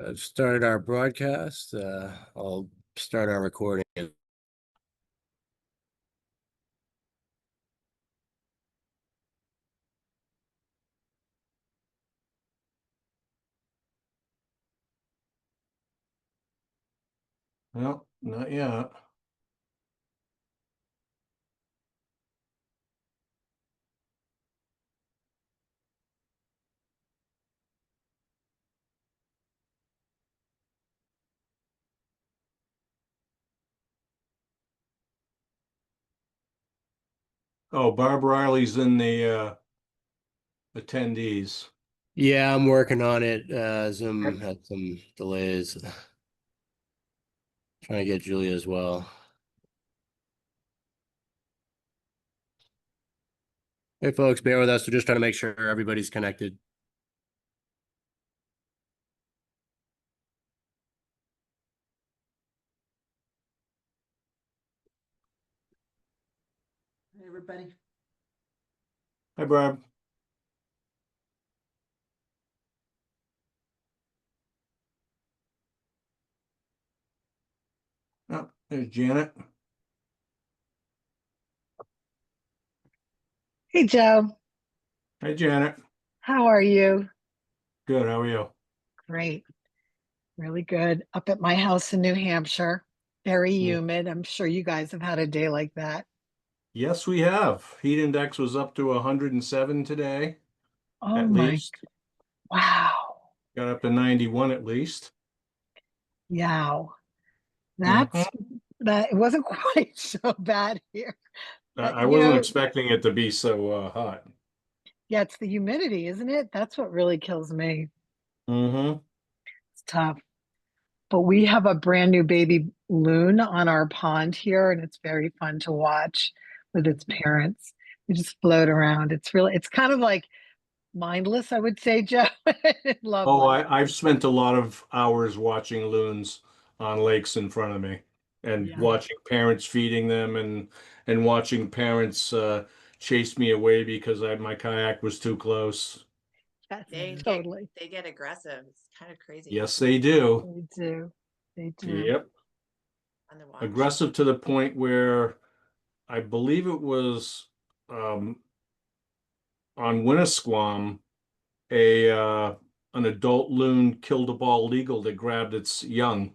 I've started our broadcast. I'll start our recording. No, not yet. Oh, Barb Riley's in the attendees. Yeah, I'm working on it. Zoom had some delays. Trying to get Julia as well. Hey, folks, bear with us. We're just trying to make sure everybody's connected. Hey, everybody. Hi, Barb. Oh, there's Janet. Hey, Joe. Hi, Janet. How are you? Good. How are you? Great. Really good. Up at my house in New Hampshire. Very humid. I'm sure you guys have had a day like that. Yes, we have. Heat index was up to 107 today, Oh at my, least. wow. Got up to 91 at least. Yow. Mhm. That it wasn't quite so bad here. But I wasn't expecting it to be so hot. yeah, it's the humidity, isn't it? That's what really kills me. Mm-hmm. It's tough. But we have a brand new baby loon on our pond here, and it's very fun to watch with its parents. They just float around. It's kind of like mindless, I would say, Joe. Oh, Lovely. I've spent a lot of hours watching loons on lakes in front of me and Yeah, watching parents feeding them and watching parents chase me away because my kayak was too close. yes, They totally. get aggressive. It's kind of crazy. Yes, they do. They do. They do. Yep. On the watch. Aggressive to the point where I believe it was um, on Winnisquam, a an adult loon killed a bald eagle that grabbed its young.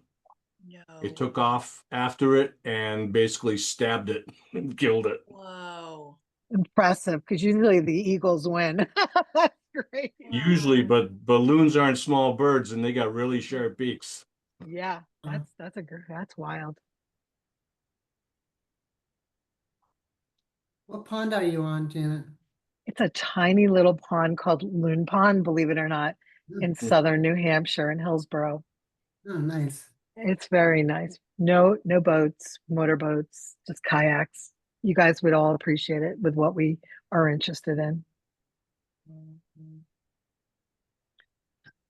No. It took off after it and basically stabbed it and killed it. Whoa. Impressive, because usually the Eagles win. That's great. Usually, Wow. but balloons aren't small birds and they got really sharp beaks. Yeah, that's wild. What pond are you on, Janet? It's a tiny little pond called Loon Pond, believe it or not, in southern New Hampshire in Hillsborough. Oh, nice. It's very nice. No boats, motorboats, just kayaks. You guys would all appreciate it with what we are interested in.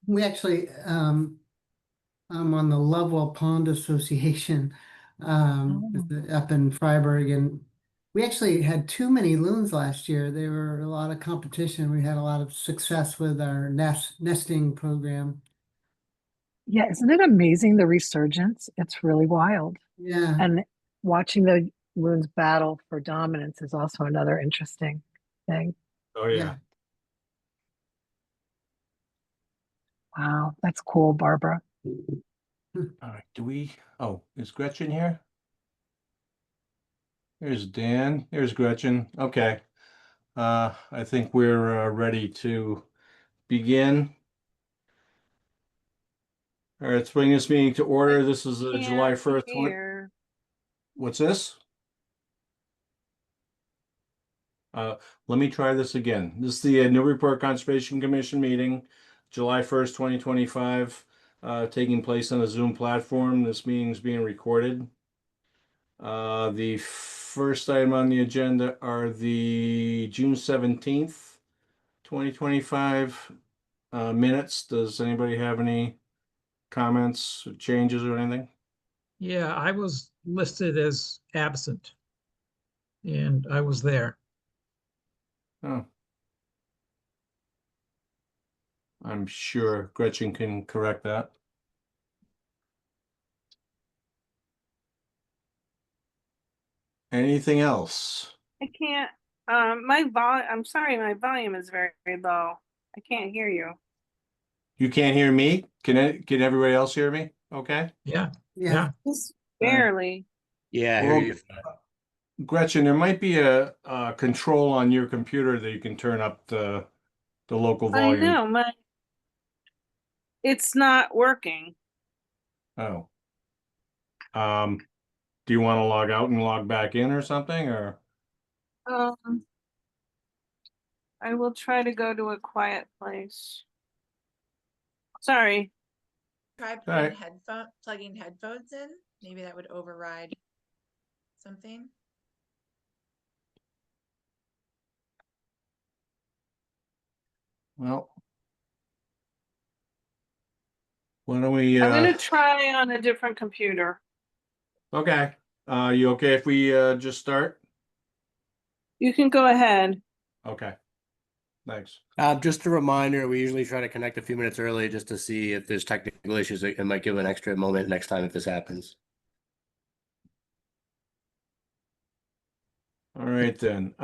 We actually, I'm on the Lovewell Pond Association up in Freiburg, and we actually had too many loons last year. There were a lot of competition. We had a lot of success with our nesting program. Yeah, isn't it amazing the resurgence? It's really wild. Yeah. And watching the loons battle for dominance is also another interesting thing. Oh yeah. Wow, that's cool, Barbara. All right. Oh, is Gretchen here? There's Dan. There's Gretchen. Okay. I think we're ready to begin. All right, let's bring this meeting to order. This is July 1st. What's this? Let me try this again. This is the Newburyport Conservation Commission meeting, July 1st, 2025, taking place on a Zoom platform. This meeting is being recorded. The first item on the agenda are the June 17th, 2025 minutes. Does anybody have any comments, changes, or anything? Yeah, I was listed as absent, and I was there. Oh. I'm sure Gretchen can correct that. Anything else? I can't, I'm sorry, my volume is very, very low. I can't hear you. You can't hear me? Can everybody else hear me? Okay. Yeah, Yeah. yeah. Just All right. barely. Yeah, I Well, hear you. Gretchen, there might be a control on your computer that you can turn up the local I volume. know, it's not working. Oh. Do you want to log out and log back in or something, or? Um, I will try to go to a quiet place. Sorry. Try right. plugging headphones in. Maybe that would override something. Well, why don't we, I'm gonna try on a different computer. okay. You okay if we just start? You can go ahead. Okay. Thanks. Just a reminder, we usually try to connect a few minutes early just to see if there's technical issues. It might give an extra moment next time if this happens. All right then.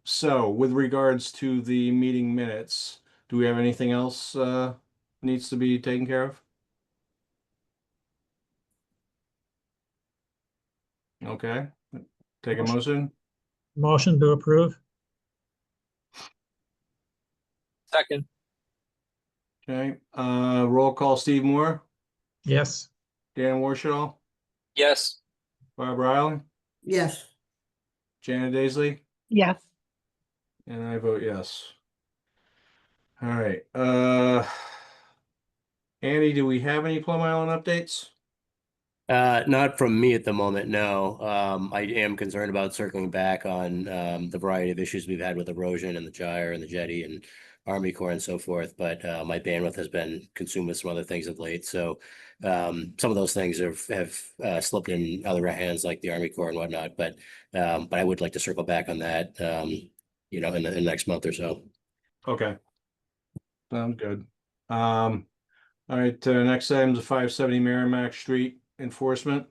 So with regards to the meeting minutes, do we have anything else needs to be taken care of? Okay. Take a motion. Motion to approve. Second. Okay. Roll call Steve Moore, Yes. Dan Warshall, Yes. Barbara Island, Yes. Janet Daisley, Yes. and I vote yes. All right. Andy, do we have any Plum Island updates? Not from me at the moment, no. I am concerned about circling back on the variety of issues we've had with erosion and the gyre and the jetty and Army Corps and so forth, but my bandwidth has been consumed with some other things of late. So some of those things have slipped in other hands like the Army Corps and whatnot, but I would like to circle back on that in the next month or so. Okay. Sounds good. All right, next item is 570 Merrimack Street enforcement.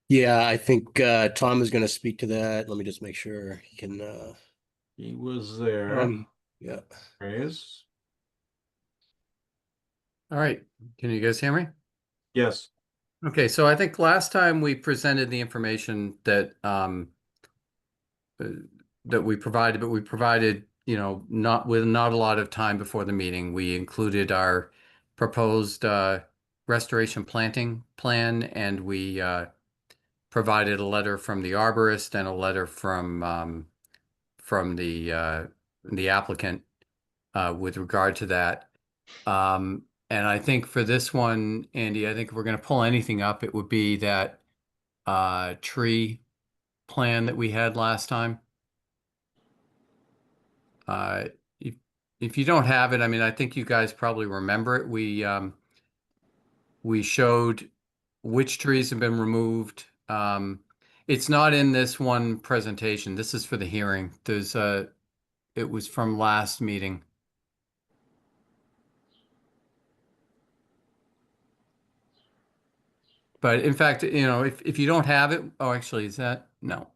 Yeah, I think Tom is going to speak to that. Let me just make sure he can. He was there. Yeah. Raise. All right. Can you guys hear me? Yes. Okay, so I think last time we presented the information that that we provided, but we provided, not a lot of time before the meeting. We included our proposed restoration planting plan, and we provided a letter from the arborist and a letter from the applicant with regard to that. And I think for this one, Andy, I think if we're going to pull anything up, it would be that tree plan that we had last time. If you don't have it, I mean, I think you guys probably remember it. We showed which trees have been removed. It's not in this one presentation. This is for the hearing. It was from last meeting. But in fact, if you don't have it, oh, actually, is that no?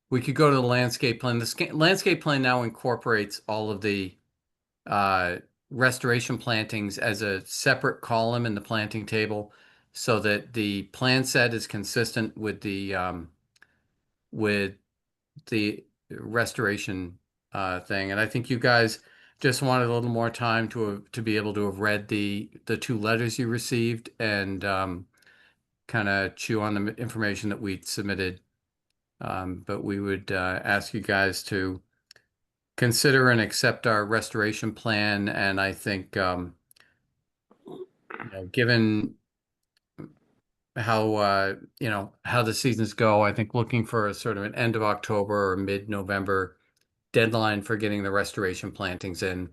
We could go to the landscape plan. The landscape plan now incorporates all of the restoration plantings as a separate column in the planting table, so that the plan set is consistent with the restoration thing. And I think you guys just wanted a little more time to be able to have read the two letters you received and kind of chew on the information that we submitted. But we would ask you guys to consider and accept our restoration plan. And I think, given how how the seasons go, I think looking for a sort of an end of October or mid-November deadline for getting the restoration plantings in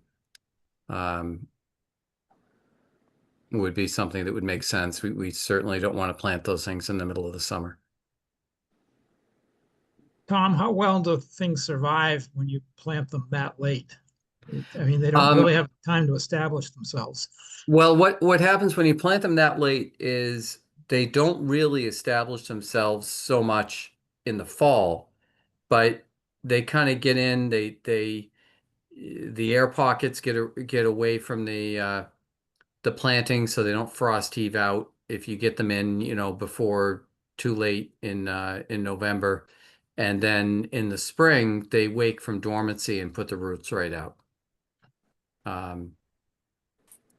would be something that would make sense. We certainly don't want to plant those things in the middle of the summer. Tom, how well do things survive when you plant them that late? I mean, they don't really have time to establish themselves. Well, what happens when you plant them that late is they don't really establish themselves so much in the fall, but they kind of get in, the air pockets get away from the planting so they don't frost heave out if you get them in, before too late in November. And then in the spring, they wake from dormancy and put the roots right out.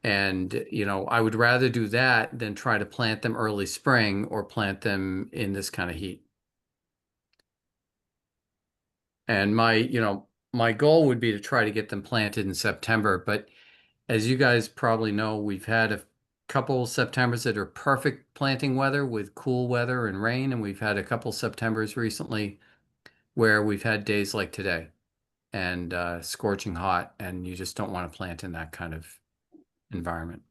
And I would rather do that than try to plant them early spring or plant them in this kind of heat. And my goal would be to try to get them planted in September, but as you guys probably know, we've had a couple Septembers that are perfect planting weather with cool weather and rain, and we've had a couple Septembers recently where we've had days like today and scorching hot, and you just don't want to plant in that kind of environment.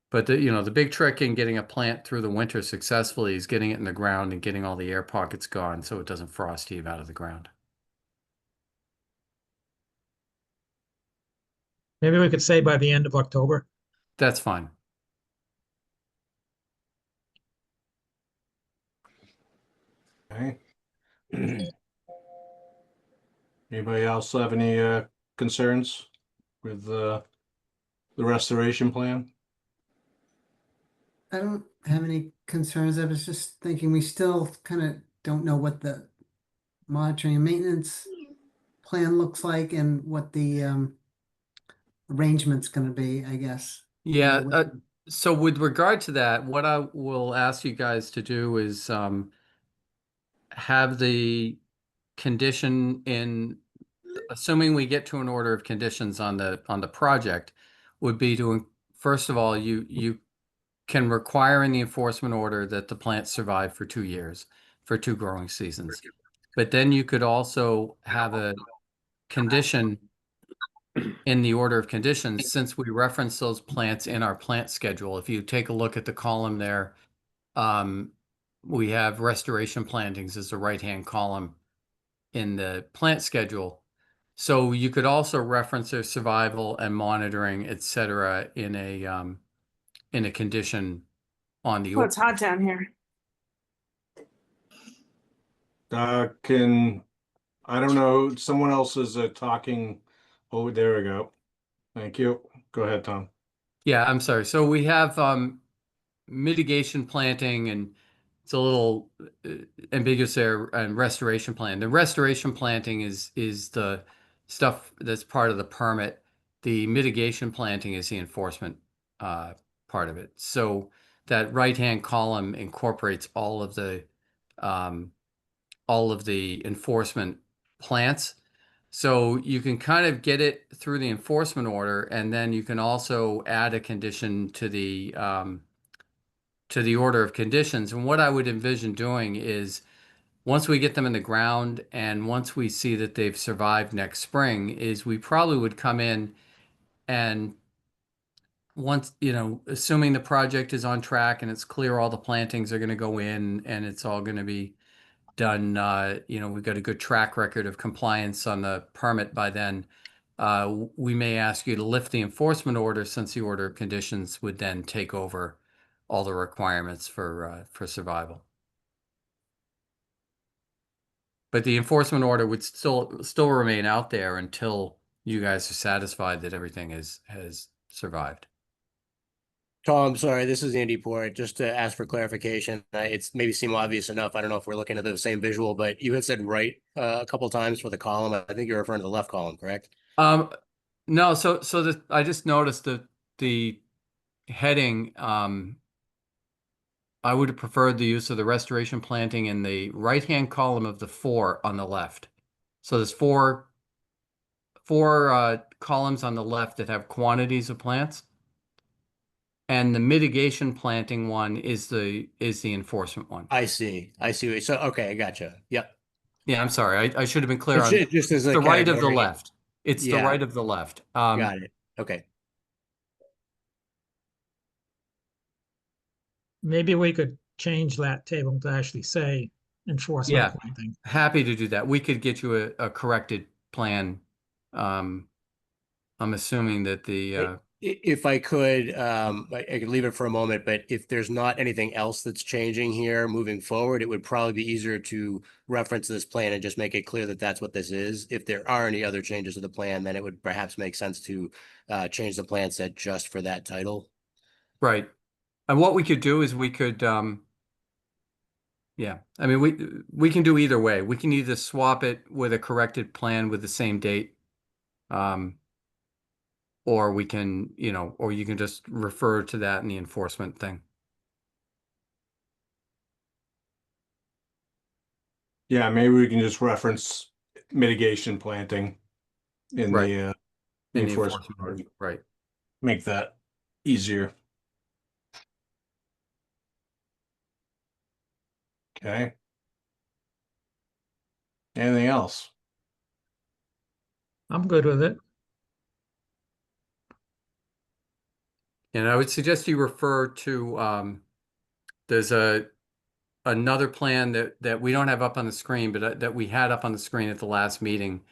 But the big trick in getting a plant through the winter successfully is getting it in the ground and getting all the air pockets gone so it doesn't frost heave out of the ground. Maybe we could say by the end of October. That's fine. Okay. Anybody else have any concerns with the restoration plan? I don't have any concerns. I was just thinking we still kind of don't know what the monitoring and maintenance plan looks like and what the arrangement's going to be, I guess. Yeah. So with regard to that, what I will ask you guys to do is have the condition in, assuming we get to an order of conditions on the project, would be to, first of all, you can require in the enforcement order that the plant survive for 2 years, for 2 growing seasons. But then you could also have a condition in the order of conditions, since we reference those plants in our plant schedule. If you take a look at the column there, we have restoration plantings as the right-hand column in the plant schedule. So you could also reference their survival and monitoring, et cetera, in a condition on the Oh, it's hot down here. I don't know, someone else is talking. Oh, there we go. Thank you. Go ahead, Tom. Yeah, I'm sorry. So we have mitigation planting, and it's a little ambiguous there, and restoration plan. The restoration planting is the stuff that's part of the permit. The mitigation planting is the enforcement part of it. So that right-hand column incorporates all of the enforcement plants. So you can kind of get it through the enforcement order, and then you can also add a condition to the order of conditions. And what I would envision doing is, once we get them in the ground and once we see that they've survived next spring, is we probably would come in and, once, assuming the project is on track and it's clear all the plantings are going to go in and it's all going to be done, we've got a good track record of compliance on the permit by then, we may ask you to lift the enforcement order, since the order of conditions would then take over all the requirements for survival. But the enforcement order would still remain out there until you guys are satisfied that everything has survived. Tom, sorry, this is Andy Port. Just to ask for clarification, it's maybe seem obvious enough. I don't know if we're looking at the same visual, but you had said right a couple times for the column. I think you're referring to the left column, correct? No. So I just noticed that the heading, I would have preferred the use of the restoration planting in the right-hand column of the 4 on the left. So there's four columns on the left that have quantities of plants. And the mitigation planting one is the enforcement one. I see. So, okay, I gotcha. Yep. Yeah, I'm sorry. I should have been clear on Just as the right of the left. It's the Yeah. right of the left. Got it. Okay. Maybe we could change that table to actually say enforcement Yeah. planting. Happy to do that. We could get you a corrected plan. I'm assuming that the If I could, I could leave it for a moment, but if there's not anything else that's changing here moving forward, it would probably be easier to reference this plan and just make it clear that that's what this is. If there are any other changes to the plan, then it would perhaps make sense to change the plan set just for that title. Right. And what we could do is we could, yeah, I mean, we can do either way. We can either swap it with a corrected plan with the same date. Or we can, or you can just refer to that in the enforcement thing. Yeah, maybe we can just reference mitigation planting in Right. the In the enforcement enforcement order. order. Right. Make that easier. Okay. Anything else? I'm good with it. And I would suggest you refer to, there's another plan that we don't have up on the screen, but that we had up on the screen at the last meeting,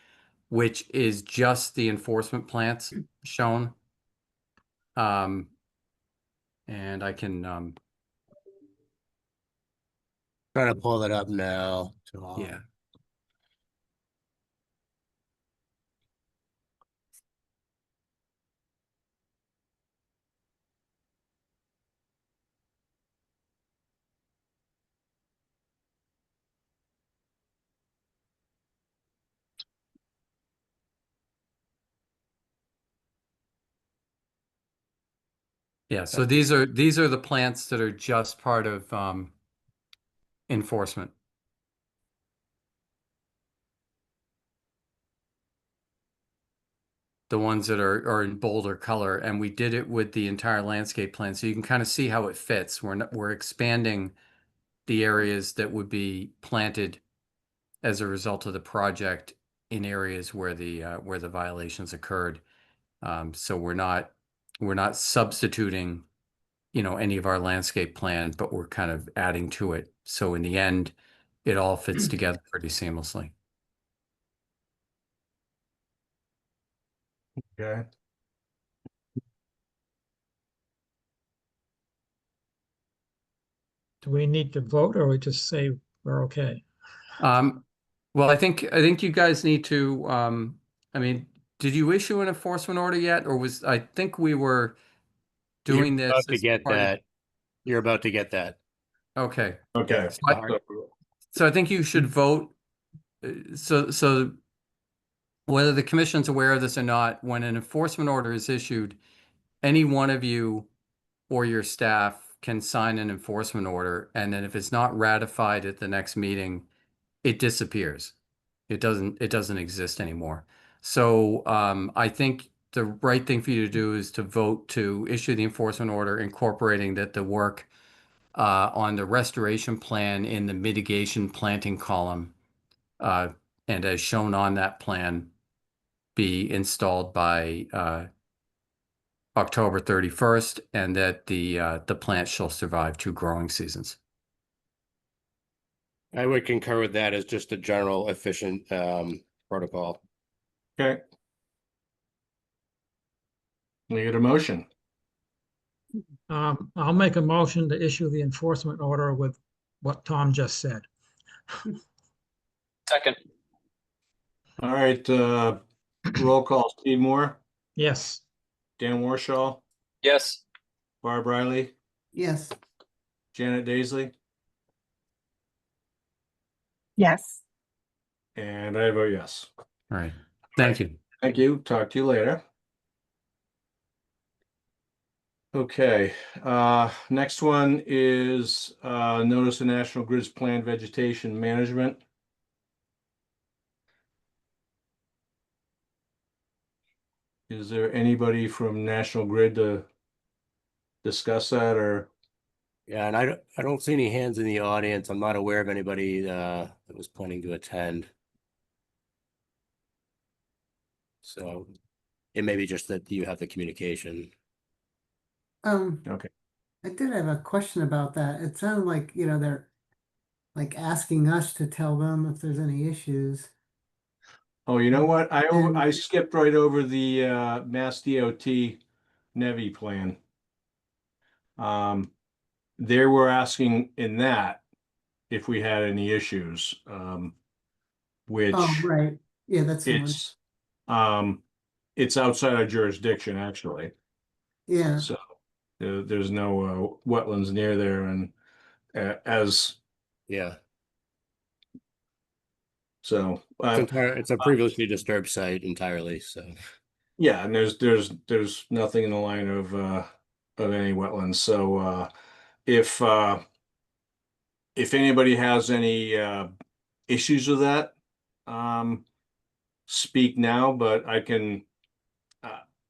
which is just the enforcement plants shown. And I can, Trying to pull that up now. yeah. Yeah, so these are the plants that are just part of enforcement. The ones that are in bolder color, and we did it with the entire landscape plan, so you can kind of see how it fits. We're expanding the areas that would be planted as a result of the project in areas where the violations occurred. So we're not substituting, any of our landscape plan, but we're kind of adding to it. So in the end, it all fits together pretty seamlessly. Okay. Do we need to vote or we just say we're okay? Well, I think you guys need to, I mean, did you issue an enforcement order yet, or I think we were doing You're this about to as get part of, that. You're about to get that. okay. Okay. So I think you should vote, so whether the commission's aware of this or not, when an enforcement order is issued, any one of you or your staff can sign an enforcement order, and then if it's not ratified at the next meeting, it disappears. It doesn't exist anymore. So I think the right thing for you to do is to vote to issue the enforcement order incorporating that the work on the restoration plan in the mitigation planting column and as shown on that plan be installed by October 31st, and that the plant shall survive 2 growing seasons. I would concur with that as just a general efficient protocol. Okay. We get a motion. I'll make a motion to issue the enforcement order with what Tom just said. Second. All right, roll call. Steve Moore, Yes. Dan Warshaw, Yes. Barb Riley, Yes. Janet Daisley, Yes. and I vote yes. All right. Thank you. Thank you. Talk to you later. Okay, next one is notice of National Grid's planned vegetation management. Is there anybody from National Grid to discuss that, or? Yeah, and I don't see any hands in the audience. I'm not aware of anybody that was planning to attend. So it may be just that you have the communication. Okay. I did have a question about that. It sounded like, they're like asking us to tell them if there's any issues. Oh, you know what? I And- skipped right over the Mass DOT NEVI plan. They were asking in that if we had any issues, which Oh, right. Yeah, that's the one. It's outside our jurisdiction, actually. Yeah. So there's no wetlands near there, and as Yeah. so It's a previously disturbed site entirely, so. yeah, and there's nothing in the line of any wetlands. So if anybody has any issues with that, speak now. But I can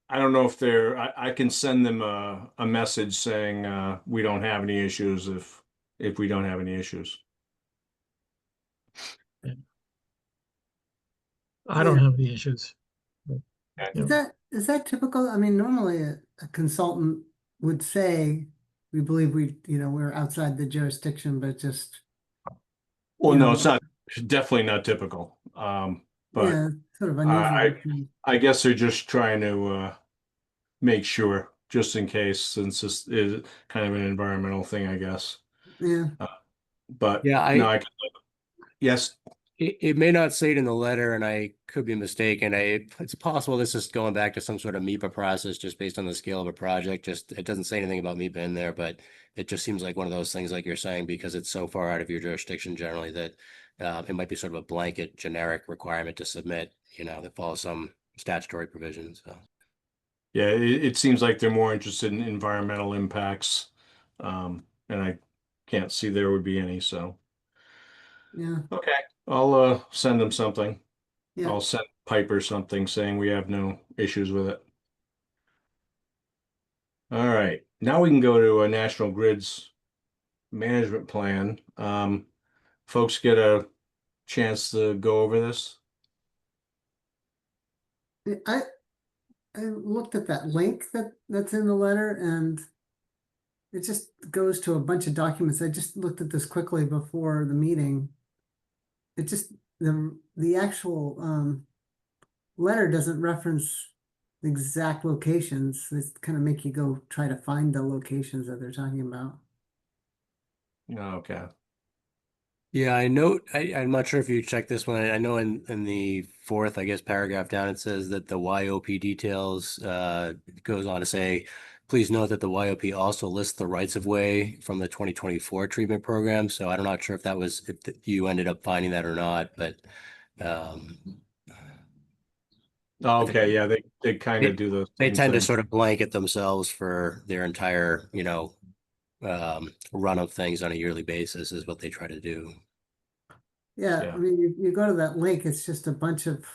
I don't know if I can send them a message saying we don't have any issues if we don't have any issues. I don't have any issues. Is that typical? I mean, normally a consultant would say, we believe we're outside the jurisdiction, but just, Well, you no, know, it's definitely not typical. But yeah, sort of unusual. I guess they're just trying to make sure, just in case, since this is kind of an environmental thing, I guess. Yeah. But Yeah, no, yes. It may not say it in the letter, and I could be mistaken. It's possible this is going back to some sort of MIPA process just based on the scale of a project. Just it doesn't say anything about MIPA in there, but it just seems like one of those things, like you're saying, because it's so far out of your jurisdiction generally that it might be sort of a blanket generic requirement to submit, that follows some statutory provisions. So. Yeah, it seems like they're more interested in environmental impacts, and I can't see there would be any. So Yeah. okay, I'll send them something. Yeah. I'll send Piper something saying we have no issues with it. All right, now we can go to a National Grid's management plan. Folks get a chance to go over this. I looked at that link that's in the letter, and it just goes to a bunch of documents. I just looked at this quickly before the meeting. It just the actual letter doesn't reference the exact locations. It kind of make you go try to find the locations that they're talking about. Okay. Yeah, I note, I'm not sure if you checked this one. I know in the fourth, I guess, paragraph down, it says that the YOP details, it goes on to say, please note that the YOP also lists the rights of way from the 2024 treatment program. So I'm not sure if you ended up finding that or not, but Okay, yeah, they kind of do the they same tend to thing. sort of blanket themselves for their entire, run of things on a yearly basis is what they try to do. Yeah, Yeah. I mean, you go to that link, it's just a bunch of,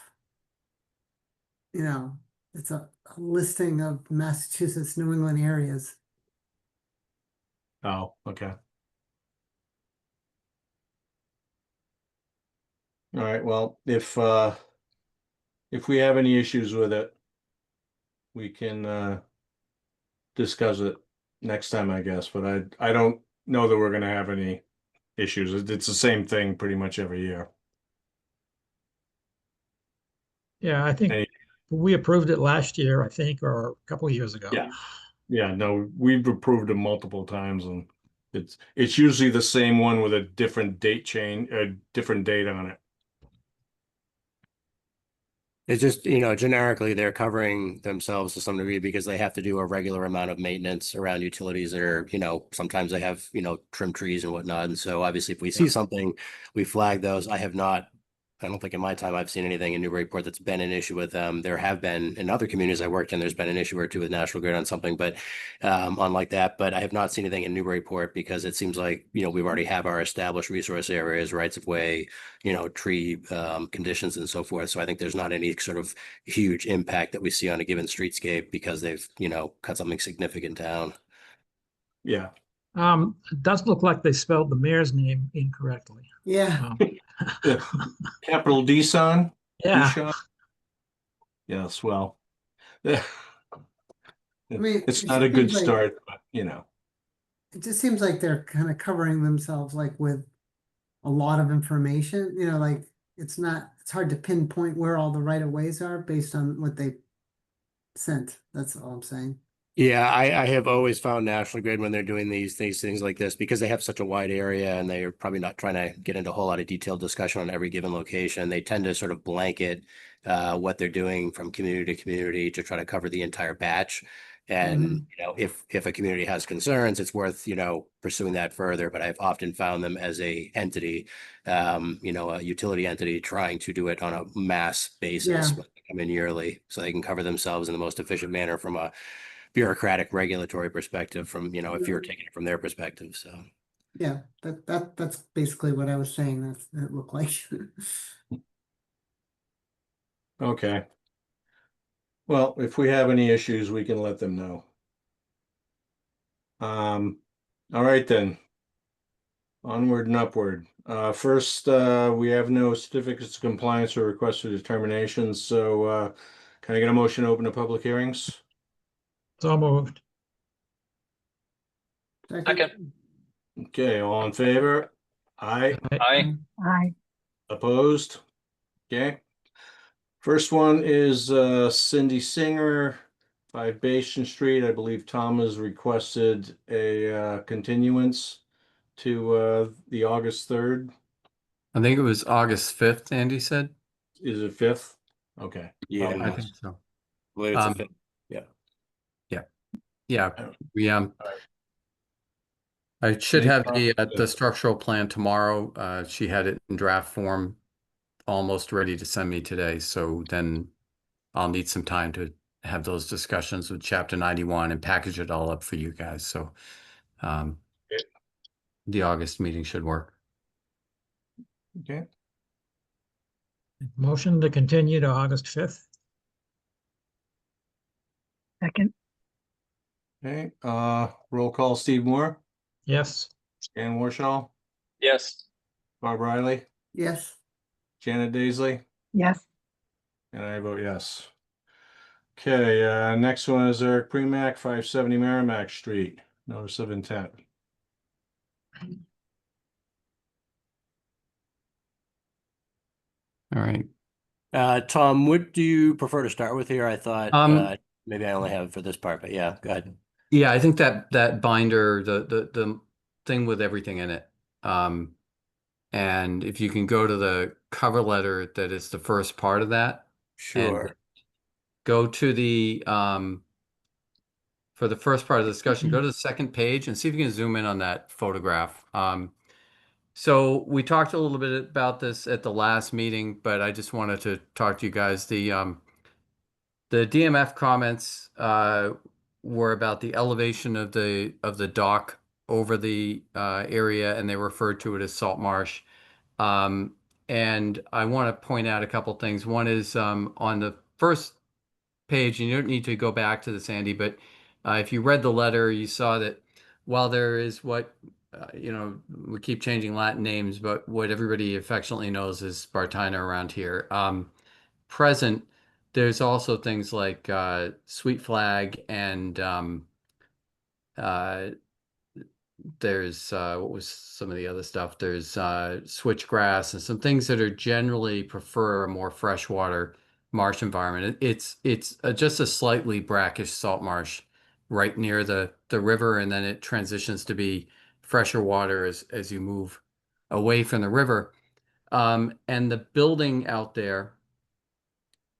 it's a listing of Massachusetts, New England areas. Oh, okay. All right, well, if we have any issues with it, we can discuss it next time, I guess, but I don't know that we're gonna have any issues. It's the same thing pretty much every year. Yeah, I think Any- we approved it last year, I think, or a couple of years ago. Yeah. Yeah, no, we've approved it multiple times, and it's usually the same one with a different a different date on it. It's just, generically they're covering themselves to some degree because they have to do a regular amount of maintenance around utilities that are, sometimes they have, trim trees and whatnot. And so obviously if we see something, we flag those. I don't think in my time I've seen anything in Newburyport that's been an issue with them. There have been in other communities I worked in, there's been an issue or two with National Grid on something, but unlike that, but I have not seen anything in Newburyport because it seems like, we already have our established resource areas, rights of way, tree conditions and so forth. So I think there's not any sort of huge impact that we see on a given streetscape because they've, cut something significant down. Yeah. It does look like they spelled the mayor's name incorrectly. Yeah. Capital D-Son? Yeah. D-Shon? Yes, well, I mean, it's it not a good seems like- start, but It just seems like they're kind of covering themselves like with a lot of information, like it's hard to pinpoint where all the right of ways are based on what they sent. That's all I'm saying. Yeah, I have always found National Grid when they're doing these things like this, because they have such a wide area and they're probably not trying to get into a whole lot of detailed discussion on every given location. They tend to sort of blanket what they're doing from community to community to try to cover the entire batch. And if a community has concerns, it's worth pursuing that further. But I've often found them as a entity, a utility entity trying to do it on a mass basis. Yeah. When they come in yearly, so they can cover themselves in the most efficient manner from a bureaucratic regulatory perspective, from if you're taking it from their perspective. So Yeah, that's basically what I was saying. That looked like. Okay. Well, if we have any issues, we can let them know. All right then. Onward and upward. First, we have no certificates of compliance or requests for determinations, so can I get a motion to open the public hearings? So moved. Second. Okay, all in favor? Aye. Aye. Aye. Opposed? Okay. First one is Cindy Singer, 5 Basin Street. I believe Tom has requested a continuance to the August 3rd. I think it was August 5th, Andy said. Is it 5th? Okay. yeah, Probably I not. think so. believe it's a Um, fit. Yeah. Yeah, Oh. we I should Any have problem? the structural plan tomorrow. She had it in draft form, almost ready to send me today. So then I'll need some time to have those discussions with Chapter 91 and package it all up for you guys. So the August meeting should work. Okay. Motion to continue to August 5th. Second. Okay. Roll call: Steve Moore, Yes. Ann Warshall, Yes. Bob Riley, Yes. Janet Daisley, Yes. and I vote yes. Okay, next one is Eric Premack, 570 Merrimack Street. Notice of intent. All right. Tom, what do you prefer to start with here? I thought maybe I only have it for this part, but yeah, go ahead. Yeah, I think that binder, the thing with everything in it. And if you can go to the cover letter, that is the first part of that. Sure. And go to the for the first part of the discussion, go to the second page and see if you can zoom in on that photograph. So we talked a little bit about this at the last meeting, but I just wanted to talk to you guys. The DMF comments were about the elevation of the dock over the area, and they referred to it as salt marsh. And I want to point out a couple things. One is on the first page, and you don't need to go back to this, Andy, but if you read the letter, you saw that while there is what we keep changing Latin names, but what everybody affectionately knows is Spartina around here. Present, there's also things like sweet flag, and there's what was some of the other stuff? There's switchgrass and some things that are generally prefer a more freshwater marsh environment. It's just a slightly brackish salt marsh right near the river, and then it transitions to be fresher water as you move away from the river. And the building out there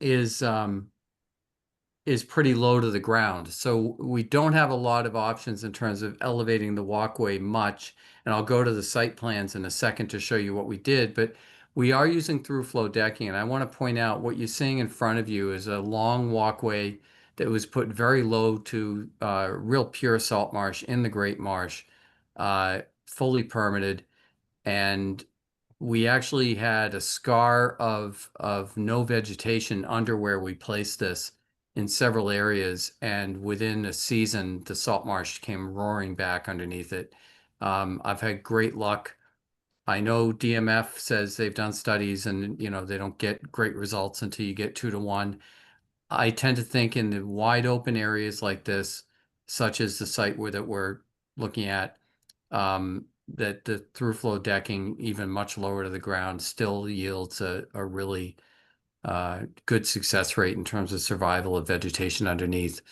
is pretty low to the ground. So we don't have a lot of options in terms of elevating the walkway much. And I'll go to the site plans in a second to show you what we did, but we are using through flow decking. And I want to point out what you're seeing in front of you is a long walkway that was put very low to real pure salt marsh in the Great Marsh, fully permitted. And we actually had a scar of no vegetation under where we placed this in several areas, and within a season, the salt marsh came roaring back underneath it. I've had great luck. I know DMF says they've done studies, and they don't get great results until you get 2 to 1. I tend to think in the wide open areas like this, such as the site that we're looking at, that the through flow decking, even much lower to the ground, still yields a really good success rate in terms of survival of vegetation underneath.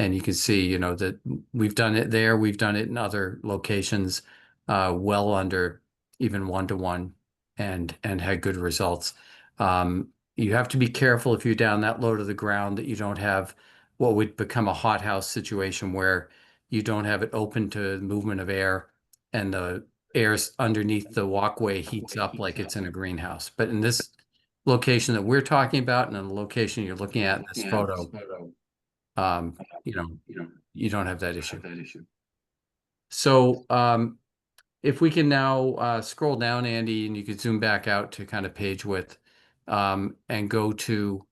And you can see, you know, that we've done it there. We've done it in other locations, well under even 1-to-1 and had good results. You have to be careful if you're down that low to the ground that you don't have what would become a hothouse situation where you don't have it open to movement of air and the air's underneath the walkway heats up like it's in a greenhouse. But in this location that we're talking about and in the location you're looking at in this photo, you know, you don't have that issue. So if we can now scroll down, Andy, and you could zoom back out to kind of page width and go to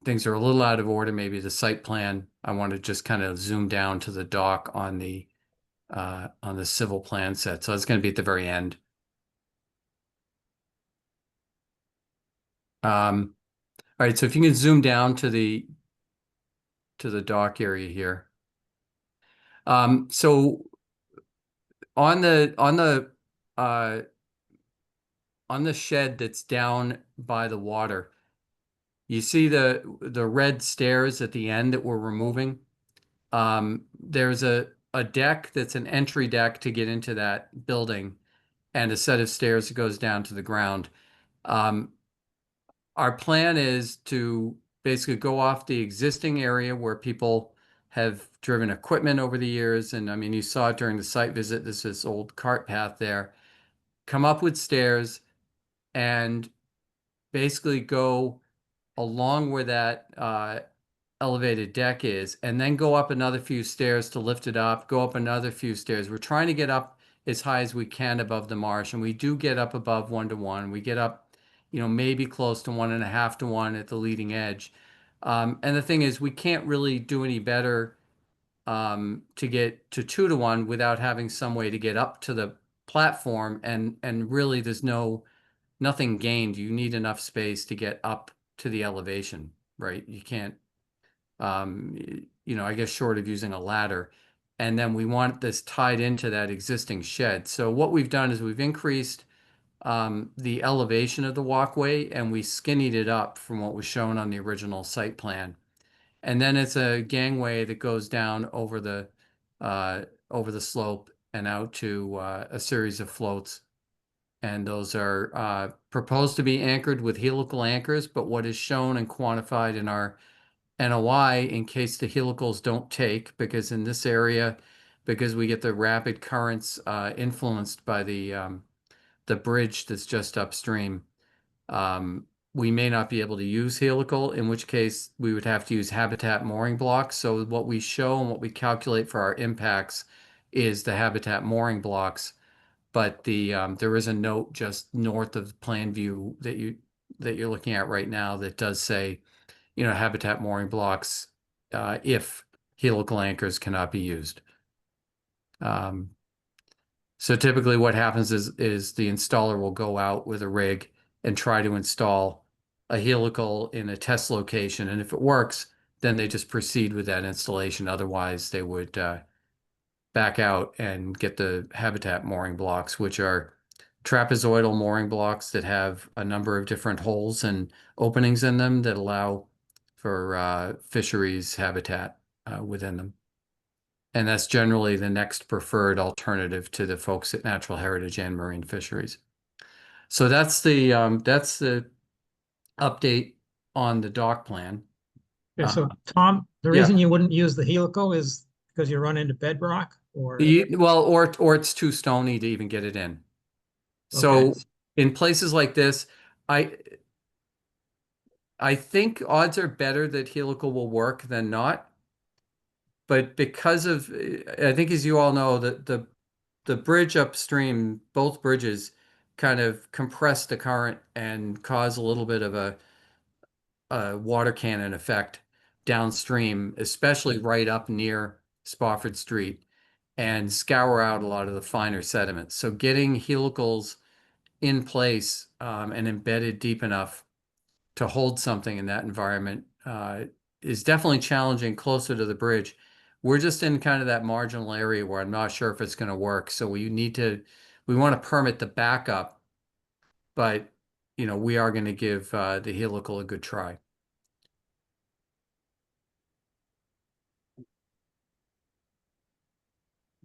things are a little out of order, maybe the site plan. I want to just kind of zoom down to the dock on the civil plan set. So it's going to be at the very end. All right, so if you can zoom down to the dock area here. So on the shed that's down by the water, you see the red stairs at the end that we're removing. There's a deck that's an entry deck to get into that building, and a set of stairs that goes down to the ground. Our plan is to basically go off the existing area where people have driven equipment over the years. And I mean, you saw it during the site visit, this old cart path there. Come up with stairs and basically go along where that elevated deck is, and then go up another few stairs to lift it up, go up another few stairs. We're trying to get up as high as we can above the marsh, and we do get up above 1-to-1. We get up, you know, maybe close to 1.5-to-1 at the leading edge. And the thing is, we can't really do any better to get to 2-to-1 without having some way to get up to the platform, and really there's nothing gained. You need enough space to get up to the elevation, right? You can't, you know, I guess short of using a ladder. And then we want this tied into that existing shed. So what we've done is we've increased the elevation of the walkway, and we skinnied it up from what was shown on the original site plan. And then it's a gangway that goes down over the slope and out to a series of floats. And those are proposed to be anchored with helical anchors, but what is shown and quantified in our NOI, in case the helicals don't take, because in this area, because we get the rapid currents influenced by the bridge that's just upstream, we may not be able to use helical, in which case we would have to use habitat mooring blocks. So what we show and what we calculate for our impacts is the habitat mooring blocks. But there is a note just north of the plan view that you're looking at right now that does say, you know, habitat mooring blocks if helical anchors cannot be used. So typically what happens is the installer will go out with a rig and try to install a helical in a test location. And if it works, then they just proceed with that installation. Otherwise, they would back out and get the habitat mooring blocks, which are trapezoidal mooring blocks that have a number of different holes and openings in them that allow for fisheries habitat within them. And that's generally the next preferred alternative to the folks at Natural Heritage and Marine Fisheries. So that's the update on the dock plan. Okay, so Tom, the yeah. reason you wouldn't use the helical is because you run into bedrock, or Well, or it's too stony to even get it in. So okay. in places like this, I think odds are better that helical will work than not. But because of, I think as you all know, the bridge upstream, both bridges kind of compress the current and cause a little bit of a water cannon effect downstream, especially right up near Spofford Street, and scour out a lot of the finer sediments. So getting helicals in place and embedded deep enough to hold something in that environment is definitely challenging closer to the bridge. We're just in kind of that marginal area where I'm not sure if it's going to work. So we want to permit the backup, but you know, we are going to give the helical a good try.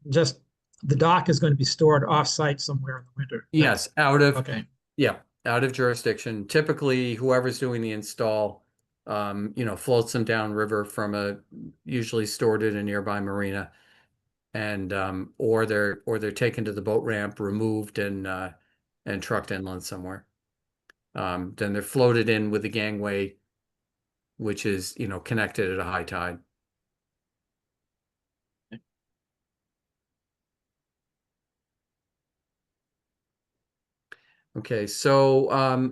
just the dock is going to be stored off-site somewhere in the winter. Yes, out of, Okay. yeah, out of jurisdiction. Typically, whoever's doing the install, floats them downriver from usually stored at a nearby marina. And or they're taken to the boat ramp, removed and trucked inland somewhere. Then they're floated in with the gangway, which is, connected at a high tide. Okay, so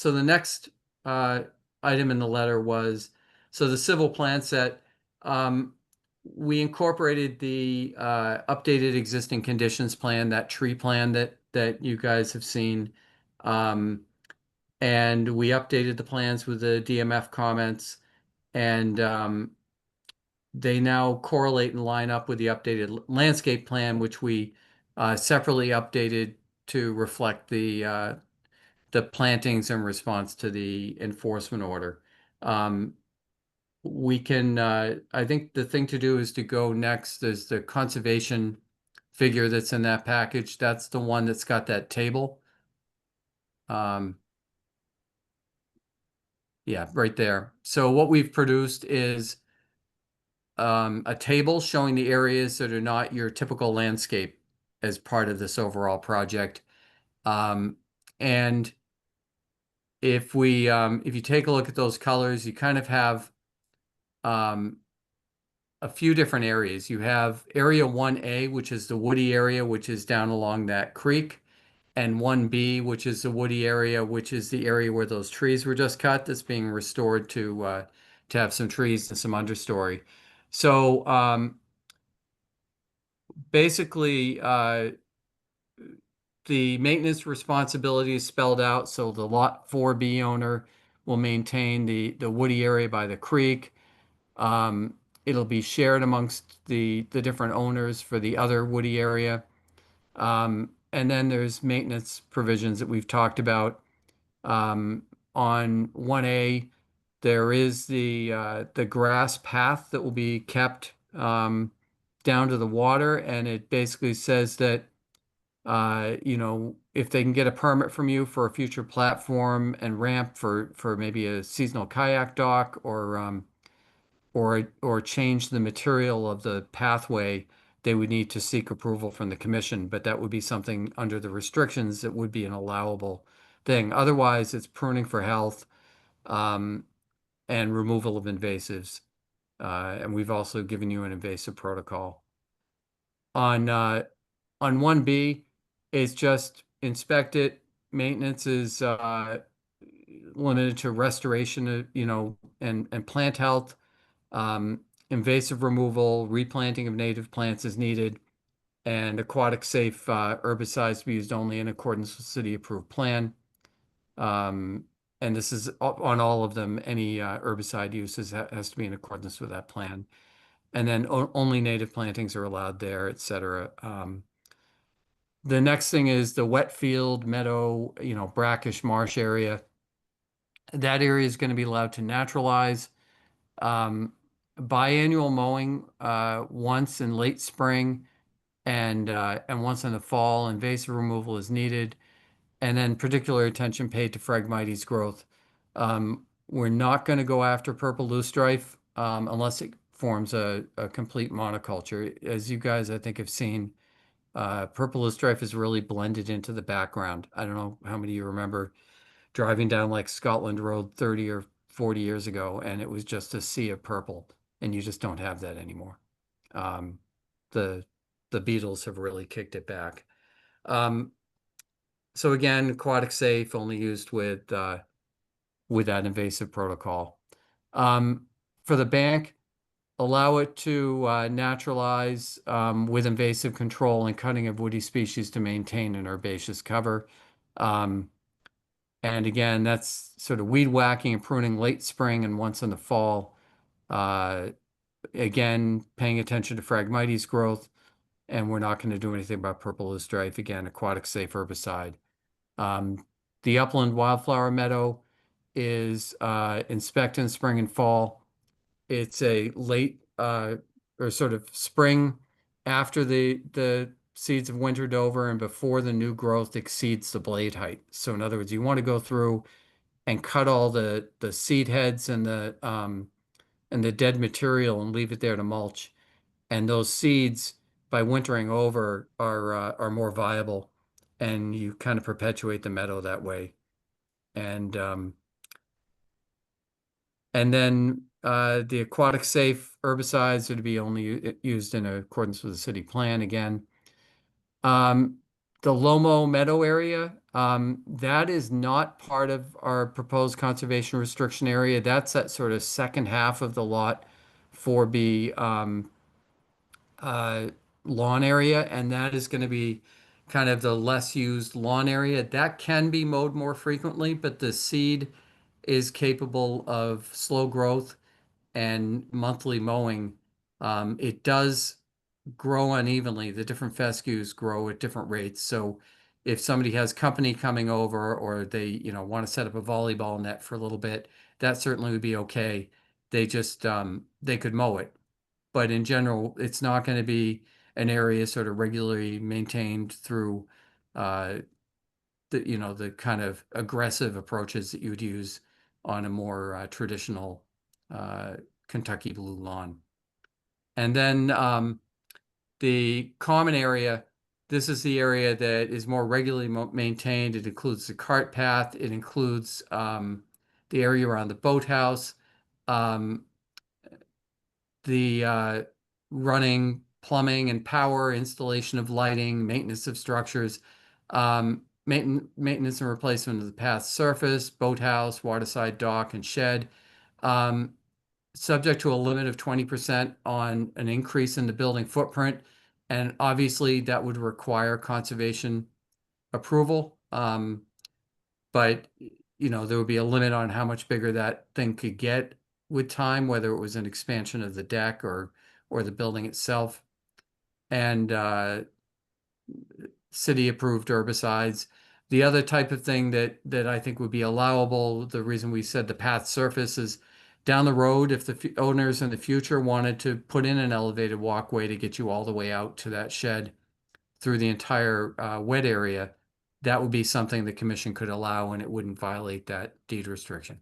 the next item in the letter was, so the civil plan set, we incorporated the updated existing conditions plan, that tree plan that you guys have seen. And we updated the plans with the DMF comments, and they now correlate and line up with the updated landscape plan, which we separately updated to reflect the plantings in response to the enforcement order. We can, I think the thing to do is to go next is the conservation figure that's in that package. That's the one that's got that table. Yeah, right there. So what we've produced is a table showing the areas that are not your typical landscape as part of this overall project. And if you take a look at those colors, you kind of have a few different areas. You have area 1A, which is the woody area, which is down along that creek, and 1B, which is the woody area, which is the area where those trees were just cut, that's being restored to have some trees and some understory. So basically, the maintenance responsibility is spelled out. So the Lot 4B owner will maintain the woody area by the creek. It'll be shared amongst the different owners for the other woody area. And then there's maintenance provisions that we've talked about. On 1A, there is the grass path that will be kept down to the water, and it basically says that if they can get a permit from you for a future platform and ramp for maybe a seasonal kayak dock or change the material of the pathway, they would need to seek approval from the commission, but that would be something under the restrictions that would be an allowable thing. Otherwise, it's pruning for health, and removal of invasives. And we've also given you an invasive protocol. On 1B, it's just inspect it. Maintenance is limited to restoration, and plant health. Invasive removal, replanting of native plants is needed, and aquatic safe herbicides to be used only in accordance with city approved plan. And this is on all of them. Any herbicide use has to be in accordance with that plan. And then only native plantings are allowed there, et cetera. The next thing is the wet field, meadow, brackish marsh area. That area is going to be allowed to naturalize. Biannual mowing once in late spring and once in the fall. Invasive removal is needed, and then particular attention paid to Phragmites growth. We're not going to go after purple loosestrife unless it forms a complete monoculture. As you guys, I think, have seen, purple loosestrife is really blended into the background. I don't know how many of you remember driving down like Scotland Road 30 or 40 years ago, and it was just a sea of purple, and you just don't have that anymore. The beetles have really kicked it back. So again, aquatic safe, only used with that invasive protocol. For the bank, allow it to naturalize with invasive control and cutting of woody species to maintain an herbaceous cover. And again, that's sort of weed whacking and pruning late spring and once in the fall. Again, paying attention to Phragmites growth, and we're not going to do anything about purple loosestrife. Again, aquatic safe herbicide. The upland wildflower meadow is inspect in spring and fall. It's a late or sort of spring after the seeds have wintered over and before the new growth exceeds the blade height. So in other words, you want to go through and cut all the seed heads and the dead material and leave it there to mulch. And those seeds, by wintering over, are more viable, and you kind of perpetuate the meadow that way. And then the aquatic safe herbicides are to be only used in accordance with the city plan again. The Lomo Meadow area, that is not part of our proposed conservation restriction area. That's that sort of second half of the lot 4B lawn area, and that is going to be kind of the less used lawn area. That can be mowed more frequently, but the seed is capable of slow growth and monthly mowing. It does grow unevenly. The different fescues grow at different rates. So if somebody has company coming over or they, want to set up a volleyball net for a little bit, that certainly would be okay. They just, they could mow it. But in general, it's not going to be an area sort of regularly maintained through, the kind of aggressive approaches that you would use on a more traditional Kentucky blue lawn. And then the common area, this is the area that is more regularly maintained. It includes the cart path. It includes the area around the boathouse, the running plumbing and power, installation of lighting, maintenance of structures, maintenance and replacement of the path surface, boathouse, waterside dock, and shed. Subject to a limit of 20% on an increase in the building footprint. And obviously that would require conservation approval. But there would be a limit on how much bigger that thing could get with time, whether it was an expansion of the deck or the building itself. And city approved herbicides. The other type of thing that I think would be allowable, the reason we said the path surface is down the road, if the owners in the future wanted to put in an elevated walkway to get you all the way out to that shed through the entire wet area, that would be something the commission could allow and it wouldn't violate that deed restriction.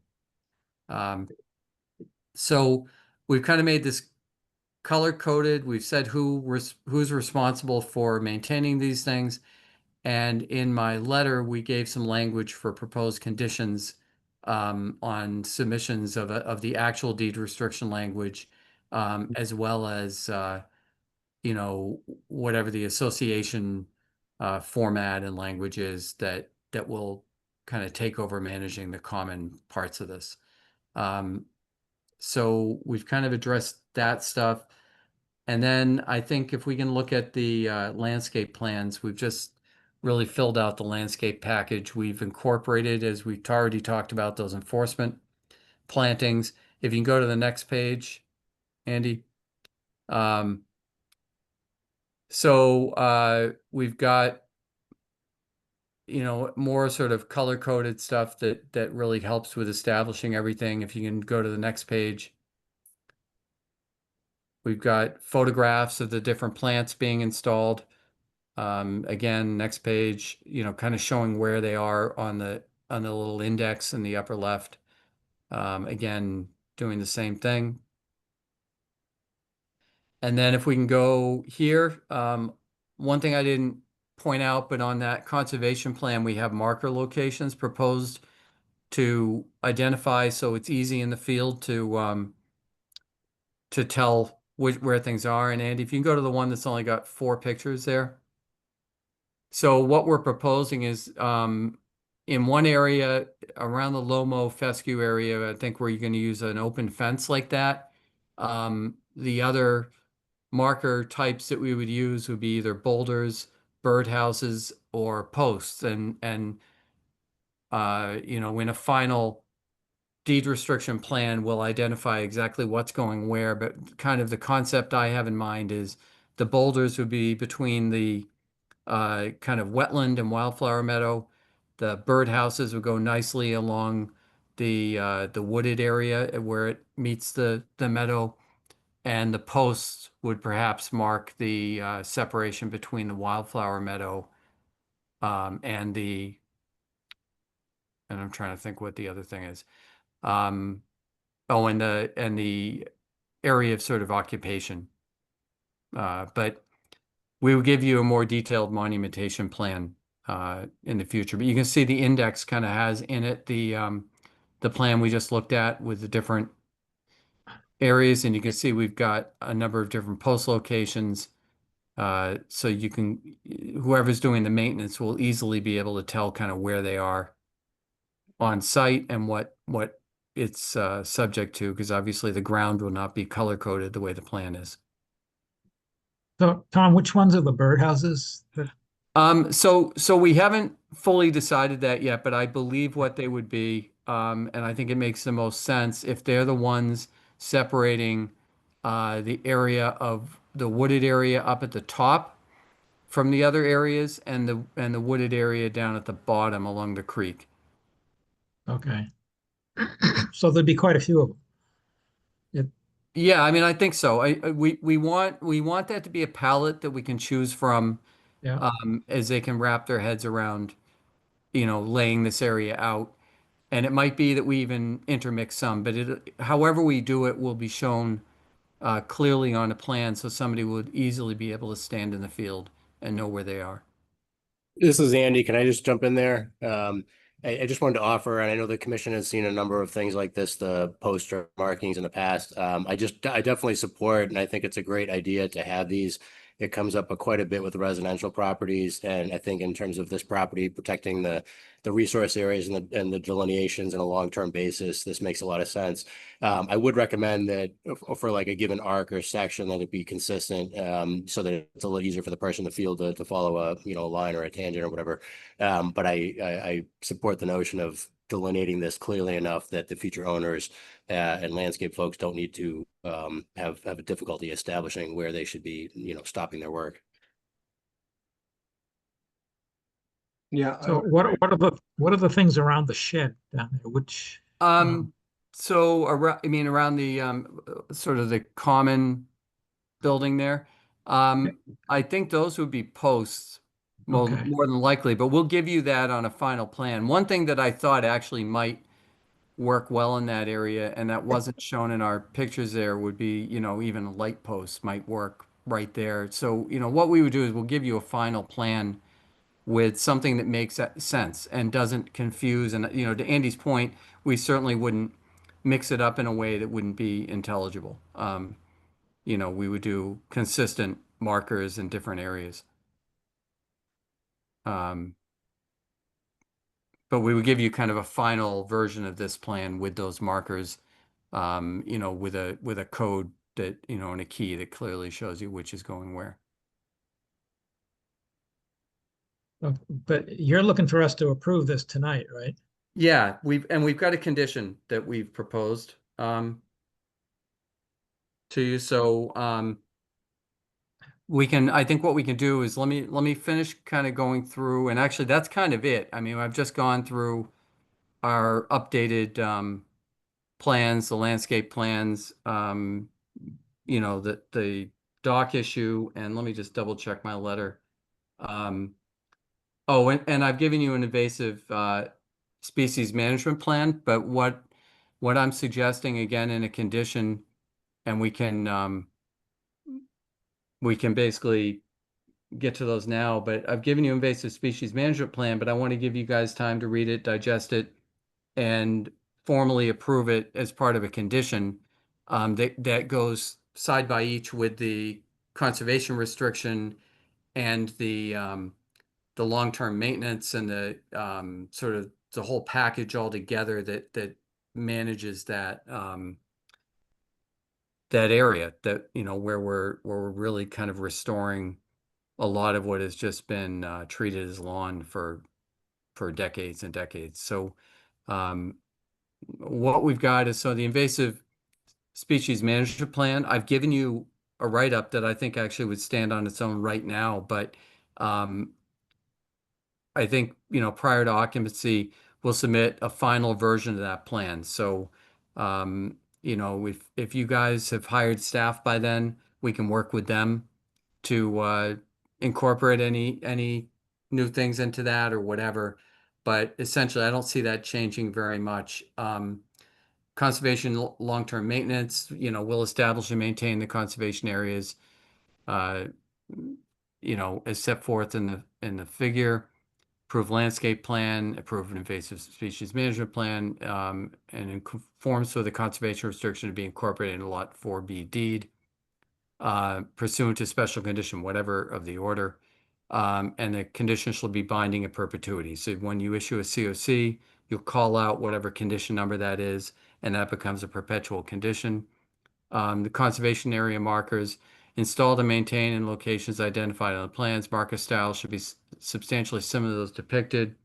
So we've kind of made this color coded. We've said who's responsible for maintaining these things. And in my letter, we gave some language for proposed conditions on submissions of the actual deed restriction language, as well as whatever the association format and language is that will kind of take over managing the common parts of this. So we've kind of addressed that stuff. And then I think if we can look at the landscape plans, we've just really filled out the landscape package. We've incorporated, as we've already talked about, those enforcement plantings. If you can go to the next page, Andy. So we've got, more sort of color-coded stuff that really helps with establishing everything. If you can go to the next page. We've got photographs of the different plants being installed. Again, next page, kind of showing where they are on the little index in the upper left. Again, doing the same thing. And then if we can go here, one thing I didn't point out, but on that conservation plan, we have marker locations proposed to identify, so it's easy in the field to tell where things are. And Andy, if you can go to the one that's only got 4 pictures there. So what we're proposing is in one area around the Lomo fescue area, I think where you're going to use an open fence like that. The other marker types that we would use would be either boulders, birdhouses, or posts. And in a final deed restriction plan, we'll identify exactly what's going where, but kind of the concept I have in mind is the boulders would be between the kind of wetland and wildflower meadow. The birdhouses would go nicely along the wooded area where it meets the meadow. And the posts would perhaps mark the separation between the wildflower meadow and I'm trying to think what the other thing is. Oh, and the area of sort of occupation. But we will give you a more detailed monumentation plan in the future. But you can see the index kind of has in it the plan we just looked at with the different areas, and you can see we've got a number of different post locations. So you can, whoever's doing the maintenance will easily be able to tell kind of where they are on site and what it's subject to, because obviously the ground will not be color coded the way the plan is. So, Tom, which ones are the birdhouses? So we haven't fully decided that yet, but I believe what they would be, and I think it makes the most sense if they're the ones separating the area of the wooded area up at the top from the other areas and the wooded area down at the bottom along the creek. Okay. So there'd be quite a few of them. Yeah, I mean, I think so. We want that to be a palette that we can choose from, Yeah. as they can wrap their heads around, laying this area out. And it might be that we even intermix some, but however we do it will be shown clearly on a plan, so somebody would easily be able to stand in the field and know where they are. This is Andy. Can I just jump in there? I just wanted to offer, and I know the commission has seen a number of things like this, the poster markings in the past. I definitely support, and I think it's a great idea to have these. It comes up quite a bit with residential properties, and I think in terms of this property protecting the resource areas and the delineations on a long-term basis, this makes a lot of sense. I would recommend that for like a given arc or section that it be consistent, so that it's a little easier for the person in the field to follow a line or a tangent or whatever. But I support the notion of delineating this clearly enough that the future owners and landscape folks don't need to have a difficulty establishing where they should be, stopping their work. Yeah. So what are the things around the shed down there? Which So around the sort of the common building there, I think those would be posts Okay. more than likely, but we'll give you that on a final plan. One thing that I thought actually might work well in that area, and that wasn't shown in our pictures there, would be, even a light post might work right there. So, what we would do is we'll give you a final plan with something that makes sense and doesn't confuse. And, to Andy's point, we certainly wouldn't mix it up in a way that wouldn't be intelligible. We would do consistent markers in different areas. But we would give you kind of a final version of this plan with those markers, with a code that, and a key that clearly shows you which is going where. But you're looking for us to approve this tonight, right? Yeah, we've got a condition that we've proposed to you. So I think what we can do is let me finish kind of going through, and actually that's kind of it. I mean, I've just gone through our updated plans, the landscape plans, the dock issue, and let me just double check my letter. Oh, and I've given you an invasive species management plan, but what I'm suggesting again in a condition, and we can basically get to those now, but I've given you invasive species management plan, but I want to give you guys time to read it, digest it, and formally approve it as part of a condition that goes side by each with the conservation restriction and the long-term maintenance and the sort of the whole package all together that manages that that area that where we're really kind of restoring a lot of what has just been treated as lawn for decades and decades. So what we've got is, so the invasive species management plan, I've given you a write-up that I think actually would stand on its own right now, but I think, prior to occupancy, we'll submit a final version of that plan. So you know, if you guys have hired staff by then, we can work with them to incorporate any new things into that or whatever. But essentially, I don't see that changing very much. Conservation long-term maintenance, you know, will establish and maintain the conservation areas, uh, you know, as set forth in the figure. Approve landscape plan, approve an invasive species management plan, and in conforms with the conservation restriction to be incorporated in Lot 4B deed, pursuant to special condition, whatever of the order. And the condition shall be binding in perpetuity. So when you issue a COC, you'll call out whatever condition number that is, and that becomes a perpetual condition. The conservation area markers installed and maintained in locations identified on the plans. Marker style should be substantially similar to those depicted,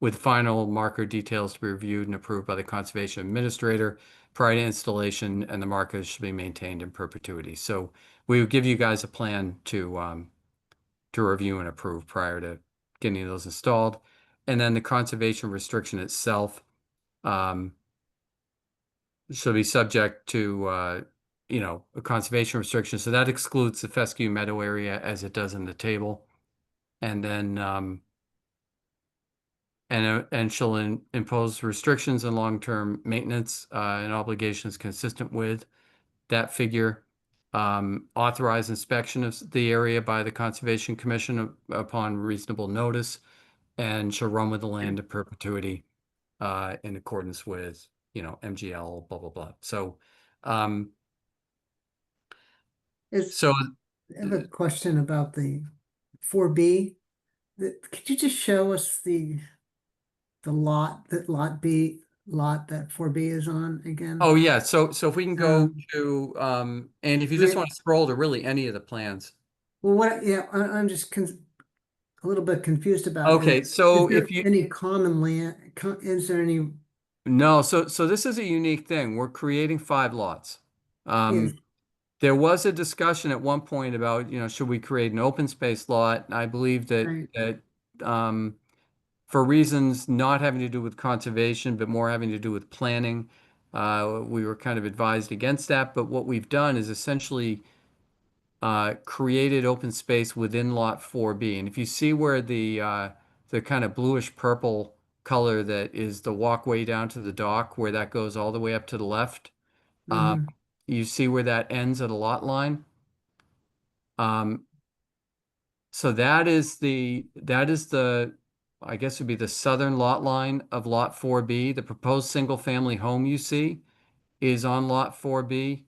with final marker details to be reviewed and approved by the conservation administrator prior to installation, and the markers should be maintained in perpetuity. So we would give you guys a plan to review and approve prior to getting those installed. And then the conservation restriction itself shall be subject to you know, a conservation restriction. So that excludes the fescue meadow area as it does in the table. And then and shall impose restrictions on long-term maintenance and obligations consistent with that figure. Authorize inspection of the area by the Conservation Commission upon reasonable notice, and shall run with the land in perpetuity in accordance with, you know, M.G.L, blah, blah, blah. So so I have a question about the 4B. Could you just show us the lot that that 4B is on again? oh yeah, so if we can go Um, to and if you just yeah. want to scroll to really any of the plans. Well, I'm just a little bit confused about. Okay, so if you any common land, is there any? no, so this is a unique thing. We're creating 5 lots. Yes. There was a discussion at one point about, you know, should we create an open space lot? I believe Right. that for reasons not having to do with conservation, but more having to do with planning, we were kind of advised against that. But what we've done is essentially created open space within Lot 4B. And if you see where the kind of bluish purple color that is the walkway down to the dock, where that goes all the way up to the left, Mhm. you see where that ends at a lot line. So that is the I guess would be the southern lot line of Lot 4B. The proposed single family home you see is on Lot 4B,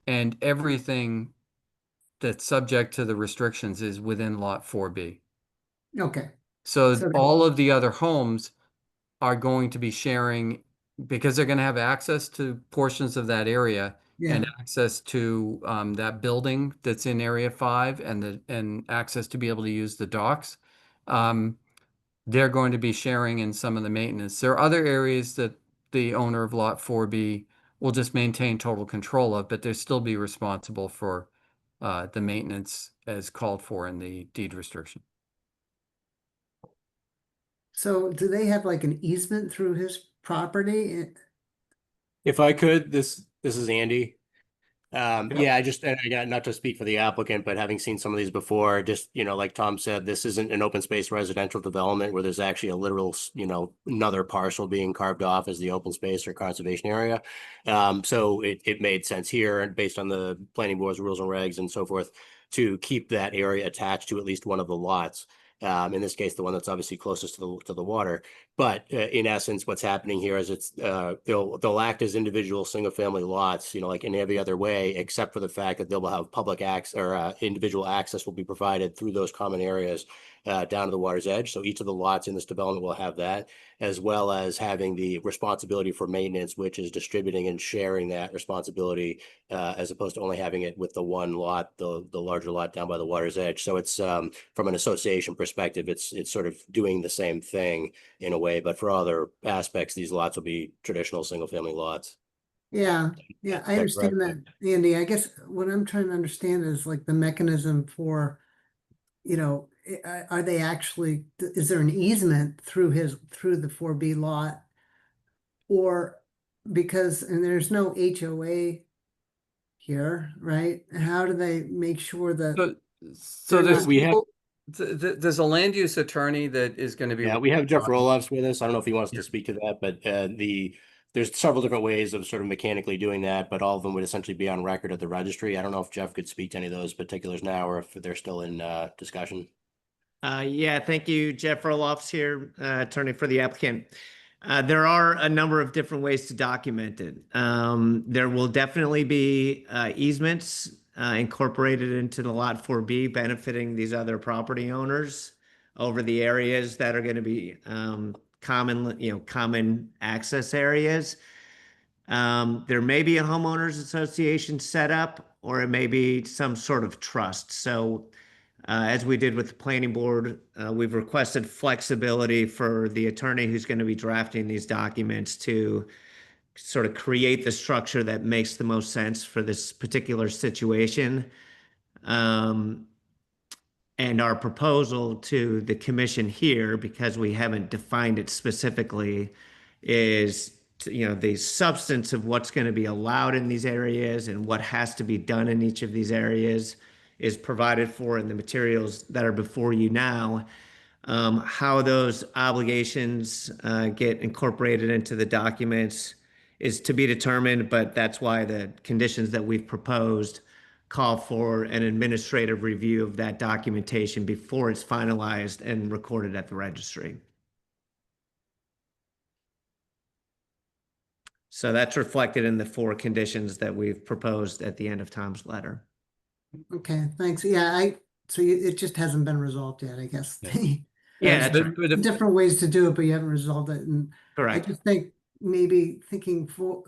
and everything that's subject to the restrictions is within Lot 4B. Okay. So So all of the other homes are going to be sharing, because they're going to have access to portions of that area yeah. and access to that building that's in Area 5 and access to be able to use the docks. They're going to be sharing in some of the maintenance. There are other areas that the owner of Lot 4B will just maintain total control of, but they'll still be responsible for the maintenance as called for in the deed restriction. So do they have like an easement through his property? If I could, this is Andy. Yep. Yeah, and I got not to speak for the applicant, but having seen some of these before, just, you know, like Tom said, this isn't an open space residential development where there's actually a literal, you know, another parcel being carved off as the open space or conservation area. So it made sense here, and based on the planning board's rules and regs and so forth, to keep that area attached to at least one of the lots. In this case, the one that's obviously closest to the water. But in essence, what's happening here is they'll act as individual single family lots, you know, like in every other way, except for the fact that they'll have public access, or individual access will be provided through those common areas down to the water's edge. So each of the lots in this development will have that, as well as having the responsibility for maintenance, which is distributing and sharing that responsibility, as opposed to only having it with the one lot, the larger lot down by the water's edge. So it's from an association perspective, it's sort of doing the same thing in a way, but for other aspects, these lots will be traditional single family lots. Yeah. Yeah, I Is that understand correct? that, Andy. I guess what I'm trying to understand is like the mechanism for, you know, are they actually, is there an easement through the 4B lot? Or because, and there's no HOA here, right? How do they make sure that So they're there's not- We have, there's a land use attorney that is going to be. yeah, we have Jeff Roloffs with us. I don't know if he wants Yeah. to speak to that, but there's several different ways of sort of mechanically doing that, but all of them would essentially be on record at the registry. I don't know if Jeff could speak to any of those particulars now or if they're still in discussion. Yeah, thank you. Jeff Roloff's here, attorney for the applicant. There are a number of different ways to document it. There will definitely be easements incorporated into the Lot 4B benefiting these other property owners over the areas that are going to be common access areas. There may be a homeowners association set up, or it may be some sort of trust. So as we did with the planning board, we've requested flexibility for the attorney who's going to be drafting these documents to sort of create the structure that makes the most sense for this particular situation. And our proposal to the commission here, because we haven't defined it specifically, is the substance of what's going to be allowed in these areas and what has to be done in each of these areas is provided for in the materials that are before you now. How those obligations get incorporated into the documents is to be determined, but that's why the conditions that we've proposed call for an administrative review of that documentation before it's finalized and recorded at the registry. So that's reflected in the 4 conditions that we've proposed at the end of Tom's letter. Okay, thanks. Yeah, it just hasn't been resolved yet, I guess. Yeah, There's different ways to do it, but you haven't resolved it. And I correct. just think maybe thinking for,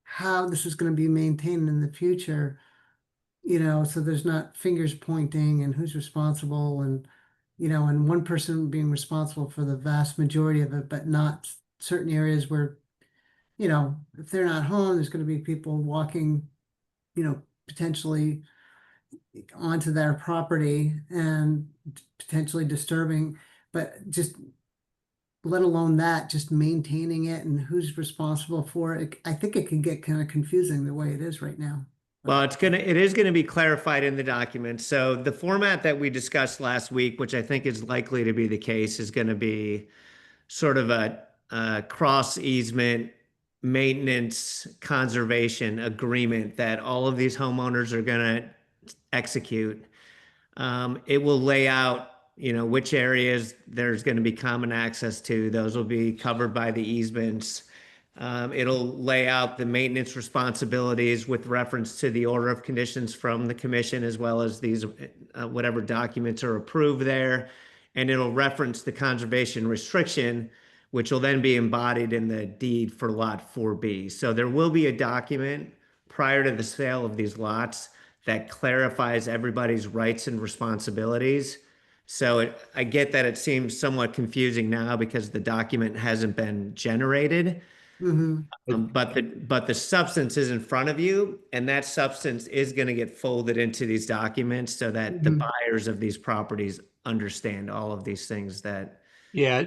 how this is going to be maintained in the future, so there's not fingers pointing and who's responsible and, and one person being responsible for the vast majority of it, but not certain areas where, if they're not home, there's going to be people walking, potentially onto their property and potentially disturbing, but just let alone that, just maintaining it and who's responsible for it. I think it can get kind of confusing the way it is right now. Well, it is gonna be clarified in the document. So the format that we discussed last week, which I think is likely to be the case, is gonna be sort of a cross easement maintenance conservation agreement that all of these homeowners are gonna execute. It will lay out, which areas there's going to be common access to. Those will be covered by the easements. It'll lay out the maintenance responsibilities with reference to the order of conditions from the commission, as well as these, whatever documents are approved there. And it'll reference the conservation restriction, which will then be embodied in the deed for Lot 4B. So there will be a document prior to the sale of these lots that clarifies everybody's rights and responsibilities. So I get that it seems somewhat confusing now because the document hasn't been generated. But the substance is in front of you, and that substance is going to get folded into these documents so that the buyers of these properties understand all of these things that. Yeah,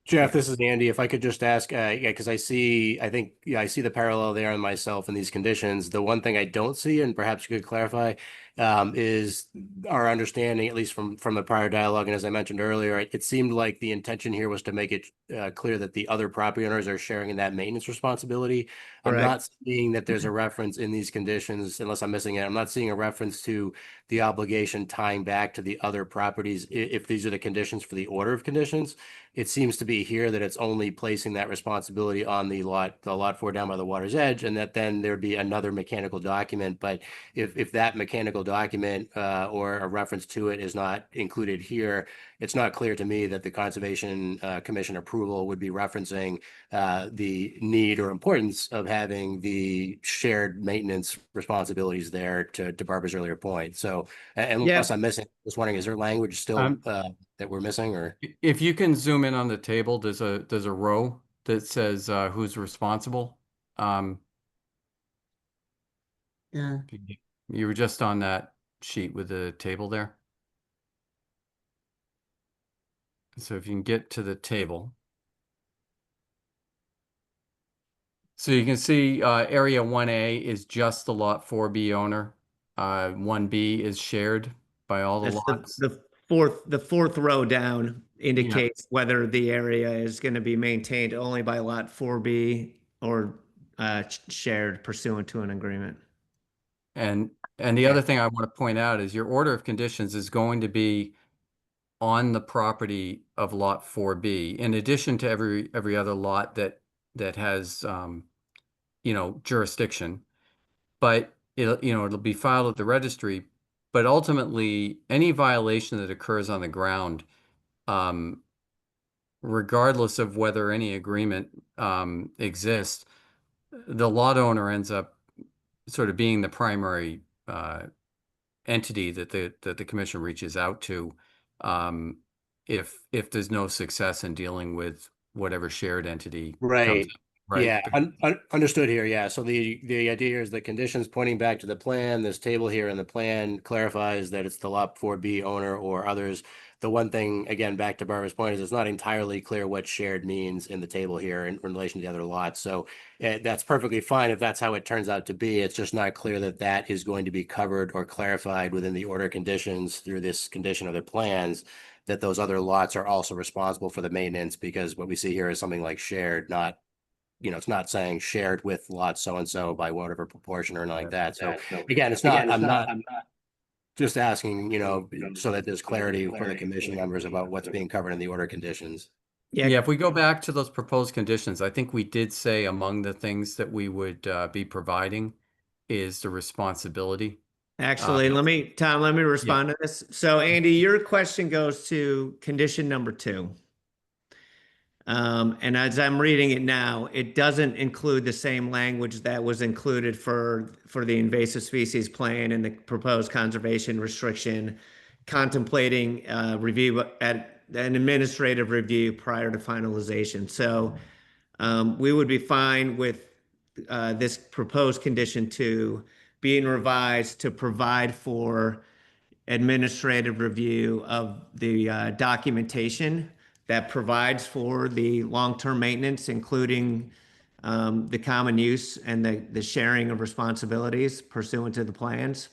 Jeff, this is Andy. If I could just ask, because I see the parallel there on myself in these conditions. The one thing I don't see, and perhaps you could clarify, is our understanding, at least from the prior dialogue. And as I mentioned earlier, it seemed like the intention here was to make it clear that the other property owners are sharing in that maintenance responsibility. I'm not seeing that there's a reference in these conditions, unless I'm missing it. I'm not seeing a reference to the obligation tying back to the other properties. If these are the conditions for the order of conditions, it seems to be here that it's only placing that responsibility on the lot 4 down by the water's edge, and that then there'd be another mechanical document. But if that mechanical document or a reference to it is not included here, it's not clear to me that the Conservation Commission approval would be referencing the need or importance of having the shared maintenance responsibilities there, to Barbara's earlier point. So unless I'm missing, just wondering, is there language still that we're missing? Or if you can zoom in on the table, there's a row that says who's responsible. Yeah. You were just on that sheet with the table there. So if you can get to the table. So you can see area 1A is just the lot 4B owner. 1B is shared by all the That's lots. the fourth row down indicates whether the area is going to be maintained only by lot 4B or shared pursuant to an agreement. And the other thing I want to point out is your order of conditions is going to be on the property of lot 4B, in addition to every other lot that has jurisdiction. But it'll be filed at the registry. But ultimately, any violation that occurs on the ground, regardless of whether any agreement exists, the lot owner ends up sort of being the primary entity that the commission reaches out to if there's no success in dealing with whatever shared entity comes Right. up. Right. Yeah, understood here. Yeah. So the idea here is the conditions pointing back to the plan. This table here in the plan clarifies that it's the lot 4B owner or others. The one thing, again, back to Barbara's point, is it's not entirely clear what shared means in the table here in relation to the other lots. So that's perfectly fine if that's how it turns out to be. It's just not clear that that is going to be covered or clarified within the order conditions through this condition of the plans, that those other lots are also responsible for the maintenance, because what we see here is something like shared, not, it's not saying shared with lot so-and-so by whatever proportion or anything like that. So again, I'm not just asking, so that there's clarity for the commission members about what's being covered in the order conditions. Yeah, if we go back to those proposed conditions, I think we did say among the things that we would be providing is the responsibility. Actually, Tom, let me respond to this. So Andy, your question goes to condition number 2. And as I'm reading it now, it doesn't include the same language that was included for the invasive species plan and the proposed conservation restriction, contemplating review at an administrative review prior to finalization. So we would be fine with this proposed condition 2 being revised to provide for administrative review of the documentation that provides for the long-term maintenance, including the common use and the sharing of responsibilities pursuant to the plans.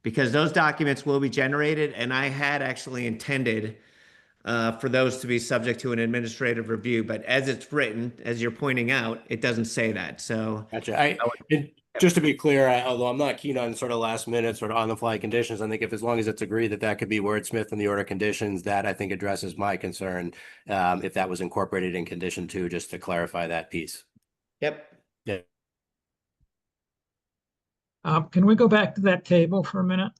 Because those documents will be generated, and I had actually intended for those to be subject to an administrative review, but as it's written, as you're pointing out, it doesn't say that. So Gotcha. Just to be clear, although I'm not keen on sort of last minute, sort of on the fly conditions, I think if as long as it's agreed that that could be wordsmithed in the order conditions, that I think addresses my concern. If that was incorporated in condition 2, just to clarify that piece. Yep. Yeah. Can we go back to that table for a minute?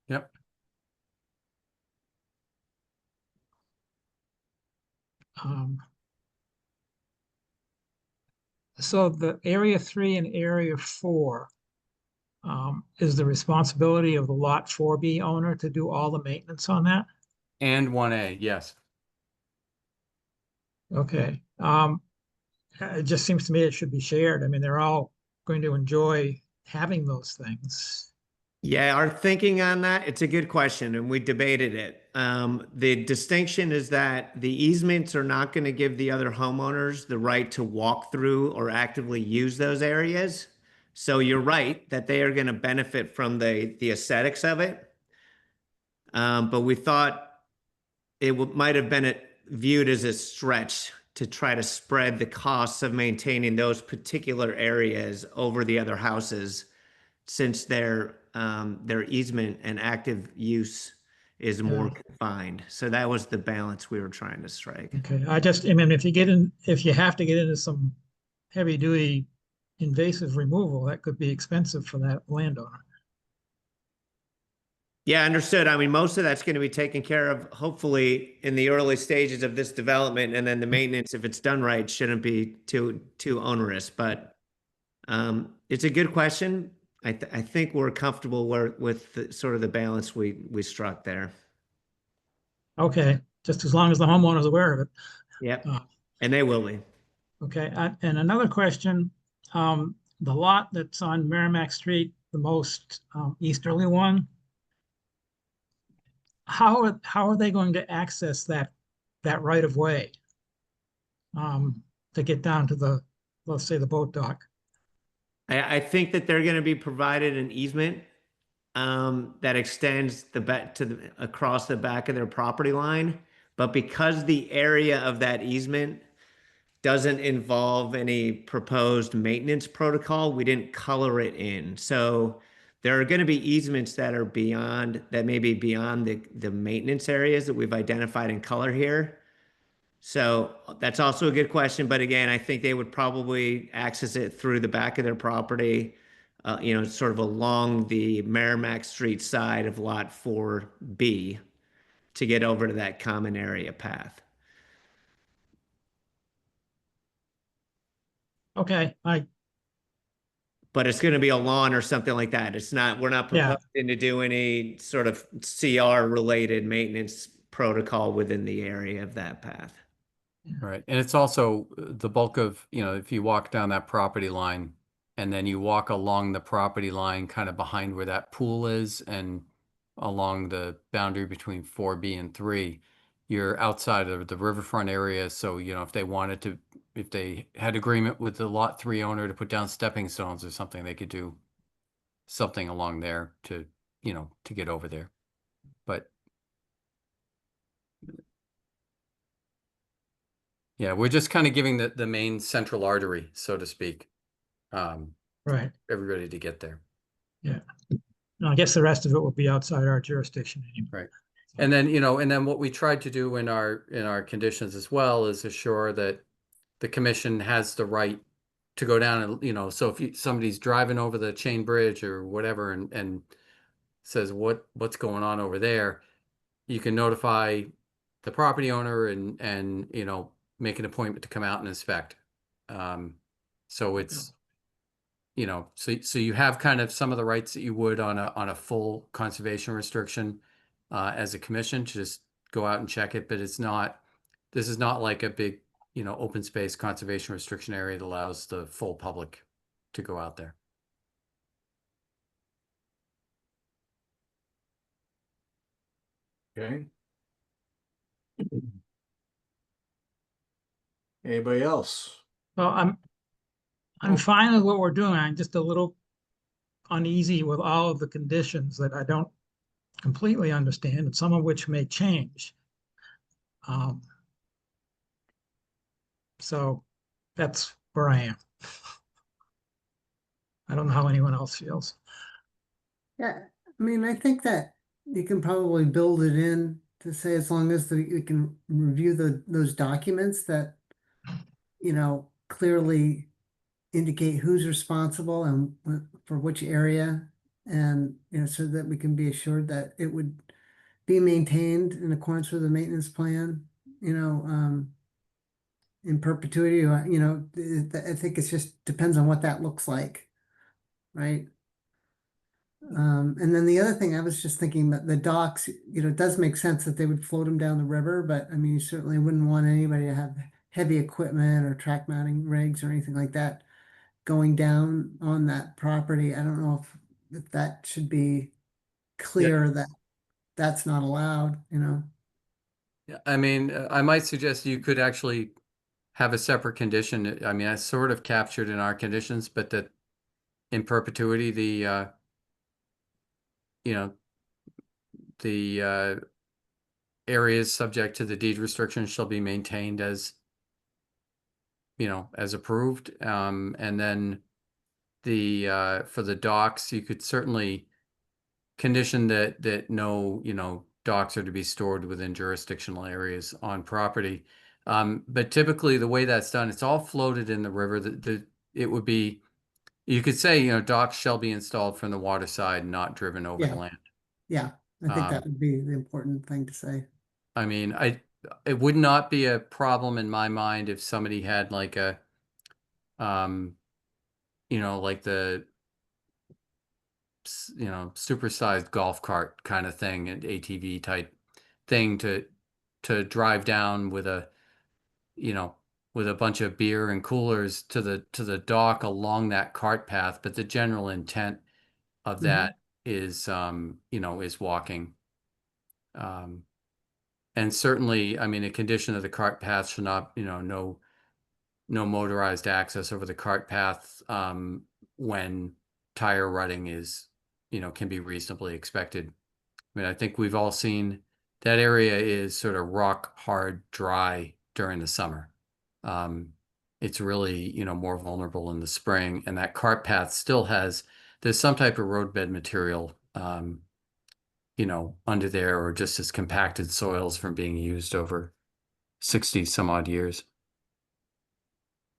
Yep. So the area 3 and area 4 is the responsibility of the lot 4B owner to do all the maintenance on that? And 1A, yes. Okay. It just seems to me it should be shared. I mean, they're all going to enjoy having those things. Yeah, our thinking on that, it's a good question, and we debated it. The distinction is that the easements are not going to give the other homeowners the right to walk through or actively use those areas. So you're right that they are going to benefit from the aesthetics of it. But we thought it might have been viewed as a stretch to try to spread the costs of maintaining those particular areas over the other houses, since their easement and active use is more confined. So that was the balance we were trying to strike. Okay, I mean, if you have to get into some heavy duty invasive removal, that could be expensive for that landowner. Yeah, understood. I mean, most of that's going to be taken care of, hopefully, in the early stages of this development, and then the maintenance, if it's done right, shouldn't be too onerous. But it's a good question. I think we're comfortable with sort of the balance we struck there. Okay, just as long as the homeowner is aware of it. Yep, and they will be. Okay, and another question, the lot that's on Merrimack Street, the most easterly one, how are they going to access that right of way to get down to the let's say the boat dock? I think that they're going to be provided an easement that extends the back to across the back of their property line. But because the area of that easement doesn't involve any proposed maintenance protocol, we didn't color it in. So there are going to be easements that are beyond, that may be beyond the maintenance areas that we've identified in color here. So that's also a good question. But again, I think they would probably access it through the back of their property, sort of along the Merrimack Street side of Lot 4B to get over to that common area path. Okay, But it's going to be a lawn or something like that. It's not, we're not Yeah. proposing to do any sort of CR related maintenance protocol within the area of that path. Right. And it's also the bulk of, if you walk down that property line and then you walk along the property line kind of behind where that pool is and along the boundary between 4B and 3, you're outside of the riverfront area. So, if they had agreement with the Lot 3 owner to put down stepping stones or something, they could do something along there to get over there. But yeah, we're just kind of giving the main central artery, so to speak, right. everybody to get there. Yeah. No, I guess the rest of it will be outside our jurisdiction anyway. Right. And then what we tried to do in our conditions as well is assure that the commission has the right to go down and, so if somebody's driving over the chain bridge or whatever and says what's going on over there, you can notify the property owner and make an appointment to come out and inspect. So it's, so you have kind of some of the rights that you would on a full conservation restriction as a commission to just go out and check it, but this is not like a big, open space conservation restriction area that allows the full public to go out there. Okay. Anybody else? Well, I'm fine with what we're doing. I'm just a little uneasy with all of the conditions that I don't completely understand, and some of which may change. So that's where I am. I don't know how anyone else feels. Yeah, I mean, I think that you can probably build it in to say as long as you can review those documents that, clearly indicate who's responsible and for which area, and, so that we can be assured that it would be maintained in accordance with the maintenance plan, in perpetuity, I think it just depends on what that looks like, right? And then the other thing I was just thinking that the docks, it does make sense that they would float them down the river, but I mean, you certainly wouldn't want anybody to have heavy equipment or track mounting rigs or anything like that going down on that property. I don't know if that should be clear that that's not allowed, Yeah, I mean, I might suggest you could actually have a separate condition. I mean, I sort of captured in our conditions, but that in perpetuity, the areas subject to the deed restriction shall be maintained as approved. And then for the docks, you could certainly condition that no docks are to be stored within jurisdictional areas on property. But typically the way that's done, it's all floated in the river. It would be, you could say, docks shall be installed from the water side, not driven over the land. Yeah, I think that would be the important thing to say. I mean, it would not be a problem in my mind if somebody had like a, like the, supersized golf cart kind of thing, an ATV type thing to drive down with a bunch of beer and coolers to the dock along that cart path. But the general intent of that is, is walking. And certainly, I mean, a condition of the cart path should not, no no motorized access over the cart path when tire rutting is, can be reasonably expected. I mean, I think we've all seen that area is sort of rock hard dry during the summer. It's really, more vulnerable in the spring, and that cart path still there's some type of roadbed material, under there, or just as compacted soils from being used over 60 some odd years.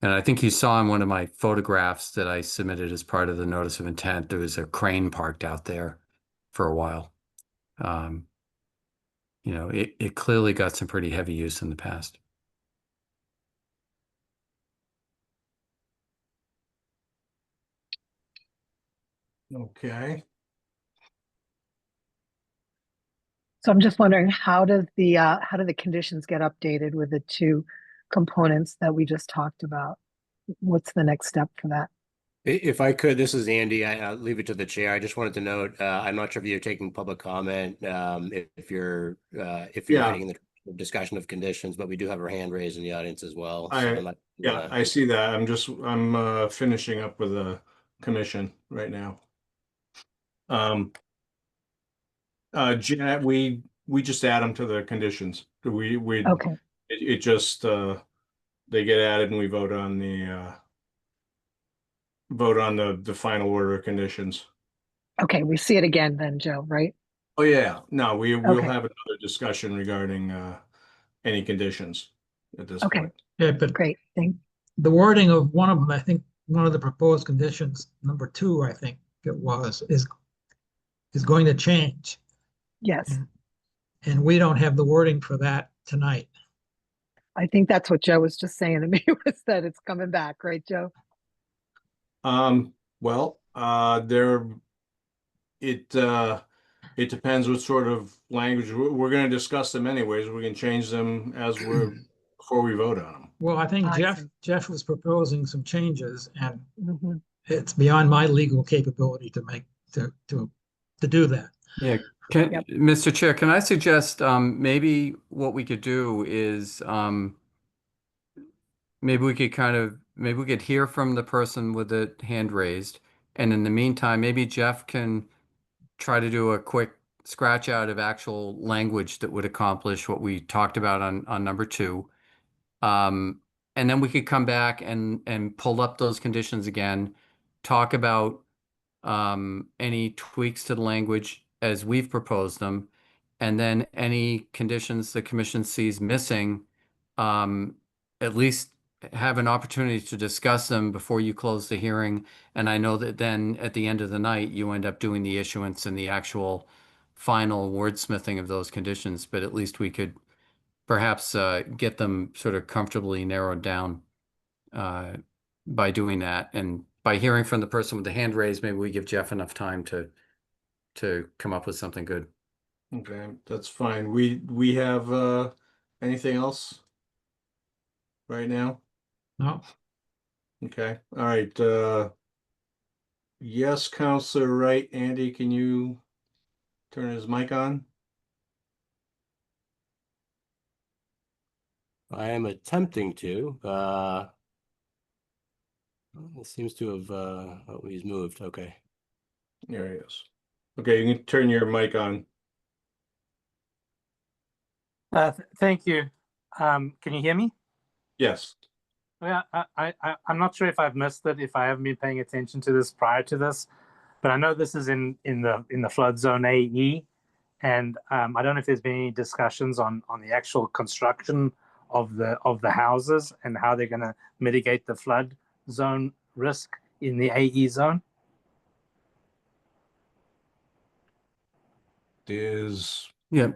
And I think you saw in one of my photographs that I submitted as part of the notice of intent, there was a crane parked out there for a while. It clearly got some pretty heavy use in the past. Okay. So I'm just wondering, how do the conditions get updated with the two components that we just talked about? What's the next step for that? If I could, this is Andy. I'll leave it to the chair. I just wanted to note, I'm not sure if you're taking public comment, if you're Yeah. heading in the discussion of conditions, but we do have our hand raised in the audience as well. I see that. I'm finishing up with the commission right now. Janet, we just add them to the conditions. Okay, It just they get added and we vote on the final order of conditions. okay, we see it again then, Joe, right? Oh yeah, no, we'll Okay. have another discussion regarding any conditions at this Okay. point. Yeah, but Great, the wording of one of them, I think one of the proposed conditions, number 2, I think it was, is going to change. yes. And we don't have the wording for that tonight. I think that's what Joe was just saying to me, was that it's coming back, right, Joe? Well, it depends what sort of language we're going to discuss them anyways. We can change them before we vote on them. Well, I think I see. Jeff was proposing some changes, and Mhm. it's beyond my legal capability to make to do that. Yeah. Yep. Mr. Chair, can I suggest maybe what we could do is maybe we could hear from the person with the hand raised, and in the meantime, maybe Jeff can try to do a quick scratch out of actual language that would accomplish what we talked about on number 2. And then we could come back and pull up those conditions again, talk about any tweaks to the language as we've proposed them, and then any conditions the commission sees missing, at least have an opportunity to discuss them before you close the hearing. And I know that then at the end of the night, you end up doing the issuance and the actual final wordsmithing of those conditions, but at least we could perhaps get them sort of comfortably narrowed down by doing that. And by hearing from the person with the hand raised, maybe we give Jeff enough time to come up with something good. Okay, that's fine. We have anything else right now? No, Okay, all right. Yes, Counselor Wright. Andy, can you turn his mic on? I am attempting to. It seems to have he's moved. Okay. There he is. Okay, you can turn your mic on. Thank you. Can you hear me? Yes. Yeah, I'm not sure if I've missed it, if I haven't been paying attention to this prior to this, but I know this is in the flood zone AE, and I don't know if there's been any discussions on the actual construction of the houses and how they're going to mitigate the flood zone risk in the AE zone. Yeah,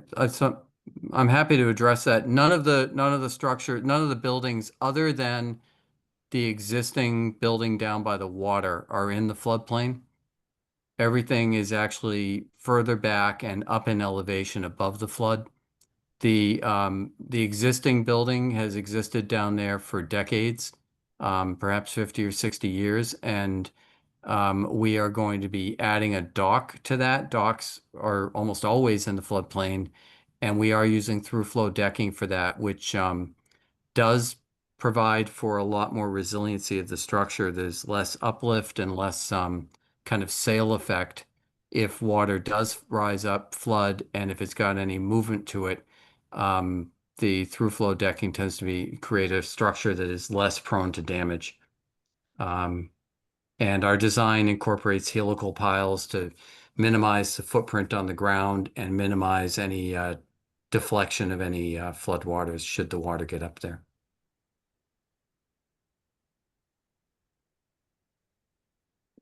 I'm happy to address that. None of the structure, none of the buildings other than the existing building down by the water are in the floodplain. Everything is actually further back and up in elevation above the flood. The existing building has existed down there for decades, perhaps 50 or 60 years, and we are going to be adding a dock to that. Docks are almost always in the floodplain, and we are using through flow decking for that, which does provide for a lot more resiliency of the structure. There's less uplift and less kind of sail effect if water does rise up, flood, and if it's got any movement to it. The through-flow decking tends to create a structure that is less prone to damage. And our design incorporates helical piles to minimize the footprint on the ground and minimize any deflection of any flood waters should the water get up there.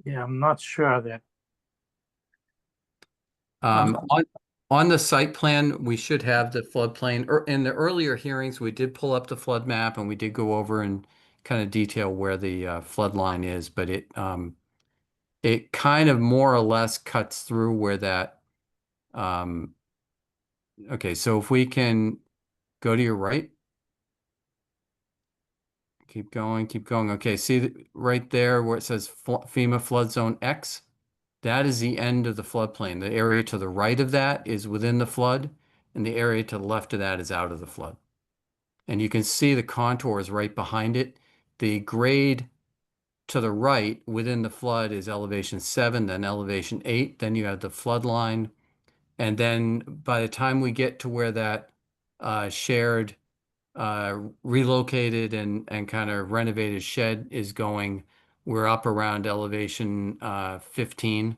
Yeah, I'm not sure that. On the site plan, we should have the floodplain. In the earlier hearings, we did pull up the flood map and we did go over and kind of detail where the flood line is, but it kind of more or less cuts through where that. Okay, so if we can go to your right. Keep going, keep going. Okay, see right there where it says FEMA flood zone X? That is the end of the floodplain. The area to the right of that is within the flood, and the area to the left of that is out of the flood. And you can see the contours right behind it. The grade to the right within the flood is elevation 7, then elevation 8, then you have the flood line. And then by the time we get to where that shared relocated and kind of renovated shed is going, we're up around elevation 15.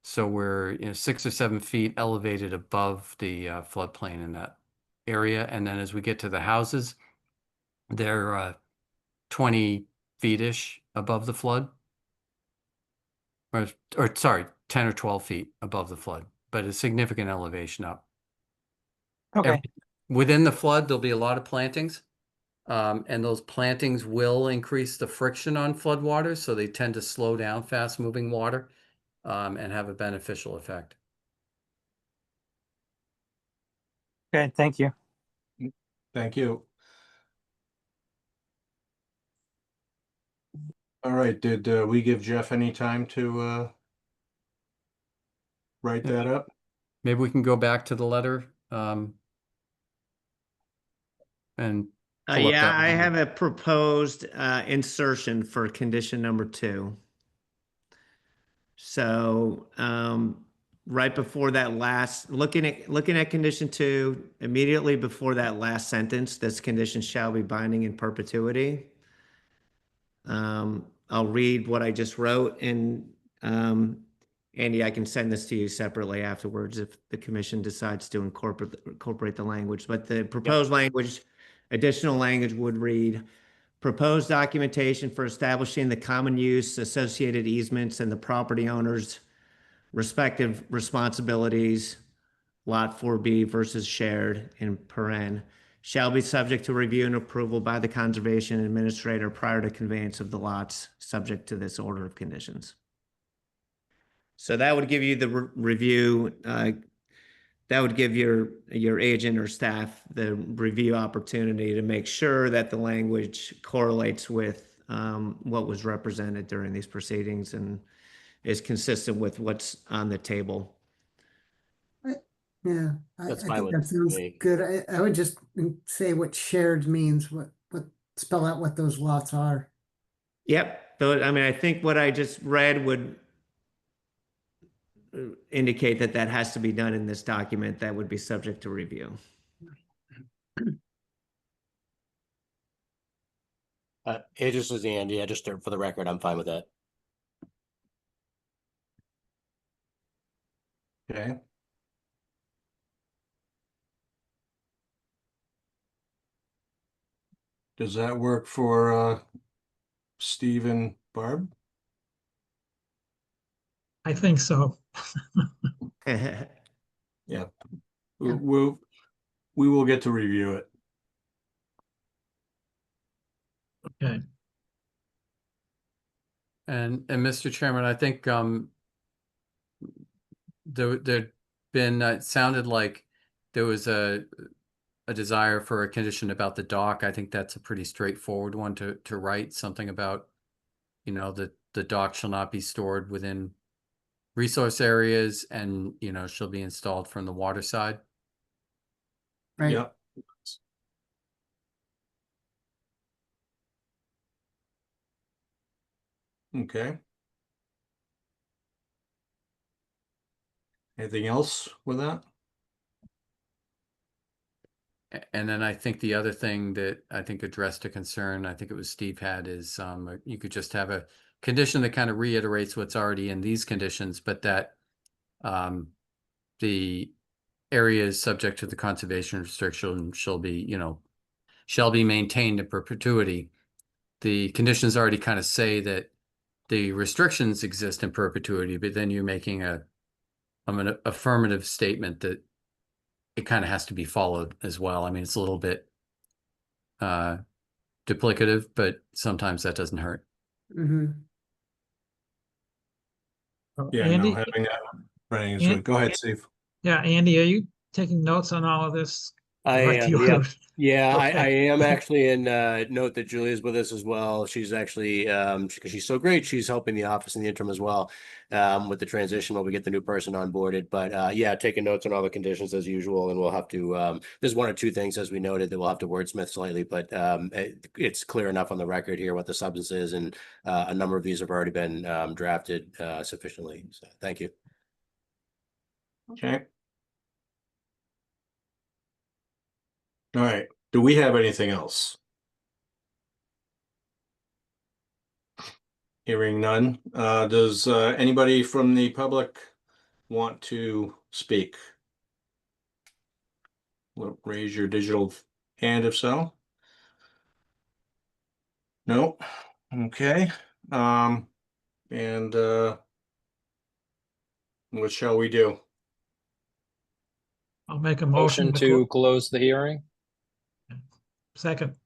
So we're 6 or 7 feet elevated above the floodplain in that area. And then as we get to the houses, they're 20 feet-ish above the flood. Or sorry, 10 or 12 feet above the flood, but a significant elevation up. Okay. Within the flood, there'll be a lot of plantings. And those plantings will increase the friction on floodwaters, so they tend to slow down fast-moving water and have a beneficial effect. Okay, thank you. Thank you. All right, did we give Jeff any time to write that up? Maybe we can go back to the letter and pull up Yeah, that I line. have a proposed insertion for condition number 2. So right before that last, looking at condition 2, immediately before that last sentence, this condition shall be binding in perpetuity. I'll read what I just wrote, and Andy, I can send this to you separately afterwards if the commission decides to incorporate the language. But the proposed language, additional language would read, proposed documentation for establishing the common use, associated easements, and the property owner's respective responsibilities, Lot 4B versus shared in paren, shall be subject to review and approval by the conservation administrator prior to conveyance of the lots, subject to this order of conditions. So that would give you the review. That would give your agent or staff the review opportunity to make sure that the language correlates with what was represented during these proceedings and is consistent with what's on the table. Yeah, That's I fine think with that sounds me. good. I would just say what shared means, what spell out what those lots are. Yep. But I mean, I think what I just read would indicate that that has to be done in this document. That would be subject to review. It just is Andy. Just for the record, I'm fine with that. Okay. Does that work for Steve and Barb? I think so. Yeah. We will get to review it. Okay. And Mr. Chairman, I think there'd been it sounded like there was a desire for a condition about the dock. I think that's a pretty straightforward one to write, something about, that the dock shall not be stored within resource areas and, shall be installed from the water side. Right. Yep. Okay. Anything else with that? And then I think the other thing that I think addressed a concern, I think it was Steve had, is you could just have a condition that kind of reiterates what's already in these conditions, but that the area is subject to the conservation restriction shall be maintained in perpetuity. The conditions already kind of say that the restrictions exist in perpetuity, but then you're making an affirmative statement that it kind of has to be followed as well. I mean, it's a little bit duplicative, but sometimes that doesn't hurt. Mhm. Yeah, Andy, no, having that running is An- good. Go ahead, Steve. yeah, Andy, are you taking notes on all of this? I Like am, you yeah. were- Yeah, I Okay. am actually, and note that Julia's with us as well. She's actually, because she's so great, she's helping the office in the interim as well, with the transition while we get the new person onboarded. But yeah, taking notes on all the conditions as usual, and we'll have to, there's one or two things, as we noted, that we'll have to wordsmith slightly, but it's clear enough on the record here what the substance is, and a number of these have already been drafted sufficiently. So thank you. Okay. All right. Do we have anything else? Hearing none. Does anybody from the public want to speak? Raise your digital hand if so. No? Okay. And what shall we do? I'll make a Motion motion to close the hearing? second.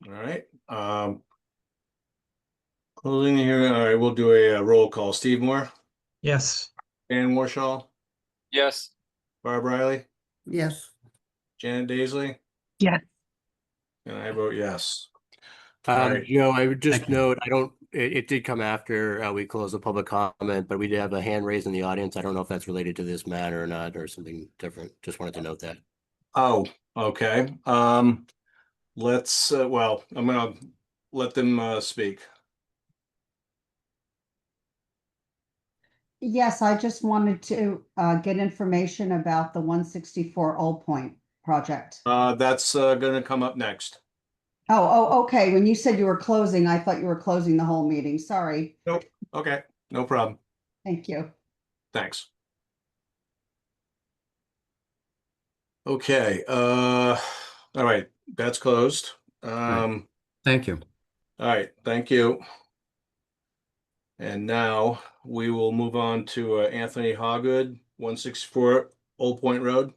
All right. Closing the hearing. All right, we'll do a roll call. Steve Moore, Yes. Dan Warshall, Yes. Barb Riley, Yes. Janet Daisley, Yes. and I vote yes. All right. Joe, I would just Thank you. note, it did come after we closed the public comment, but we did have a hand raised in the audience. I don't know if that's related to this matter or not, or something different. Just wanted to note that. Oh, okay. Let's, well, I'm gonna let them speak. Yes, I just wanted to get information about the 164 Old Point project. That's gonna come up next. Oh, okay. When you said you were closing, I thought you were closing the whole meeting. Sorry. Nope. Okay, no problem. Thank you. Thanks. Okay, all right, that's closed. Thank you. All right, thank you. And now we will move on to Anthony Hoggood, 164 Old Point Road.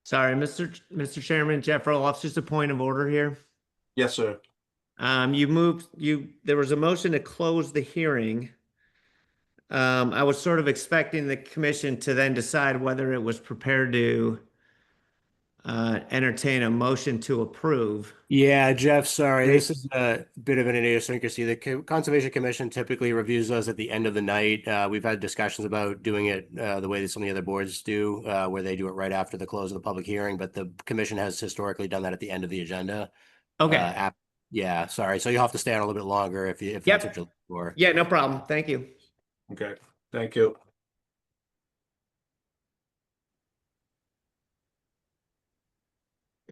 Sorry, Mr. Chairman, Jeff Roloff, just a point of order here. Yes, sir. There was a motion to close the hearing. I was sort of expecting the commission to then decide whether it was prepared to entertain a motion to approve. Yeah, Jeff, sorry, this is a bit of an idiosyncrasy. The Conservation Commission typically reviews those at the end of the night. We've had discussions about doing it the way that some of the other boards do, where they do it right after the close of the public hearing, but the commission has historically done that at the end of the agenda. Okay. Yeah, sorry. So you'll have to stay on a little bit longer if that's what you're looking for. Yeah, no problem. Thank you. Okay, thank you.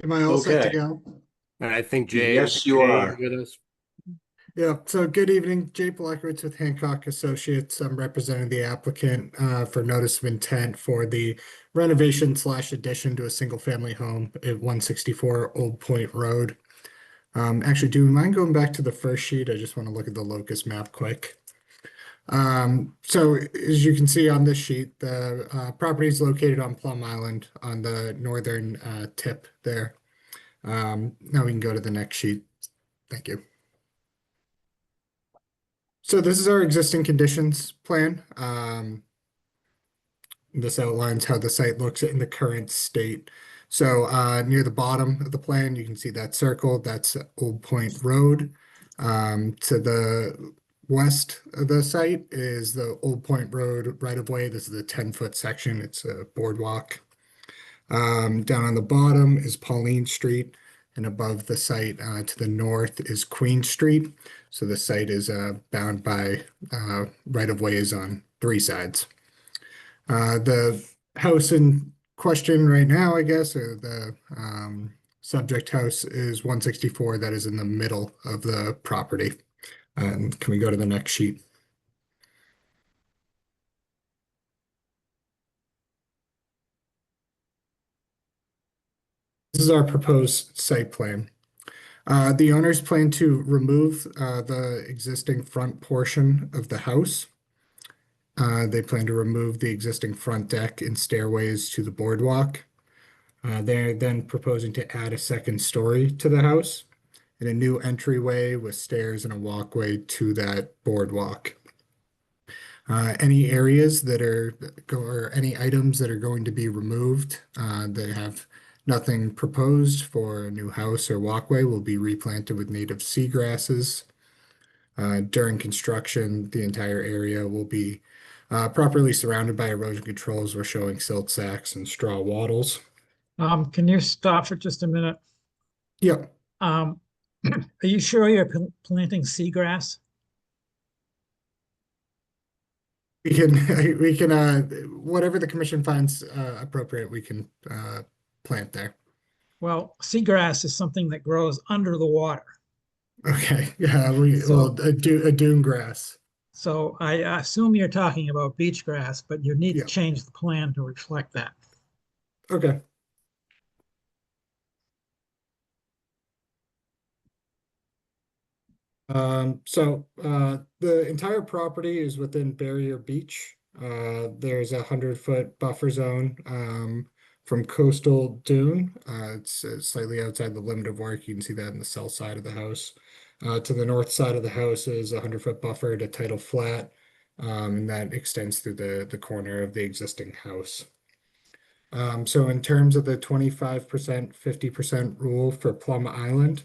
Am I all set to Okay. go? And I think Jay. Yes, you Jay are. with us. Yeah, so good evening, Jay Blackridge with Hancock Associates. I'm representing the applicant for notice of intent for the renovation / addition to a single family home at 164 Old Point Road. Actually, do you mind going back to the first sheet? I just want to look at the locus map quick. So as you can see on this sheet, the property is located on Plum Island on the northern tip there. Now we can go to the next sheet. Thank you. So this is our existing conditions plan. This outlines how the site looks in the current state. So near the bottom of the plan, you can see that circle. That's Old Point Road. To the west of the site is the Old Point Road right-of-way. This is the 10-foot section. It's a boardwalk. Down on the bottom is Pauline Street. and above the site to the north is Queen Street. So the site is bound by right-of-ways on 3 sides. The house in question right now, I guess, or the subject house is 164 that is in the middle of the property. Can we go to the next sheet? This is our proposed site plan. The owners plan to remove the existing front portion of the house. They plan to remove the existing front deck and stairways to the boardwalk. They're then proposing to add a second story to the house and a new entryway with stairs and a walkway to that boardwalk. Any areas that are or any items that are going to be removed that have nothing proposed for a new house or walkway will be replanted with native seagrasses. During construction, the entire area will be properly surrounded by erosion controls. We're showing silt sacks and straw wattles. Can you stop for just a minute? Yep. Are you sure you're planting seagrass? We can, whatever the commission finds appropriate, we can plant there. Well, seagrass is something that grows under the water. Okay, yeah, a dune grass. So I assume you're talking about beach grass, but you need Yeah. to change the plan to reflect that. Okay. The entire property is within Barrier Beach. There's 100-foot buffer zone from coastal dune. It's slightly outside the limit of work. You can see that in the south side of the house. To the north side of the house is a 100-foot buffer to tidal flat, and that extends through the corner of the existing house. So in terms of the 25%, 50% rule for Plum Island,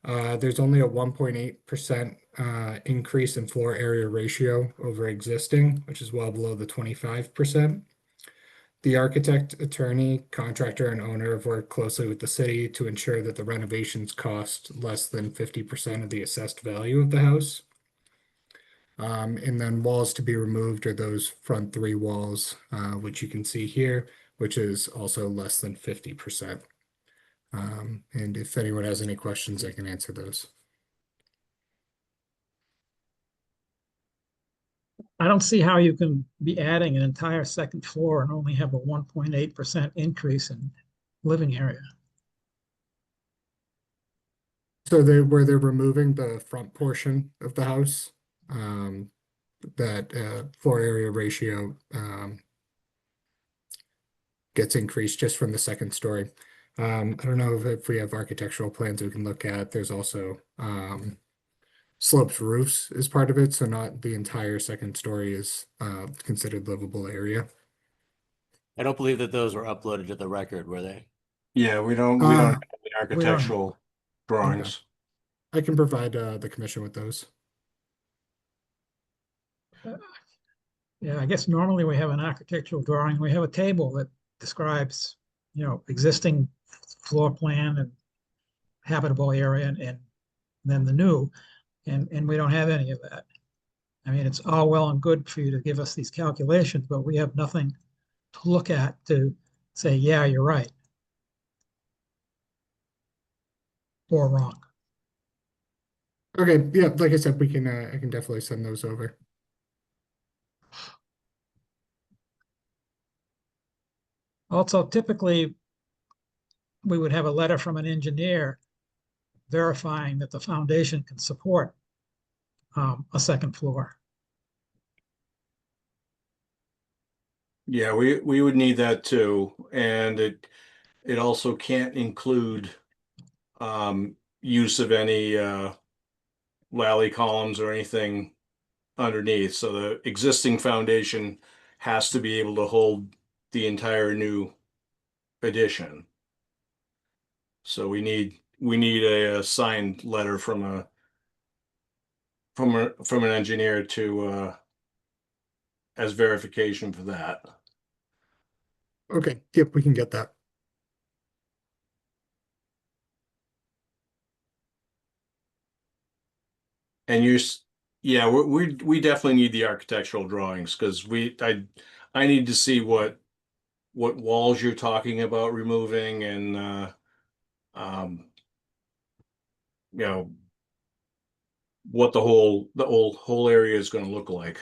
there's only a 1.8% increase in floor area ratio over existing, which is well below the 25%. The architect, attorney, contractor, and owner have worked closely with the city to ensure that the renovations cost less than 50% of the assessed value of the house. And then walls to be removed are those front 3 walls, which you can see here, which is also less than 50%. And if anyone has any questions, I can answer those. I don't see how you can be adding an entire second floor and only have a 1.8% increase in living area. So where they're removing the front portion of the house, that floor area ratio gets increased just from the second story. I don't know if we have architectural plans we can look at. There's also sloped roofs as part of it, so not the entire second story is considered livable area. I don't believe that those were uploaded to the record, were they? Yeah, we don't have the architectural drawings. I can provide the commission with those. Yeah, I guess normally we have an architectural drawing. We have a table that describes, existing floor plan and habitable area and then the new, and we don't have any of that. I mean, it's all well and good for you to give us these calculations, but we have nothing to look at to say, yeah, you're right. Or wrong. Okay, yeah, like I said, I can definitely send those over. Also, typically, we would have a letter from an engineer verifying that the foundation can support a second floor. Yeah, we would need that too, and it also can't include use of any lally columns or anything underneath. So the existing foundation has to be able to hold the entire new addition. So we need a signed letter from an engineer to as verification for that. Okay, yep, we can get that. And yeah, we definitely need the architectural drawings because I need to see what walls you're talking about removing and um, you know, what the whole area is going to look like.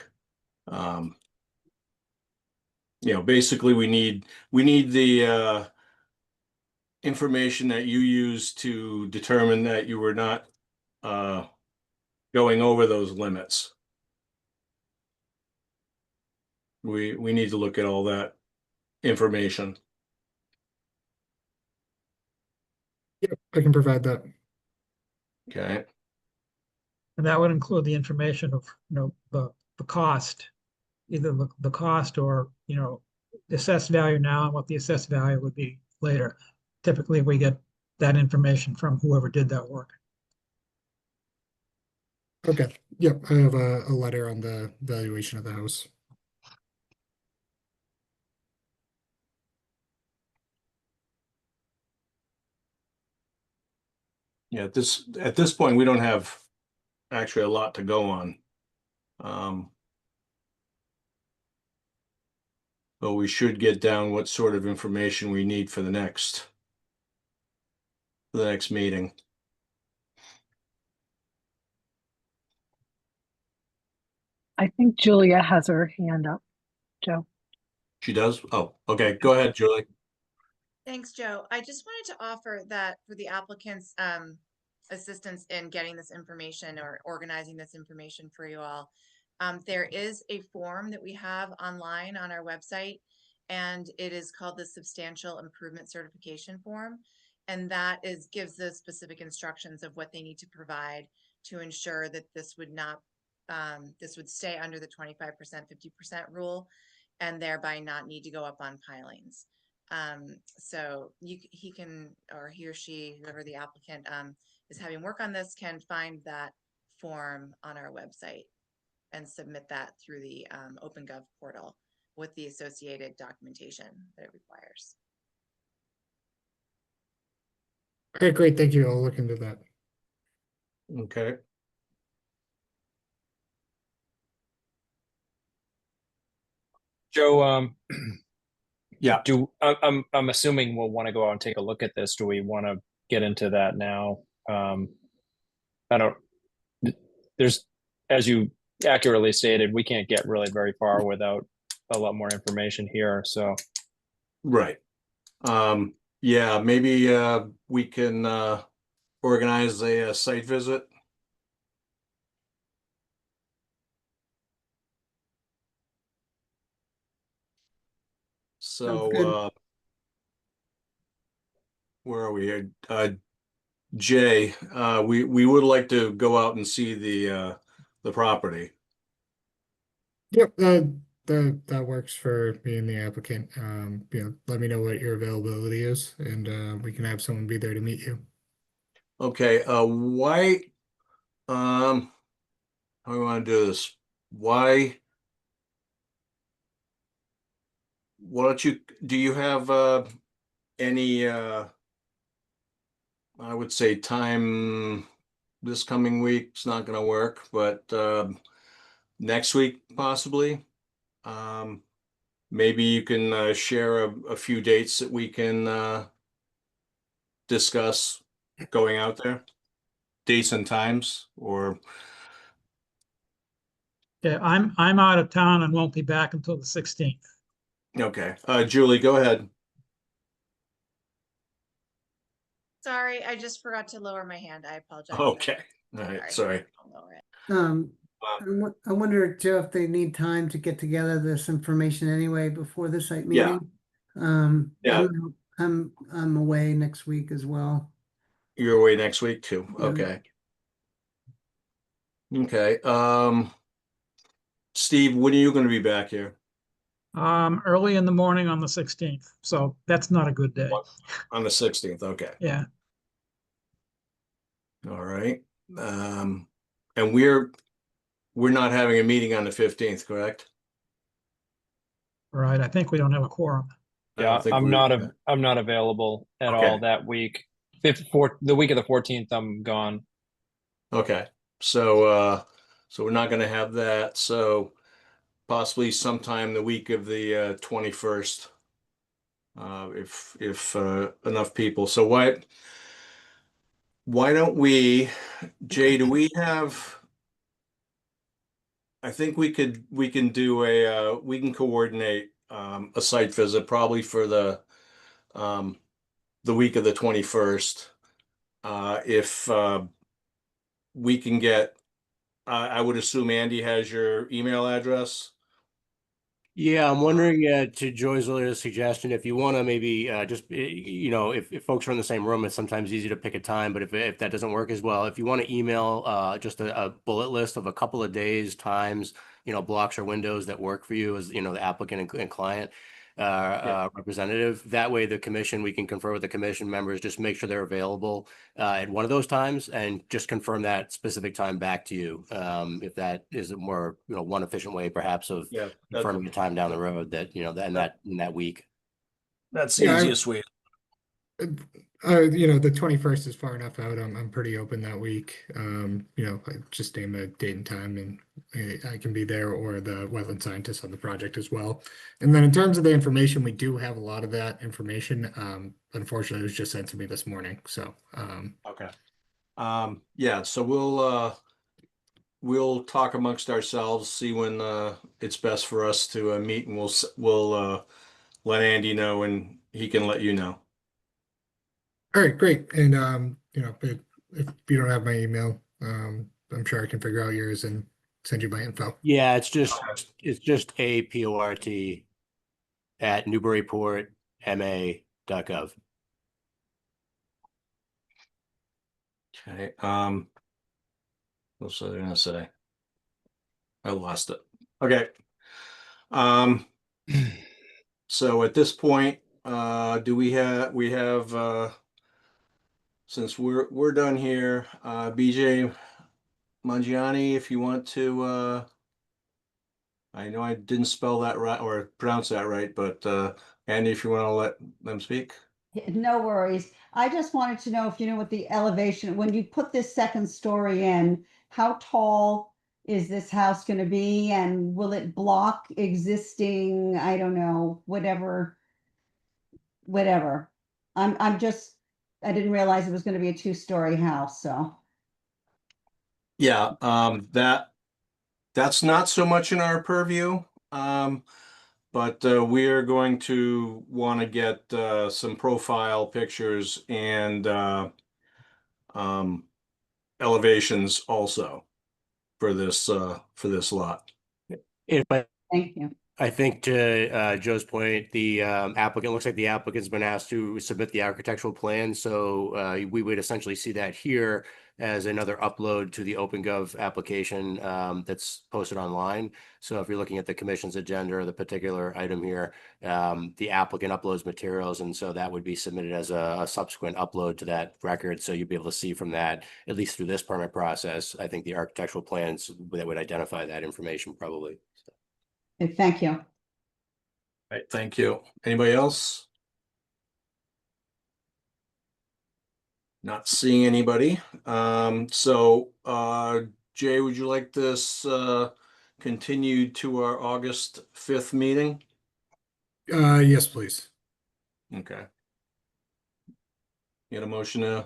Basically we need the information that you use to determine that you were not going over those limits. We need to look at all that information. Yep, I can provide that. Okay. And that would include the information of, the cost, either the cost or, the assessed value now and what the assessed value would be later. Typically, we get that information from whoever did that work. Okay. Yep, I have a letter on the valuation of the house. Yeah, at this point, we don't have actually a lot to go on. But we should get down what sort of information we need for the next meeting. I think Julia has her hand up, Joe. She does? Oh, okay. Go ahead, Julie. Thanks, Joe. I just wanted to offer that for the applicant's assistance in getting this information or organizing this information for you all. There is a form that we have online on our website, and it is called the Substantial Improvement Certification Form. And that gives the specific instructions of what they need to provide to ensure that this would not, this would stay under the 25%, 50% rule, and thereby not need to go up on pilings. So he can, or he or she, whoever the applicant is having work on this, can find that form on our website and submit that through the OpenGov portal with the associated documentation that it requires. Okay, great. Thank you. I'll look into that. Okay. Joe, Yeah. I'm assuming we'll want to go out and take a look at this. Do we want to get into that now? There's, as you accurately stated, we can't get really very far without a lot more information here. So, Right. Yeah, maybe we can organize a site visit. Sounds good. So where are we here? Jay, we would like to go out and see the property. Yep, that works for me and the applicant. Let me know what your availability is, and we can have someone be there to meet you. Okay, how do we want to do this? Why don't do you have any I would say time this coming week's not gonna work, but next week possibly. Maybe you can share a few dates that we can discuss going out there, dates and times, or Yeah, I'm out of town and won't be back until the 16th. okay. Julie, go ahead. Sorry, I just forgot to lower my hand. I apologize. Okay, all right, sorry. I'll lower it. I wonder, Joe, if they need time to get together this information anyway before the site Yeah. meeting. Yeah. I'm away next week as well. You're away next week too. Yeah. Okay. Okay. Steve, when are you going to be back here? Early in the morning on the 16th. So that's not a good day. On the 16th. Okay. Yeah. All right. And we're not having a meeting on the 15th, correct? Right. I think we don't have a quorum. yeah, I'm not available at all that week. The week of the 14th, I'm gone. Okay. So we're not gonna have that, so possibly sometime the week of the 21st. If enough people. So why don't we, Jay, do we have, I think we can do we can coordinate a site visit probably for the week of the 21st. If we can get, I would assume Andy has your email address. Yeah, I'm wondering, to Joy's earlier suggestion, if you want to maybe if folks are in the same room, it's sometimes easy to pick a time, but if that doesn't work as well, if you want to email just a bullet list of a couple of days, times, blocks or windows that work for you as, the applicant and client representative. That way the commission, we can confer with the commission members, just make sure they're available at one of those times and just confirm that specific time back to you. If that is a more, one efficient way perhaps of confirming a time down the road that, in that week. That's the easiest way. The 21st is far enough out. I'm pretty open that week. I just name a date and time, and I can be there, or the wetland scientist on the project as well. And then in terms of the information, we do have a lot of that information. Unfortunately, it was just sent to me this morning. So okay. Yeah, so we'll talk amongst ourselves, see when it's best for us to meet, and we'll let Andy know, and he can let you know. all right, great. And if you don't have my email, I'm sure I can figure out yours and send you my info. Yeah, it's just APORT at newburyportma.gov. Okay. What was I gonna say? I lost it. Okay. So at this point, do we have since we're done here, BJ Mangiani, if you want to, I know I didn't spell that right or pronounce that right, but Andy, if you want to let them speak. No worries. I just wanted to know if you know what the elevation, when you put this second story in, how tall is this house going to be, and will it block existing, I don't know, whatever. I'm just, I didn't realize it was going to be a two-story house, so. Yeah, that's not so much in our purview. But we are going to want to get some profile pictures and elevations also for this lot. Thank you. I think to Joe's point, the applicant, looks like the applicant's been asked to submit the architectural plan. So we would essentially see that here as another upload to the OpenGov application that's posted online. So if you're looking at the commission's agenda or the particular item here, the applicant uploads materials. And so that would be submitted as a subsequent upload to that record. So you'd be able to see from that, at least through this permit process, I think the architectural plans that would identify that information probably. Okay, thank you. All right, thank you. Anybody else? Not seeing anybody. So Jay, would you like this continued to our August 5th meeting? Yes, please. Okay. Get a motion to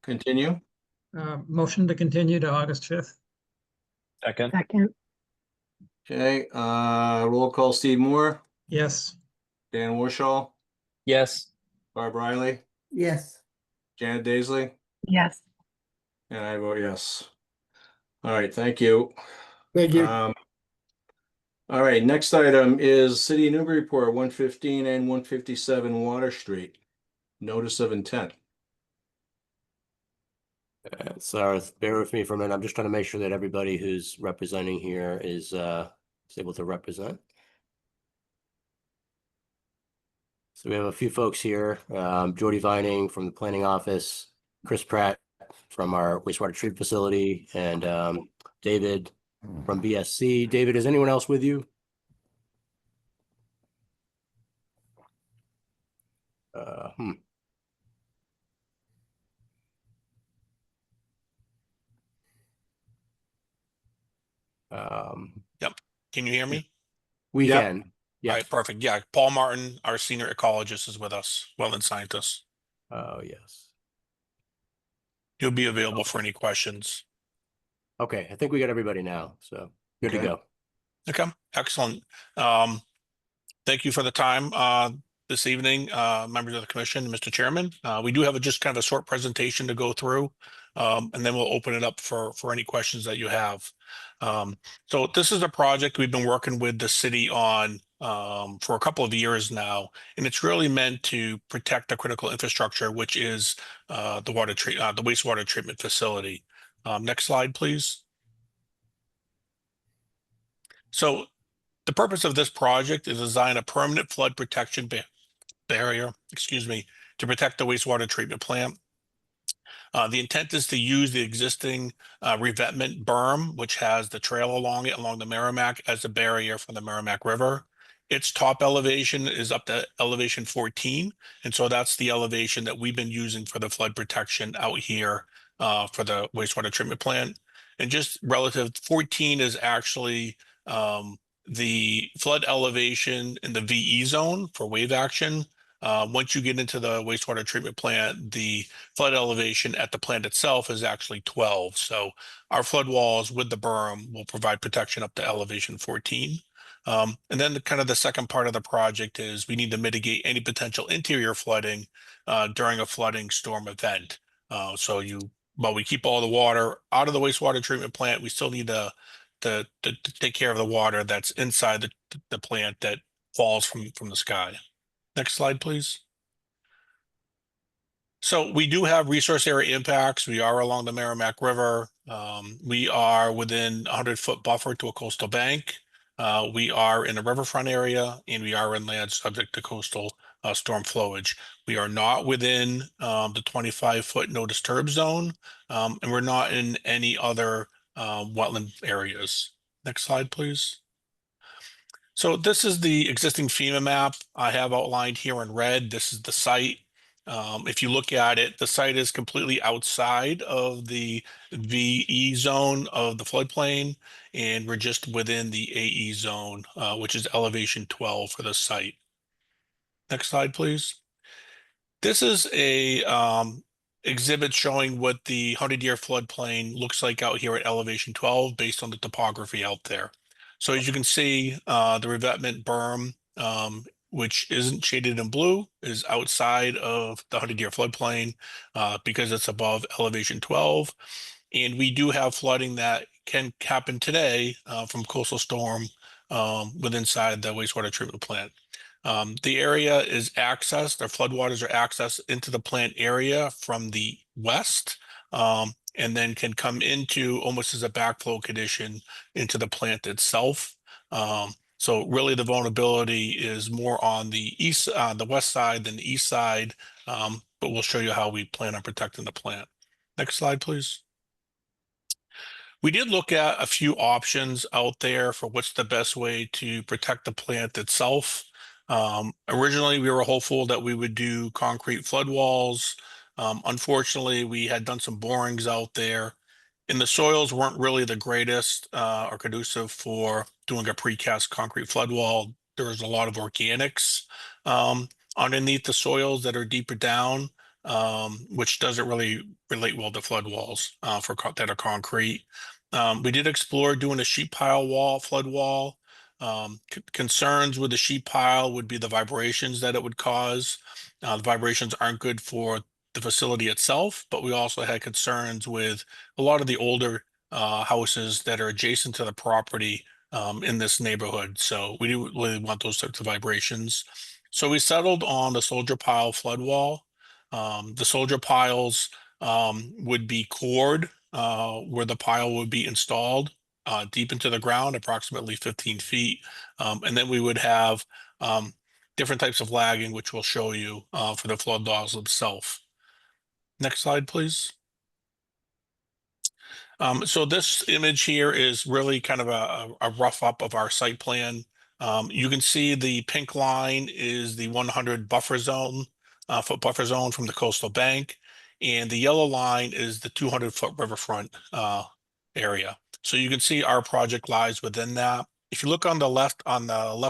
continue? Motion to continue to August 5th. Second. Okay, roll call, Steve Moore, Yes. Dan Warshaw, Yes. Barb Riley, Yes. Janet Daisley, Yes. and I vote yes. All right, thank you. Thank you. All right, next item is City of Newburyport, 115 and 157 Water Street. Notice of intent. So bear with me for a minute. I'm just trying to make sure that everybody who's representing here is able to represent. So we have a few folks here, Jordy Vining from the planning office, Chris Pratt from our wastewater treatment facility, and David from BSC. David, is anyone else with you? Yep. Can you hear me? We Yep. can. All Yeah. right, perfect. Yeah, Paul Martin, our senior ecologist, is with us, wetland scientist. Oh, yes. He'll be available for any questions. Okay, I think we got everybody now, so good to Okay. go. Okay, excellent. Thank you for the time this evening, members of the commission, Mr. Chairman. We do have just kind of a short presentation to go through, and then we'll open it up for any questions that you have. So this is a project we've been working with the city on for a couple of years now, and it's really meant to protect the critical infrastructure, which is the wastewater treatment facility. Next slide, please. So the purpose of this project is to design a permanent flood protection barrier, to protect the wastewater treatment plant. The intent is to use the existing revetment berm, which has the trail along it, along the Merrimack, as a barrier from the Merrimack River. Its top elevation is up to elevation 14. And so that's the elevation that we've been using for the flood protection out here for the wastewater treatment plant. And just relative, 14 is actually the flood elevation in the VE zone for wave action. Once you get into the wastewater treatment plant, the flood elevation at the plant itself is actually 12. So our flood walls with the berm will provide protection up to elevation 14. And then the second part of the project is we need to mitigate any potential interior flooding during a flooding storm event. While we keep all the water out of the wastewater treatment plant, we still need to take care of the water that's inside the plant that falls from the sky. Next slide, please. So we do have resource area impacts. We are along the Merrimack River. We are within 100-foot buffer to a coastal bank. We are in a riverfront area, and we are in land subject to coastal storm flowage. We are not within the 25-foot no disturb zone, and we're not in any other wetland areas. Next slide, please. So this is the existing FEMA map I have outlined here in red. This is the site. If you look at it, the site is completely outside of the VE zone of the floodplain, and we're just within the AE zone, which is elevation 12 for the site. Next slide, please. This is a exhibit showing what the 100-year floodplain looks like out here at elevation 12 based on the topography out there. So as you can see, the revetment berm, which isn't shaded in blue, is outside of the 100-year floodplain because it's above elevation 12. And we do have flooding that can happen today from coastal storm with inside the wastewater treatment plant. The area is accessed, the floodwaters are accessed into the plant area from the west, and then can come into almost as a backflow condition into the plant itself. So really the vulnerability is more on the the west side than the east side, but we'll show you how we plan on protecting the plant. Next slide, please. We did look at a few options out there for what's the best way to protect the plant itself. Originally, we were hopeful that we would do concrete flood walls. Unfortunately, we had done some borings out there, and the soils weren't really the greatest or conducive for doing a precast concrete flood wall. There was a lot of organics underneath the soils that are deeper down, which doesn't really relate well to flood walls that are concrete. We did explore doing a sheet pile wall, flood wall. Concerns with the sheet pile would be the vibrations that it would cause. The vibrations aren't good for the facility itself, but we also had concerns with a lot of the older houses that are adjacent to the property in this neighborhood. So we didn't really want those types of vibrations. So we settled on the soldier pile flood wall. The soldier piles would be cored where the pile would be installed deep into the ground, approximately 15 feet. And then we would have different types of lagging, which we'll show you for the flood laws themselves. Next slide, please. So this image here is really kind of a rough up of our site plan. You can see the pink line is the 100 buffer zone, foot buffer zone from the coastal bank. And the yellow line is the 200-foot riverfront area. So you can see our project lies within that. If you look on the left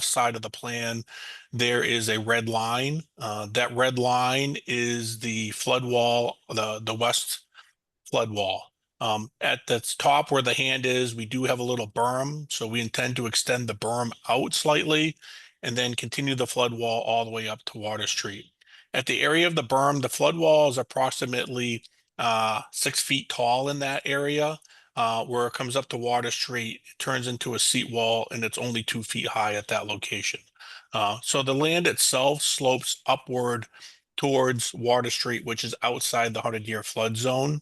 side of the plan, there is a red line. That red line is the flood wall, the west flood wall. At the top where the hand is, we do have a little berm, so we intend to extend the berm out slightly and then continue the flood wall all the way up to Water Street. At the area of the berm, the flood wall is approximately 6 feet tall in that area. Where it comes up to Water Street, it turns into a seat wall, and it's only 2 feet high at that location. So the land itself slopes upward towards Water Street, which is outside the 100-year flood zone.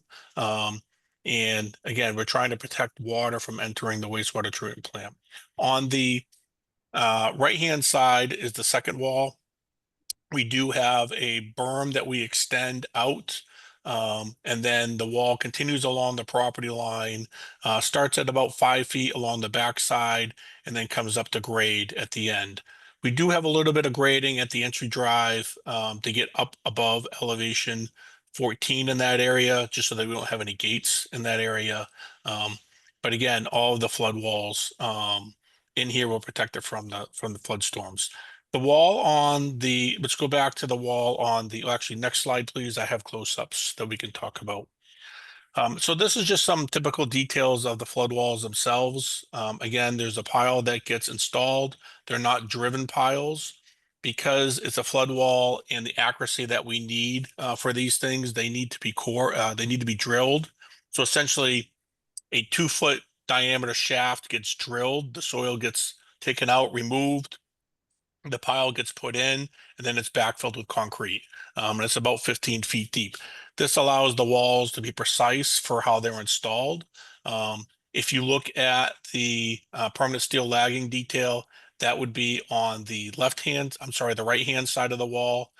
And again, we're trying to protect water from entering the wastewater treatment plant. On the right-hand side is the second wall. We do have a berm that we extend out, and then the wall continues along the property line, starts at about 5 feet along the backside, and then comes up to grade at the end. We do have a little bit of grading at the entry drive to get up above elevation 14 in that area, just so that we don't have any gates in that area. But again, all of the flood walls in here will protect it from the flood storms. The wall on the, let's go back to the wall on the, actually, next slide, please. I have close-ups that we can talk about. So this is just some typical details of the flood walls themselves. Again, there's a pile that gets installed. They're not driven piles. Because it's a flood wall and the accuracy that we need for these things, they need to be they need to be drilled. So essentially, a 2-foot diameter shaft gets drilled, the soil gets taken out, removed, the pile gets put in, and then it's backfilled with concrete. And it's about 15 feet deep. This allows the walls to be precise for how they're installed. If you look at the permanent steel lagging detail, that would be on the the right-hand side of the wall.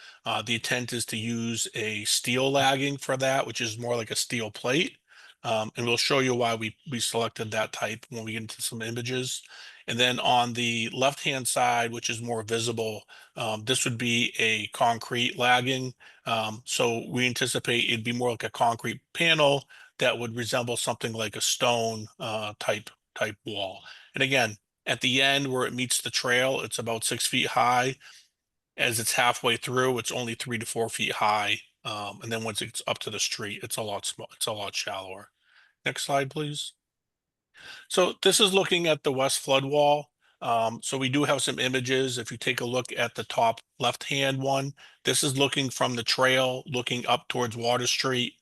The intent is to use a steel lagging for that, which is more like a steel plate. And we'll show you why we selected that type when we get into some images. And then on the left-hand side, which is more visible, this would be a concrete lagging. So we anticipate it'd be more like a concrete panel that would resemble something like a stone type wall. And again, at the end where it meets the trail, it's about 6 feet high. As it's halfway through, it's only 3 to 4 feet high. And then once it's up to the street, it's a lot shallower. Next slide, please. So this is looking at the west flood wall. So we do have some images. If you take a look at the top left-hand one, this is looking from the trail, looking up towards Water Street.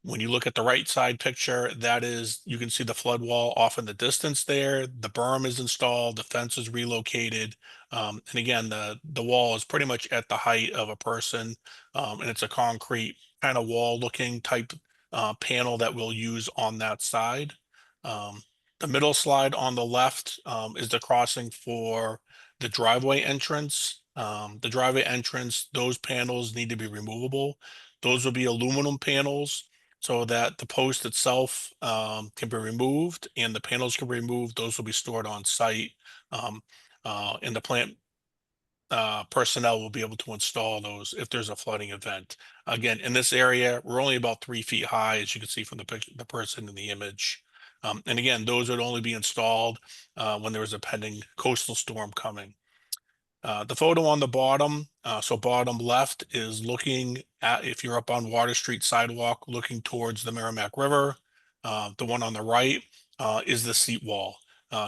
When you look at the right side picture, that is, you can see the flood wall off in the distance there. The berm is installed, the fence is relocated. And again, the wall is pretty much at the height of a person. And it's a concrete kind of wall looking type panel that we'll use on that side. The middle slide on the left is the crossing for the driveway entrance. The driveway entrance, those panels need to be removable. Those will be aluminum panels so that the post itself can be removed and the panels can be removed. Those will be stored on site. And the plant personnel will be able to install those if there's a flooding event. Again, in this area, we're only about 3 feet high, as you can see from the picture, the person in the image. And again, those would only be installed when there was a pending coastal storm coming. The photo on the bottom, so bottom left is looking at, if you're up on Water Street sidewalk, looking towards the Merrimack River. The one on the right is the seat wall.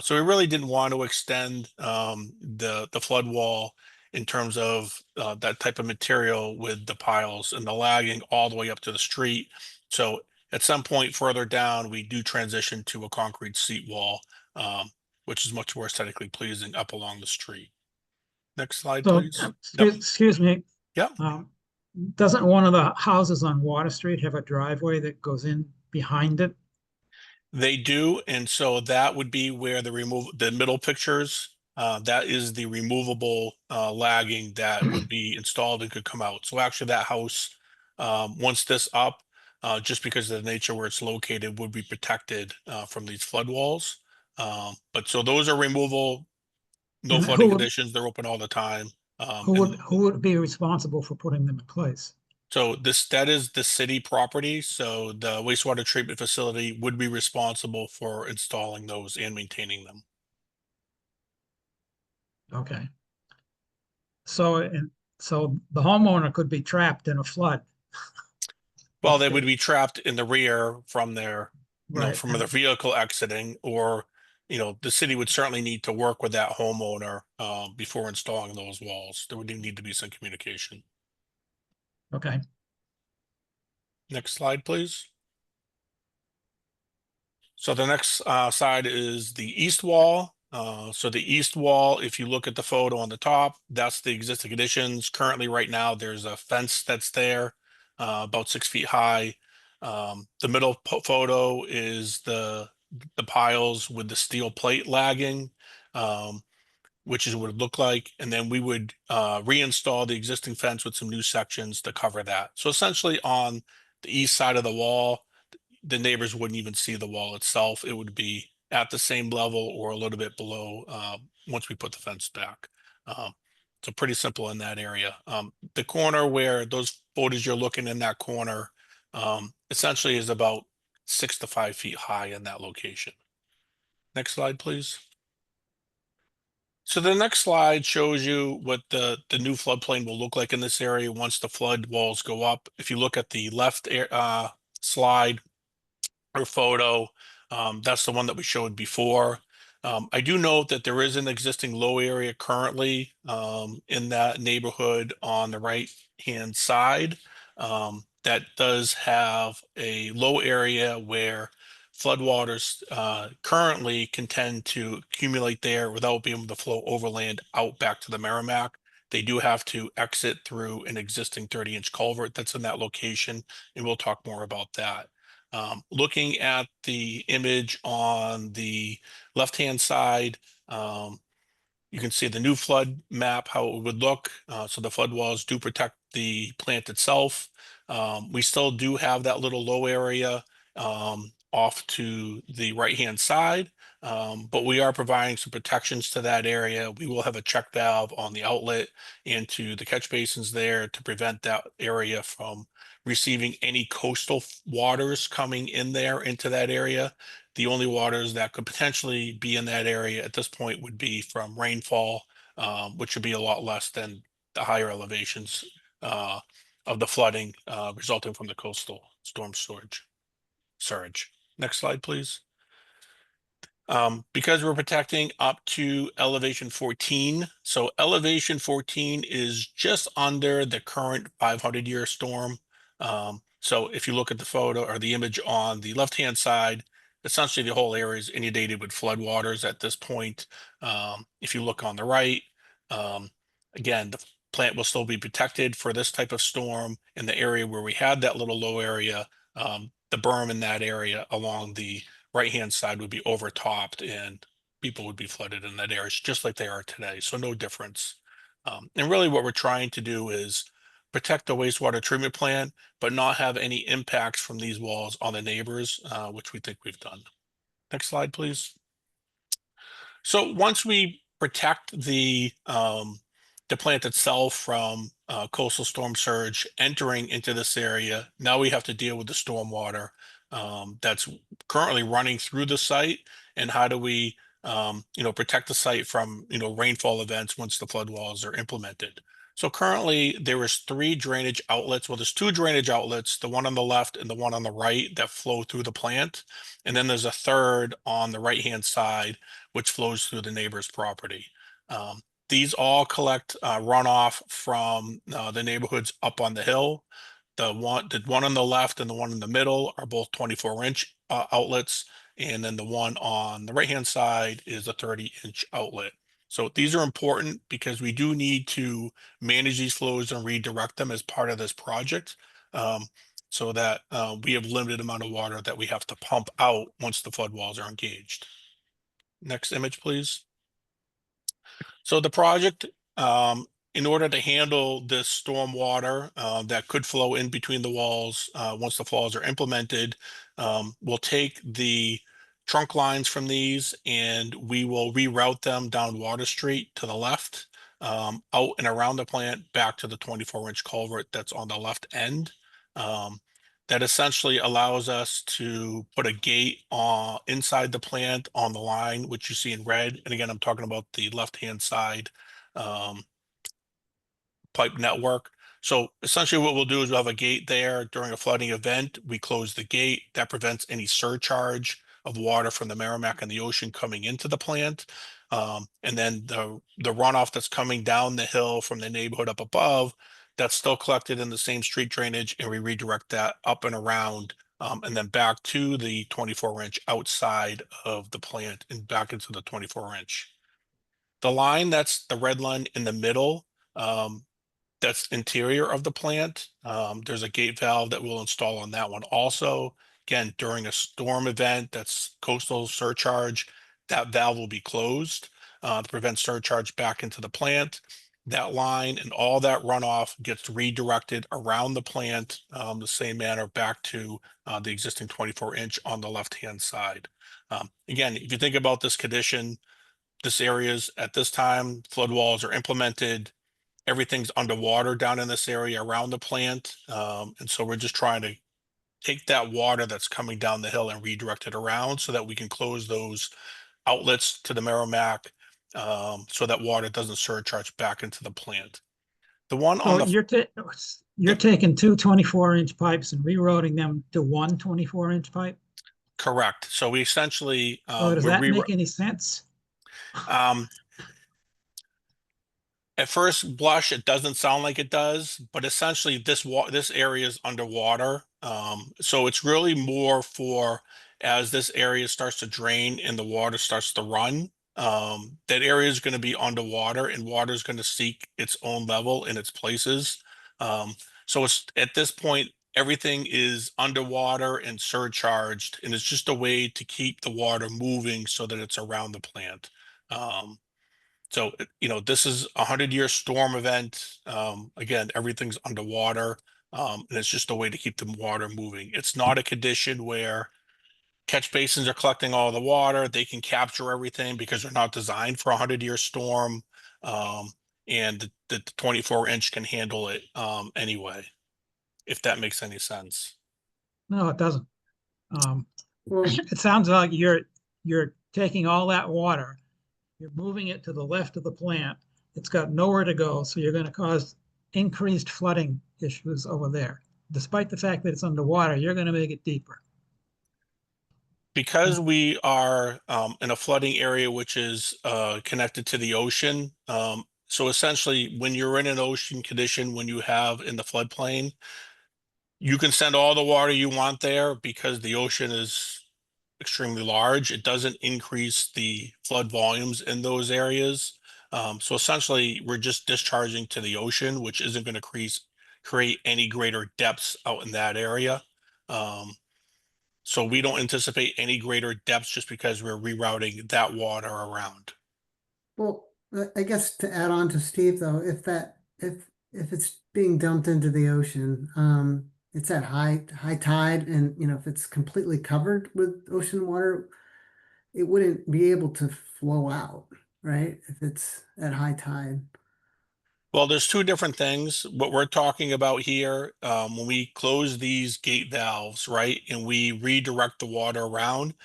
So we really didn't want to extend the flood wall in terms of that type of material with the piles and the lagging all the way up to the street. So at some point further down, we do transition to a concrete seat wall, which is much more aesthetically pleasing up along the street. Next slide, So, please. excuse me. Yeah. Doesn't one of the houses on Water Street have a driveway that goes in behind it? They do, and so that would be where the middle pictures, that is the removable lagging that would be installed and could come out. So actually that house, once this up, just because of the nature where it's located, would be protected from these flood walls. But so those are removal, no And flooding conditions, they're open all the time. Who would be responsible for putting them in place? So that is the city property. So the wastewater treatment facility would be responsible for installing those and maintaining them. Okay. So the homeowner could be trapped in a flood. Well, they would be trapped in the rear from their, Right. from their vehicle exiting, or, the city would certainly need to work with that homeowner before installing those walls. There would need to be some communication. Okay. Next slide, please. So the next side is the east wall. So the east wall, if you look at the photo on the top, that's the existing additions. Currently, right now, there's a fence that's there, about 6 feet high. The middle photo is the piles with the steel plate lagging, which is what it looked like. And then we would reinstall the existing fence with some new sections to cover that. So essentially on the east side of the wall, the neighbors wouldn't even see the wall itself. It would be at the same level or a little bit below once we put the fence back. So pretty simple in that area. The corner where those photos you're looking in that corner essentially is about 6 to 5 feet high in that location. Next slide, please. So the next slide shows you what the new floodplain will look like in this area once the flood walls go up. If you look at the left slide or photo, that's the one that we showed before. I do note that there is an existing low area currently in that neighborhood on the right hand side that does have a low area where floodwaters currently can tend to accumulate there without being able to flow overland out back to the Merrimack. They do have to exit through an existing 30-inch culvert that's in that location, and we'll talk more about that. Looking at the image on the left-hand side, you can see the new flood map, how it would look. So the flood walls do protect the plant itself. We still do have that little low area off to the right-hand side, but we are providing some protections to that area. We will have a check valve on the outlet and to the catch basins there to prevent that area from receiving any coastal waters coming in there into that area. The only waters that could potentially be in that area at this point would be from rainfall, which would be a lot less than the higher elevations of the flooding resulting from the coastal storm surge. Next slide, please. Because we're protecting up to elevation 14. So elevation 14 is just under the current 500-year storm. So if you look at the photo or the image on the left-hand side, essentially the whole area is inundated with floodwaters at this point. If you look on the right, again, the plant will still be protected for this type of storm. In the area where we had that little low area, the berm in that area along the right-hand side would be overtopped and people would be flooded in that area just like they are today. So no difference. And really what we're trying to do is protect the wastewater treatment plant, but not have any impacts from these walls on the neighbors, which we think we've done. Next slide, please. So once we protect the plant itself from coastal storm surge entering into this area, now we have to deal with the stormwater that's currently running through the site, and how do we protect the site from rainfall events once the flood walls are implemented. So currently there is 3 drainage outlets. Well, there's 2 drainage outlets, the one on the left and the one on the right that flow through the plant. And then there's a third on the right-hand side, which flows through the neighbor's property. These all collect runoff from the neighborhoods up on the hill. The one on the left and the one in the middle are both 24-inch outlets. And then the one on the right-hand side is a 30-inch outlet. So these are important because we do need to manage these flows and redirect them as part of this project so that we have limited amount of water that we have to pump out once the flood walls are engaged. Next image, please. So the project, in order to handle this storm water that could flow in between the walls once the walls are implemented, we'll take the trunk lines from these and we will reroute them down Water Street to the left. out and around the plant back to the 24-inch culvert that's on the left end. That essentially allows us to put a gate inside the plant on the line, which you see in red. And again, I'm talking about the left-hand side pipe network. So essentially what we'll do is we'll have a gate there during a flooding event. We close the gate. That prevents any surcharge of water from the Merrimack and the ocean coming into the plant. And then the runoff that's coming down the hill from the neighborhood up above, that's still collected in the same street drainage, and we redirect that up and around and then back to the 24-inch outside of the plant and back into the 24-inch. The line, that's the red line in the middle, that's interior of the plant. There's a gate valve that we'll install on that one also. Again, during a storm event, that's coastal surcharge, that valve will be closed to prevent surcharge back into the plant. That line and all that runoff gets redirected around the plant the same manner back to the existing 24-inch on the left-hand side. Again, if you think about this condition, this area's at this time, flood walls are implemented. Everything's underwater down in this area around the plant. And so we're just trying to take that water that's coming down the hill and redirect it around so that we can close those outlets to the Merrimack so that water doesn't surcharge back into the plant. The one on So you're taking two 24-inch pipes and rerouting them to one 24-inch pipe? Correct. So we essentially So does that make any sense? At first blush, it doesn't sound like it does, but essentially this area is underwater. So it's really more for as this area starts to drain and the water starts to run, that area is going to be underwater and water is going to seek its own level in its places. So it's at this point, everything is underwater and surcharged, and it's just a way to keep the water moving so that it's around the plant. So, this is a 100-year storm event. Again, everything's underwater, and it's just a way to keep the water moving. It's not a condition where catch basins are collecting all the water. They can capture everything because they're not designed for a 100-year storm. And the 24-inch can handle it anyway, if that makes any sense. No, it doesn't. It sounds like you're taking all that water, you're moving it to the left of the plant. It's got nowhere to go, so you're going to cause increased flooding issues over there. Despite the fact that it's underwater, you're going to make it deeper. Because we are in a flooding area which is connected to the ocean, so essentially when you're in an ocean condition, when you have in the floodplain, you can send all the water you want there because the ocean is extremely large. It doesn't increase the flood volumes in those areas. So essentially we're just discharging to the ocean, which isn't going to create any greater depths out in that area. So we don't anticipate any greater depths just because we're rerouting that water around. Well, I guess to add on to Steve though, if it's being dumped into the ocean, it's at high tide, and if it's completely covered with ocean water, it wouldn't be able to flow out, right? If it's at high tide. Well, there's two different things. What we're talking about here, when we close these gate valves, right, and we redirect the water around,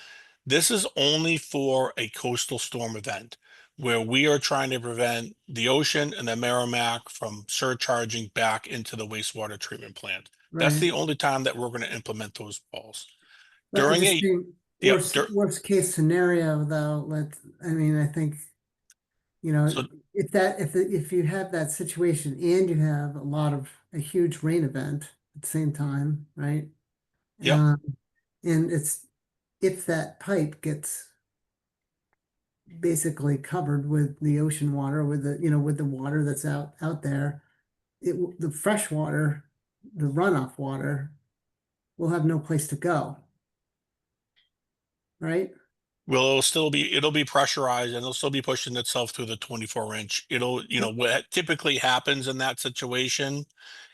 this is only for a coastal storm event where we are trying to prevent the ocean and the Merrimack from surcharging back into the wastewater treatment plant. Right. That's the only time that we're going to implement those walls. But During I'm just saying, worst case scenario though, I think, So- if you have that situation and you have a huge rain event at the same time, right? Yep. And if that pipe gets basically covered with the ocean water, with the water that's out there, the fresh water, the runoff water will have no place to go. Right? Well, it'll be pressurized and it'll still be pushing itself through the 24-inch. What typically happens in that situation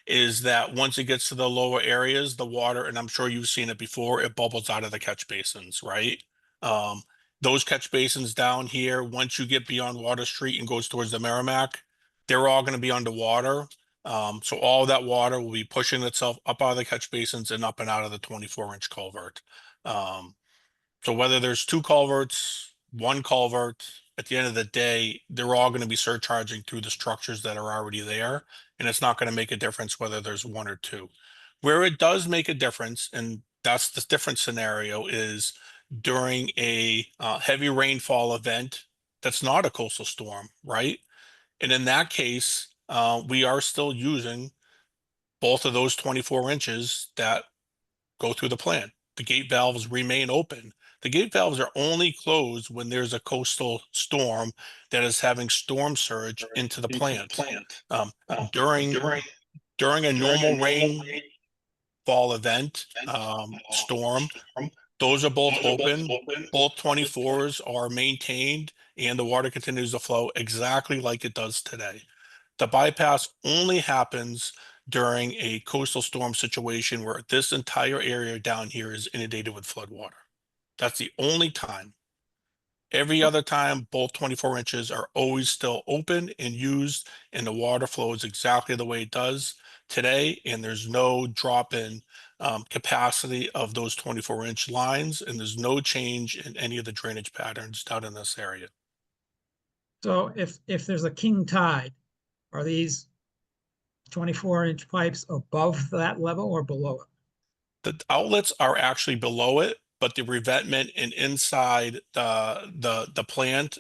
is that once it gets to the lower areas, the water, and I'm sure you've seen it before, it bubbles out of the catch basins, right? Those catch basins down here, once you get beyond Water Street and goes towards the Merrimack, they're all going to be underwater. So all of that water will be pushing itself up out of the catch basins and up and out of the 24-inch culvert. So whether there's two culverts, one culvert, at the end of the day, they're all going to be surcharging through the structures that are already there. And it's not going to make a difference whether there's one or two. Where it does make a difference, and that's the different scenario, is during a heavy rainfall event that's not a coastal storm, right? And in that case, we are still using both of those 24 inches that go through the plant. The gate valves remain open. The gate valves are only closed when there's a coastal storm that is having storm surge into the plant. During a normal rainfall event, storm, those are both open. Both 24s are maintained, and the water continues to flow exactly like it does today. The bypass only happens during a coastal storm situation where this entire area down here is inundated with flood water. That's the only time. Every other time, both 24 inches are always still open and used, and the water flows exactly the way it does today, and there's no drop in capacity of those 24-inch lines, and there's no change in any of the drainage patterns down in this area. So if there's a king tide, are these 24-inch pipes above that level or below it? The outlets are actually below it, but the revetment and inside the plant,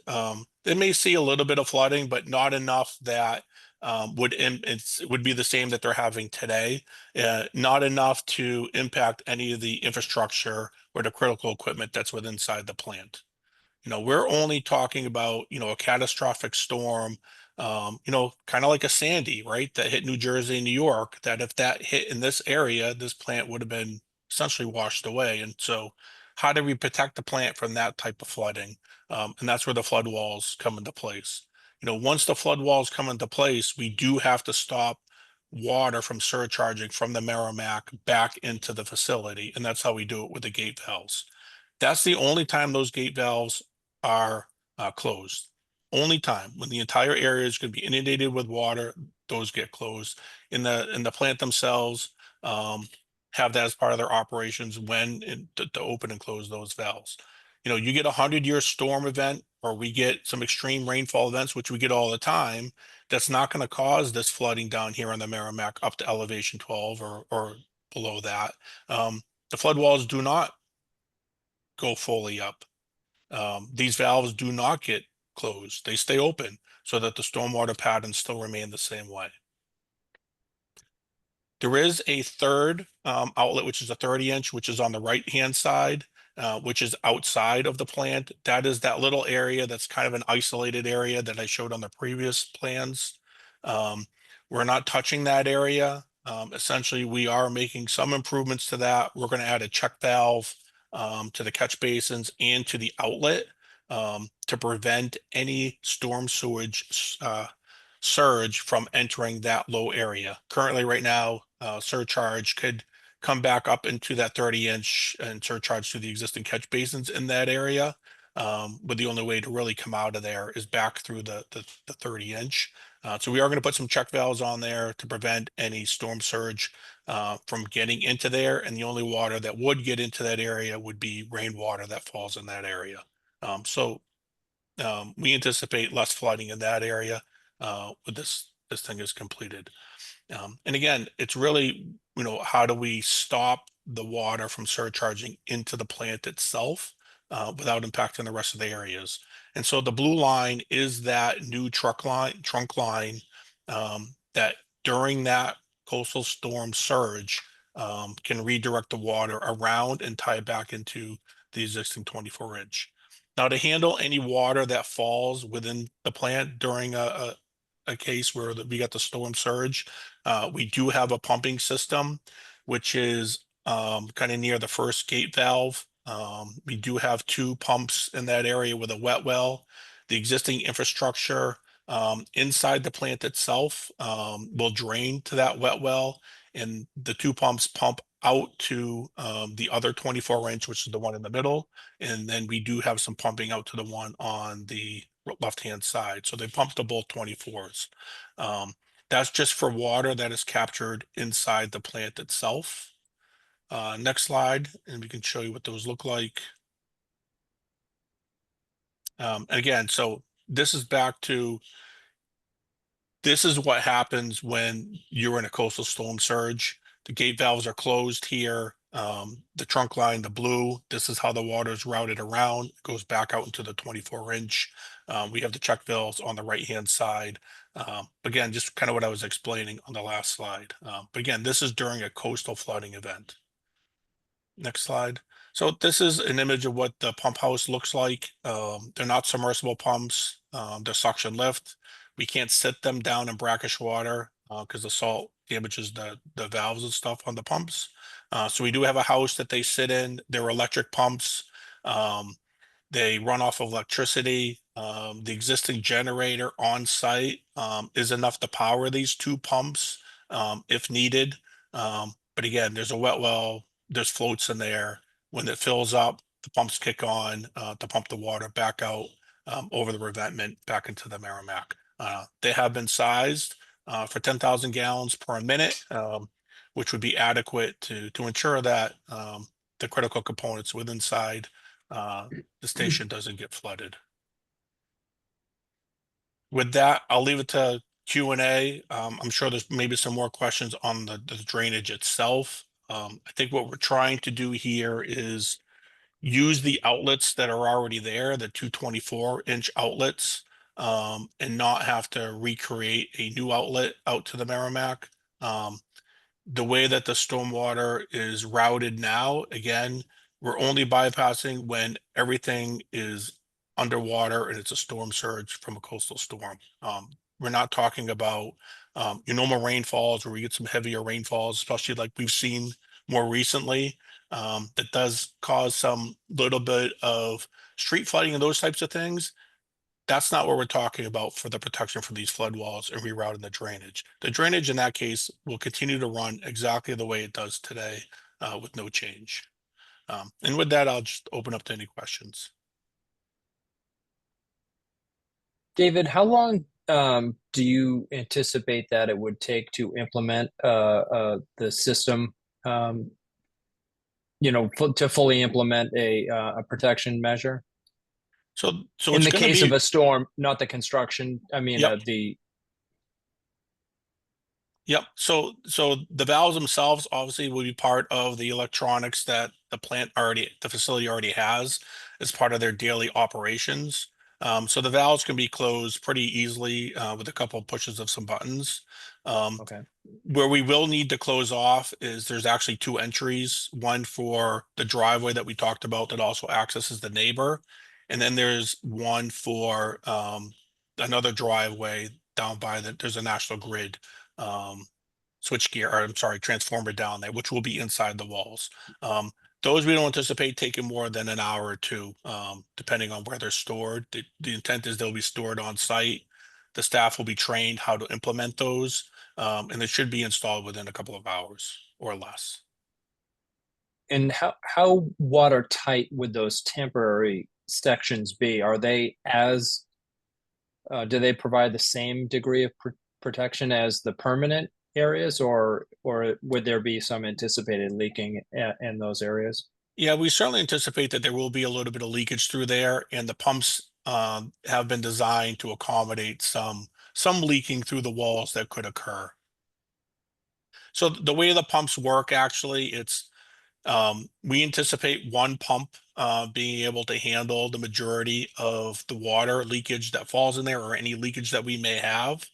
they may see a little bit of flooding, but not enough that it would be the same that they're having today. Not enough to impact any of the infrastructure or the critical equipment that's within inside the plant. We're only talking about, a catastrophic storm, kind of like a Sandy, right? That hit New Jersey and New York, that if that hit in this area, this plant would have been essentially washed away. And so how do we protect the plant from that type of flooding? And that's where the flood walls come into place. Once the flood walls come into place, we do have to stop water from surcharging from the Merrimack back into the facility. And that's how we do it with the gate valves. That's the only time those gate valves are closed. Only time when the entire area is going to be inundated with water, those get closed. In the plant themselves, have that as part of their operations to open and close those valves. You get a 100-year storm event, or we get some extreme rainfall events, which we get all the time. That's not going to cause this flooding down here on the Merrimack up to elevation 12 or below that. The flood walls do not go fully up. These valves do not get closed. They stay open so that the stormwater patterns still remain the same way. There is a third outlet, which is a 30-inch, which is on the right-hand side, which is outside of the plant. That is that little area that's kind of an isolated area that I showed on the previous plans. We're not touching that area. Essentially, we are making some improvements to that. We're going to add a check valve to the catch basins and to the outlet to prevent any storm sewage surge from entering that low area. Currently, right now, surcharge could come back up into that 30-inch and surcharge to the existing catch basins in that area. But the only way to really come out of there is back through the 30-inch. So we are going to put some check valves on there to prevent any storm surge from getting into there. And the only water that would get into that area would be rainwater that falls in that area. So we anticipate less flooding in that area when this thing is completed. And again, it's really, how do we stop the water from surcharging into the plant itself without impacting the rest of the areas? And so the blue line is that new trunk line that during that coastal storm surge can redirect the water around and tie it back into the existing 24-inch. Now, to handle any water that falls within the plant during a case where we got the storm surge, we do have a pumping system, which is kind of near the first gate valve. We do have 2 pumps in that area with a wet well. The existing infrastructure inside the plant itself will drain to that wet well, and the 2 pumps pump out to the other 24-inch, which is the one in the middle. And then we do have some pumping out to the one on the left-hand side. So they pump to both 24s. That's just for water that is captured inside the plant itself. Next slide, and we can show you what those look like. Again, so this is back to, this is what happens when you're in a coastal storm surge. The gate valves are closed here. The trunk line, the blue, this is how the water is routed around. It goes back out into the 24-inch. We have the check valves on the right-hand side. Again, just kind of what I was explaining on the last slide. But again, this is during a coastal flooding event. Next slide. So this is an image of what the pump house looks like. They're not submersible pumps. They're suction lift. We can't sit them down in brackish water because the salt damages the valves and stuff on the pumps. So we do have a house that they sit in. They're electric pumps. They run off of electricity. The existing generator on site is enough to power these two pumps if needed. But again, there's a wet well, there's floats in there. When it fills up, the pumps kick on to pump the water back out over the revetment back into the Merrimack. They have been sized for 10,000 gallons per minute, which would be adequate to ensure that the critical components within inside the station doesn't get flooded. With that, I'll leave it to Q&A. I'm sure there's maybe some more questions on the drainage itself. I think what we're trying to do here is use the outlets that are already there, the 224-inch outlets, and not have to recreate a new outlet out to the Merrimack. The way that the stormwater is routed now, again, we're only bypassing when everything is underwater and it's a storm surge from a coastal storm. We're not talking about your normal rainfalls where we get some heavier rainfalls, especially like we've seen more recently. That does cause some little bit of street flooding and those types of things. That's not what we're talking about for the protection for these flood walls and rerouting the drainage. The drainage in that case will continue to run exactly the way it does today with no change. And with that, I'll just open up to any questions. David, how long do you anticipate that it would take to implement the system? To fully implement a protection measure. So in it's the gonna case be, of a storm, not the construction. I mean, Yep. the Yep. So the valves themselves obviously will be part of the electronics that the facility already has as part of their daily operations. So the valves can be closed pretty easily with a couple of pushes of some buttons. okay. Where we will need to close off is there's actually two entries, one for the driveway that we talked about that also accesses the neighbor. And then there's one for another driveway down by there's a National Grid switchgear, or I'm sorry, transformer down there, which will be inside the walls. Those we don't anticipate taking more than an hour or two, depending on where they're stored. The intent is they'll be stored on site. The staff will be trained how to implement those, and they should be installed within a couple of hours or less. And how watertight would those temporary sections be? Are they do they provide the same degree of protection as the permanent areas, or would there be some anticipated leaking in those areas? Yeah, we certainly anticipate that there will be a little bit of leakage through there, and the pumps have been designed to accommodate some leaking through the walls that could occur. So the way the pumps work, actually, it's we anticipate one pump being able to handle the majority of the water leakage that falls in there or any leakage that we may have.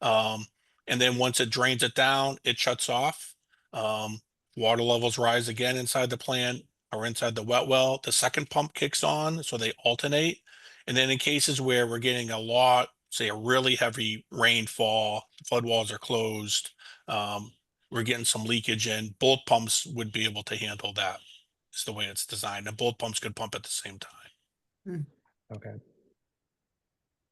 And then once it drains it down, it shuts off. Water levels rise again inside the plant or inside the wet well. The second pump kicks on, so they alternate. And then in cases where we're getting a lot, say a really heavy rainfall, flood walls are closed, we're getting some leakage in, both pumps would be able to handle that. It's the way it's designed, and both pumps could pump at the same time. Okay.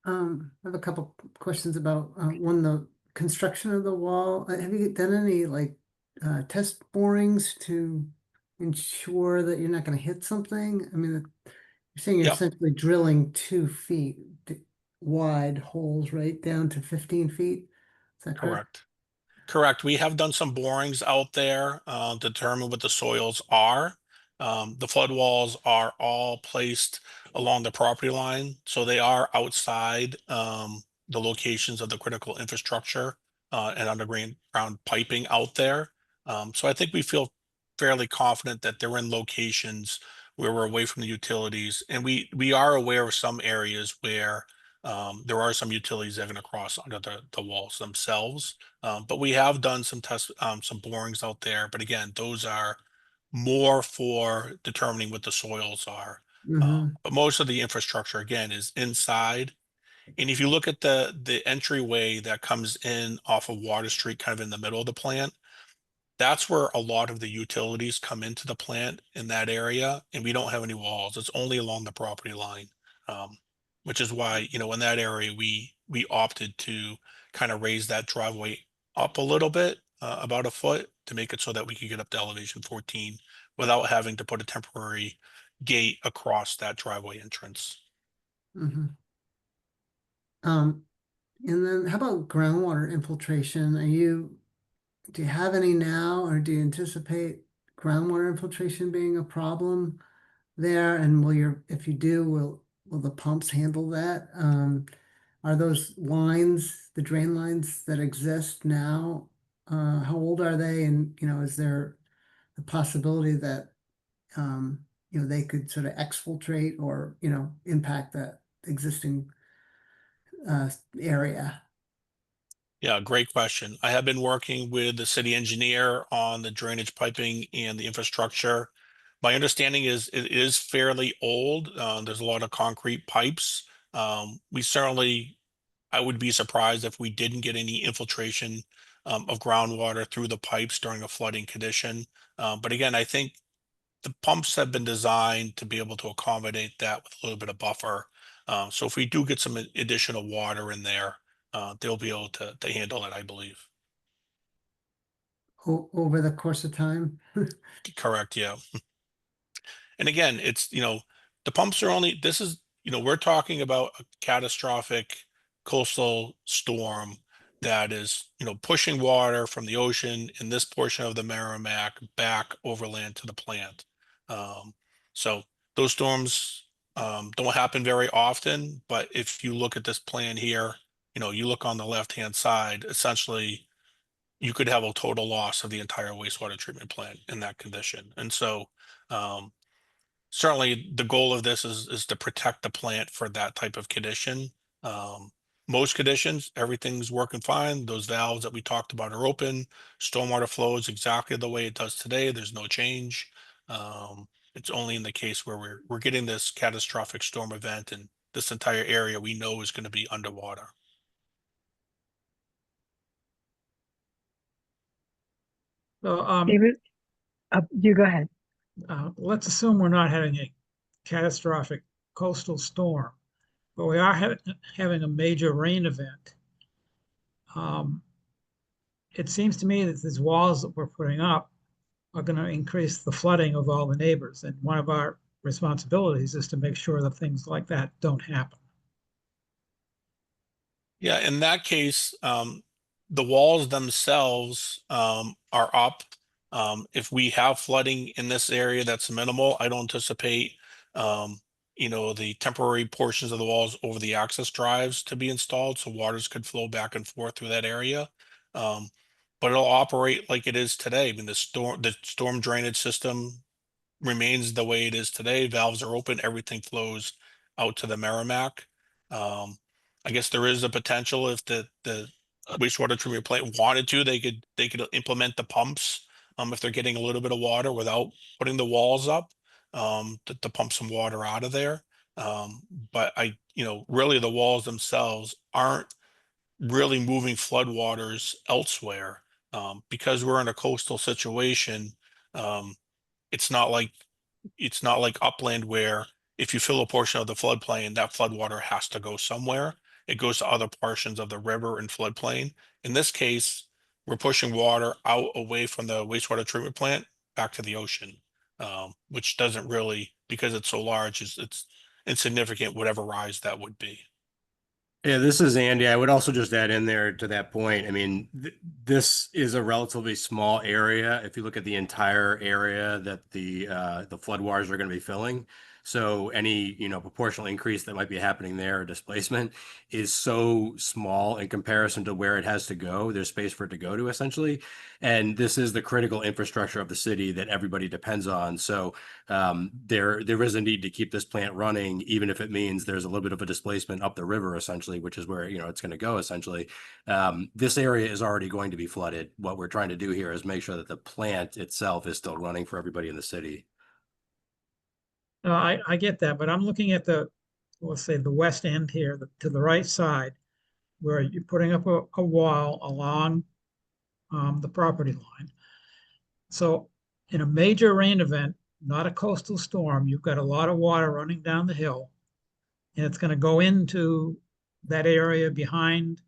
I have a couple questions about one, the construction of the wall. Have you done any like test borings to ensure that you're not going to hit something? I mean, you're saying you're Yep. essentially drilling 2 feet wide holes right down to 15 feet. Is that correct? Correct. Correct. We have done some borings out there to determine what the soils are. The flood walls are all placed along the property line, so they are outside the locations of the critical infrastructure and underground piping out there. So I think we feel fairly confident that they're in locations where we're away from the utilities, and we are aware of some areas where there are some utilities that are going to cross under the walls themselves. But we have done some some borings out there. But again, those are more for determining what the soils are. But most of the infrastructure, again, is inside. And if you look at the entryway that comes in off of Water Street, kind of in the middle of the plant, that's where a lot of the utilities come into the plant in that area, and we don't have any walls. It's only along the property line, which is why, you know, in that area we opted to kind of raise that driveway up a little bit, about a foot, to make it so that we could get up to elevation 14 without having to put a temporary gate across that driveway entrance. Mm-hmm. And then how about groundwater infiltration? Do you have any now, or do you anticipate groundwater infiltration being a problem there? And if you do, will the pumps handle that? Are those lines, the drain lines that exist now, how old are they? And, you know, is there the possibility that, you know, they could sort of exfiltrate or, you know, impact that existing area? Yeah, great question. I have been working with the city engineer on the drainage piping and the infrastructure. My understanding is it is fairly old. There's a lot of concrete pipes. I would be surprised if we didn't get any infiltration of groundwater through the pipes during a flooding condition. But again, I think the pumps have been designed to be able to accommodate that with a little bit of buffer. So if we do get some additional water in there, they'll be able to handle it, I believe. Over the course of time? Correct, yeah. And again, it's, you know, the pumps are only, this is, you know, we're talking about a catastrophic coastal storm that is, you know, pushing water from the ocean in this portion of the Merrimack back overland to the plant. So those storms don't happen very often, but if you look at this plan here, you know, you look on the left-hand side, essentially you could have a total loss of the entire wastewater treatment plant in that condition. And so certainly the goal of this is to protect the plant for that type of condition. Most conditions, everything's working fine. Those valves that we talked about are open. Stormwater flows exactly the way it does today. There's no change. It's only in the case where we're getting this catastrophic storm event, and this entire area we know is going to be underwater. So, David, you go ahead. let's assume we're not having a catastrophic coastal storm, but we are having a major rain event. It seems to me that these walls that we're putting up are going to increase the flooding of all the neighbors. And one of our responsibilities is to make sure that things like that don't happen. Yeah, in that case, the walls themselves are up. If we have flooding in this area that's minimal, I don't anticipate, you know, the temporary portions of the walls over the access drives to be installed, so waters could flow back and forth through that area. But it'll operate like it is today. I mean, the storm drainage system remains the way it is today. Valves are open, everything flows out to the Merrimack. I guess there is a potential if the wastewater treatment plant wanted to, they could implement the pumps if they're getting a little bit of water without putting the walls up to pump some water out of there. But you know, really the walls themselves aren't really moving floodwaters elsewhere because we're in a coastal situation. Um, it's not like upland where if you fill a portion of the floodplain, that floodwater has to go somewhere. It goes to other portions of the river and floodplain. In this case, we're pushing water out away from the wastewater treatment plant back to the ocean, which doesn't really, because it's so large, it's insignificant, whatever rise that would be. Yeah, this is Andy. I would also just add in there to that point. I mean, this is a relatively small area. If you look at the entire area that the floodwaters are going to be filling, so any proportional increase that might be happening there or displacement is so small in comparison to where it has to go. There's space for it to go to essentially, and this is the critical infrastructure of the city that everybody depends on. So there is a need to keep this plant running, even if it means there's a little bit of a displacement up the river, essentially, which is where it's going to go. Essentially, this area is already going to be flooded. What we're trying to do here is make sure that the plant itself is still running for everybody in the city. I get that, but I'm looking at let's say the west end here, to the right side, where you're putting up a wall along the property line. So in a major rain event, not a coastal storm, you've got a lot of water running down the hill, and it's going to go into that area behind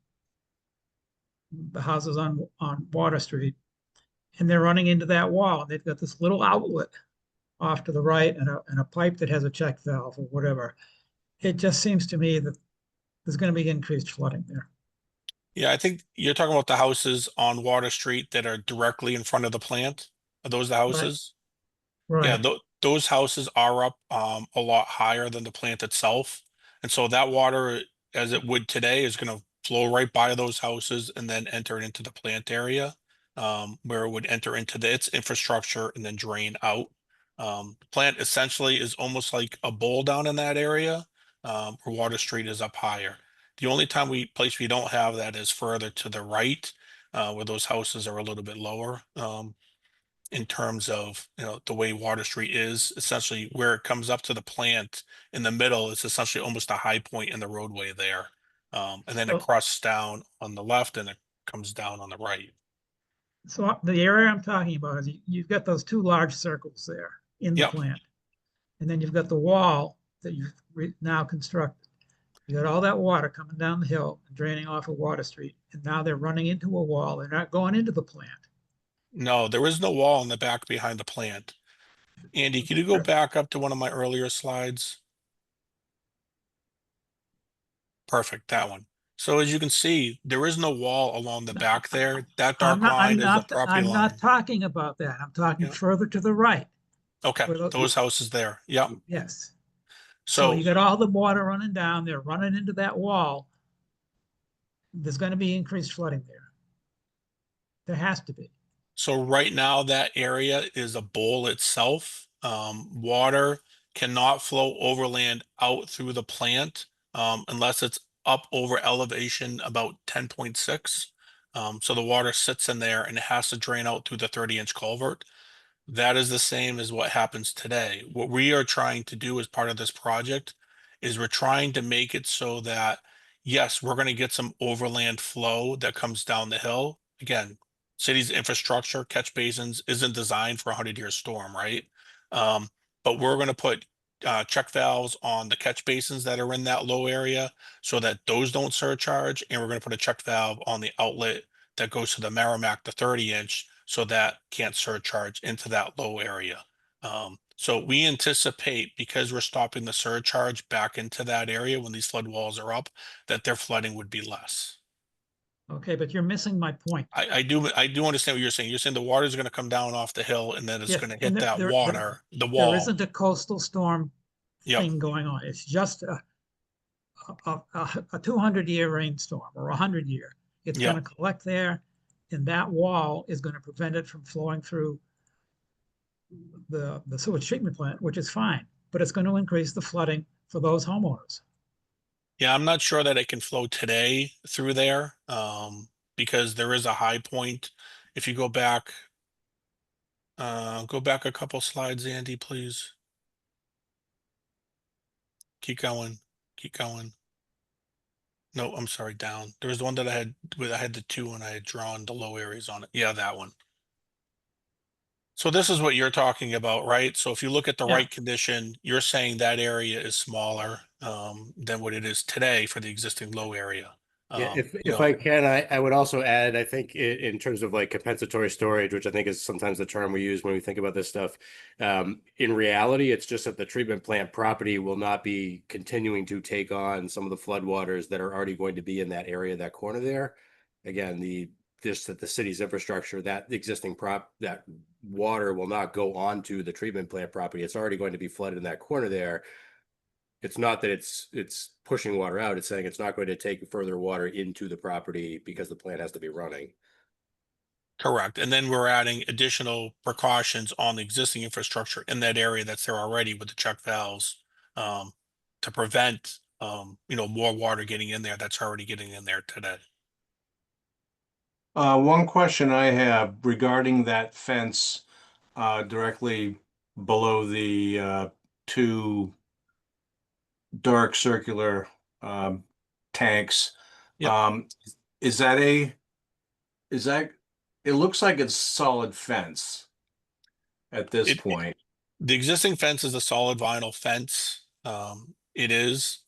the houses on Water Street, and they're running into that wall. They've got this little outlet off to the right and a pipe that has a check valve or whatever. It just seems to me that there's going to be increased flooding there. Yeah, I think you're talking about the houses on Water Street that are directly in front of the plant. Are those the houses? Yeah, Right. those houses are up a lot higher than the plant itself. And so that water, as it would today, is going to flow right by those houses and then enter into the plant area, where it would enter into its infrastructure and then drain out. The plant essentially is almost like a bowl down in that area, where Water Street is up higher. The only place we don't have that is further to the right, where those houses are a little bit lower. In terms of the way Water Street is, essentially where it comes up to the plant in the middle, it's essentially almost a high point in the roadway there, and then it So, crosses down on the left and it comes down on the right. so the area I'm talking about is you've got those two large circles there in the Yep. plant, and then you've got the wall that you've now constructed. You got all that water coming down the hill and draining off of Water Street, and now they're running into a wall. They're not going into the plant. No, there is no wall in the back behind the plant. Andy, can you go back up to one of my earlier slides? Perfect, that one. So as you can see, there is no wall along the back there. That dark line is the property I'm line. not talking about that. I'm talking Yeah. further to the right. Okay, where those houses there. Yep. Yes. So you got all the water running down. They're running into that wall. There's going to be increased flooding there. There has to be. So right now that area is a bowl itself. Water cannot flow overland out through the plant unless it's up over elevation about 10.6. So the water sits in there and it has to drain out through the 30-inch culvert. That is the same as what happens today. What we are trying to do as part of this project is we're trying to make it so that, yes, we're going to get some overland flow that comes down the hill. Again, city's infrastructure, catch basins isn't designed for a 100-year storm, right? But we're going to put check valves on the catch basins that are in that low area so that those don't surcharge. And we're going to put a check valve on the outlet that goes to the Merrimack, the 30-inch, so that can't surcharge into that low area. So we anticipate, because we're stopping the surcharge back into that area when these flood walls are up, that their flooding would be less. Okay, but you're missing my point. I do understand what you're saying. You're saying the water is going to come down off the hill and then it's Yes, going to and hit that there water, the wall. There isn't a coastal storm Yep. thing going on. It's just a 200-year rainstorm or 100-year. It's Yep. going to collect there, and that wall is going to prevent it from flowing through the sewage treatment plant, which is fine, but it's going to increase the flooding for those homeowners. Yeah, I'm not sure that it can flow today through there, because there is a high point. If you go back a couple slides, Andy, please. Keep going. Keep going. No, I'm sorry, down. There was the one that I had the two and I had drawn the low areas on it. Yeah, that one. So this is what you're talking about, right? So if you look at the Yeah. right condition, you're saying that area is smaller than what it is today for the existing low area. Yeah, if you if know, I can, I would also add, I think in terms of like compensatory storage, which I think is sometimes the term we use when we think about this stuff. In reality, it's just that the treatment plant property will not be continuing to take on some of the floodwaters that are already going to be in that area, that corner there. Again, just that the city's infrastructure, that existing that water will not go onto the treatment plant property. It's already going to be flooded in that corner there. It's not that it's pushing water out, it's saying it's not going to take further water into the property because the plant has to be running. correct. And then we're adding additional precautions on the existing infrastructure in that area that's there already with the check valves, to prevent, more water getting in there that's already getting in there today. One question I have regarding that fence directly below the two dark circular tanks. Yep. Is that it looks like it's solid fence at this point. The existing fence is a solid vinyl fence. It is.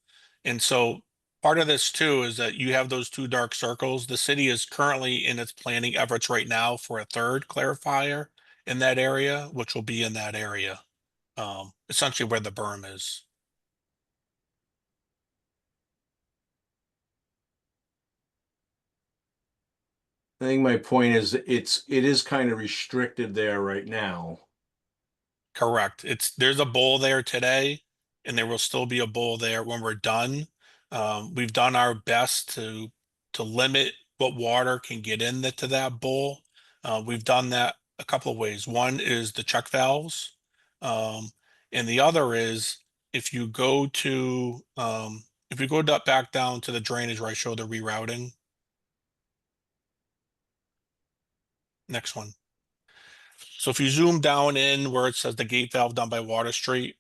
And so part of this too is that you have those two dark circles. The city is currently in its planning efforts right now for a third clarifier in that area, which will be in that area, essentially where the berm is. I think my point is it is kind of restricted there right now. Correct. There's a bowl there today, and there will still be a bowl there when we're done. We've done our best to limit what water can get into that bowl. We've done that a couple of ways. One is the check valves, and the other is if you go to back down to the drainage where I show the rerouting. Next one. So if you zoom down in where it says the gate valve done by Water Street.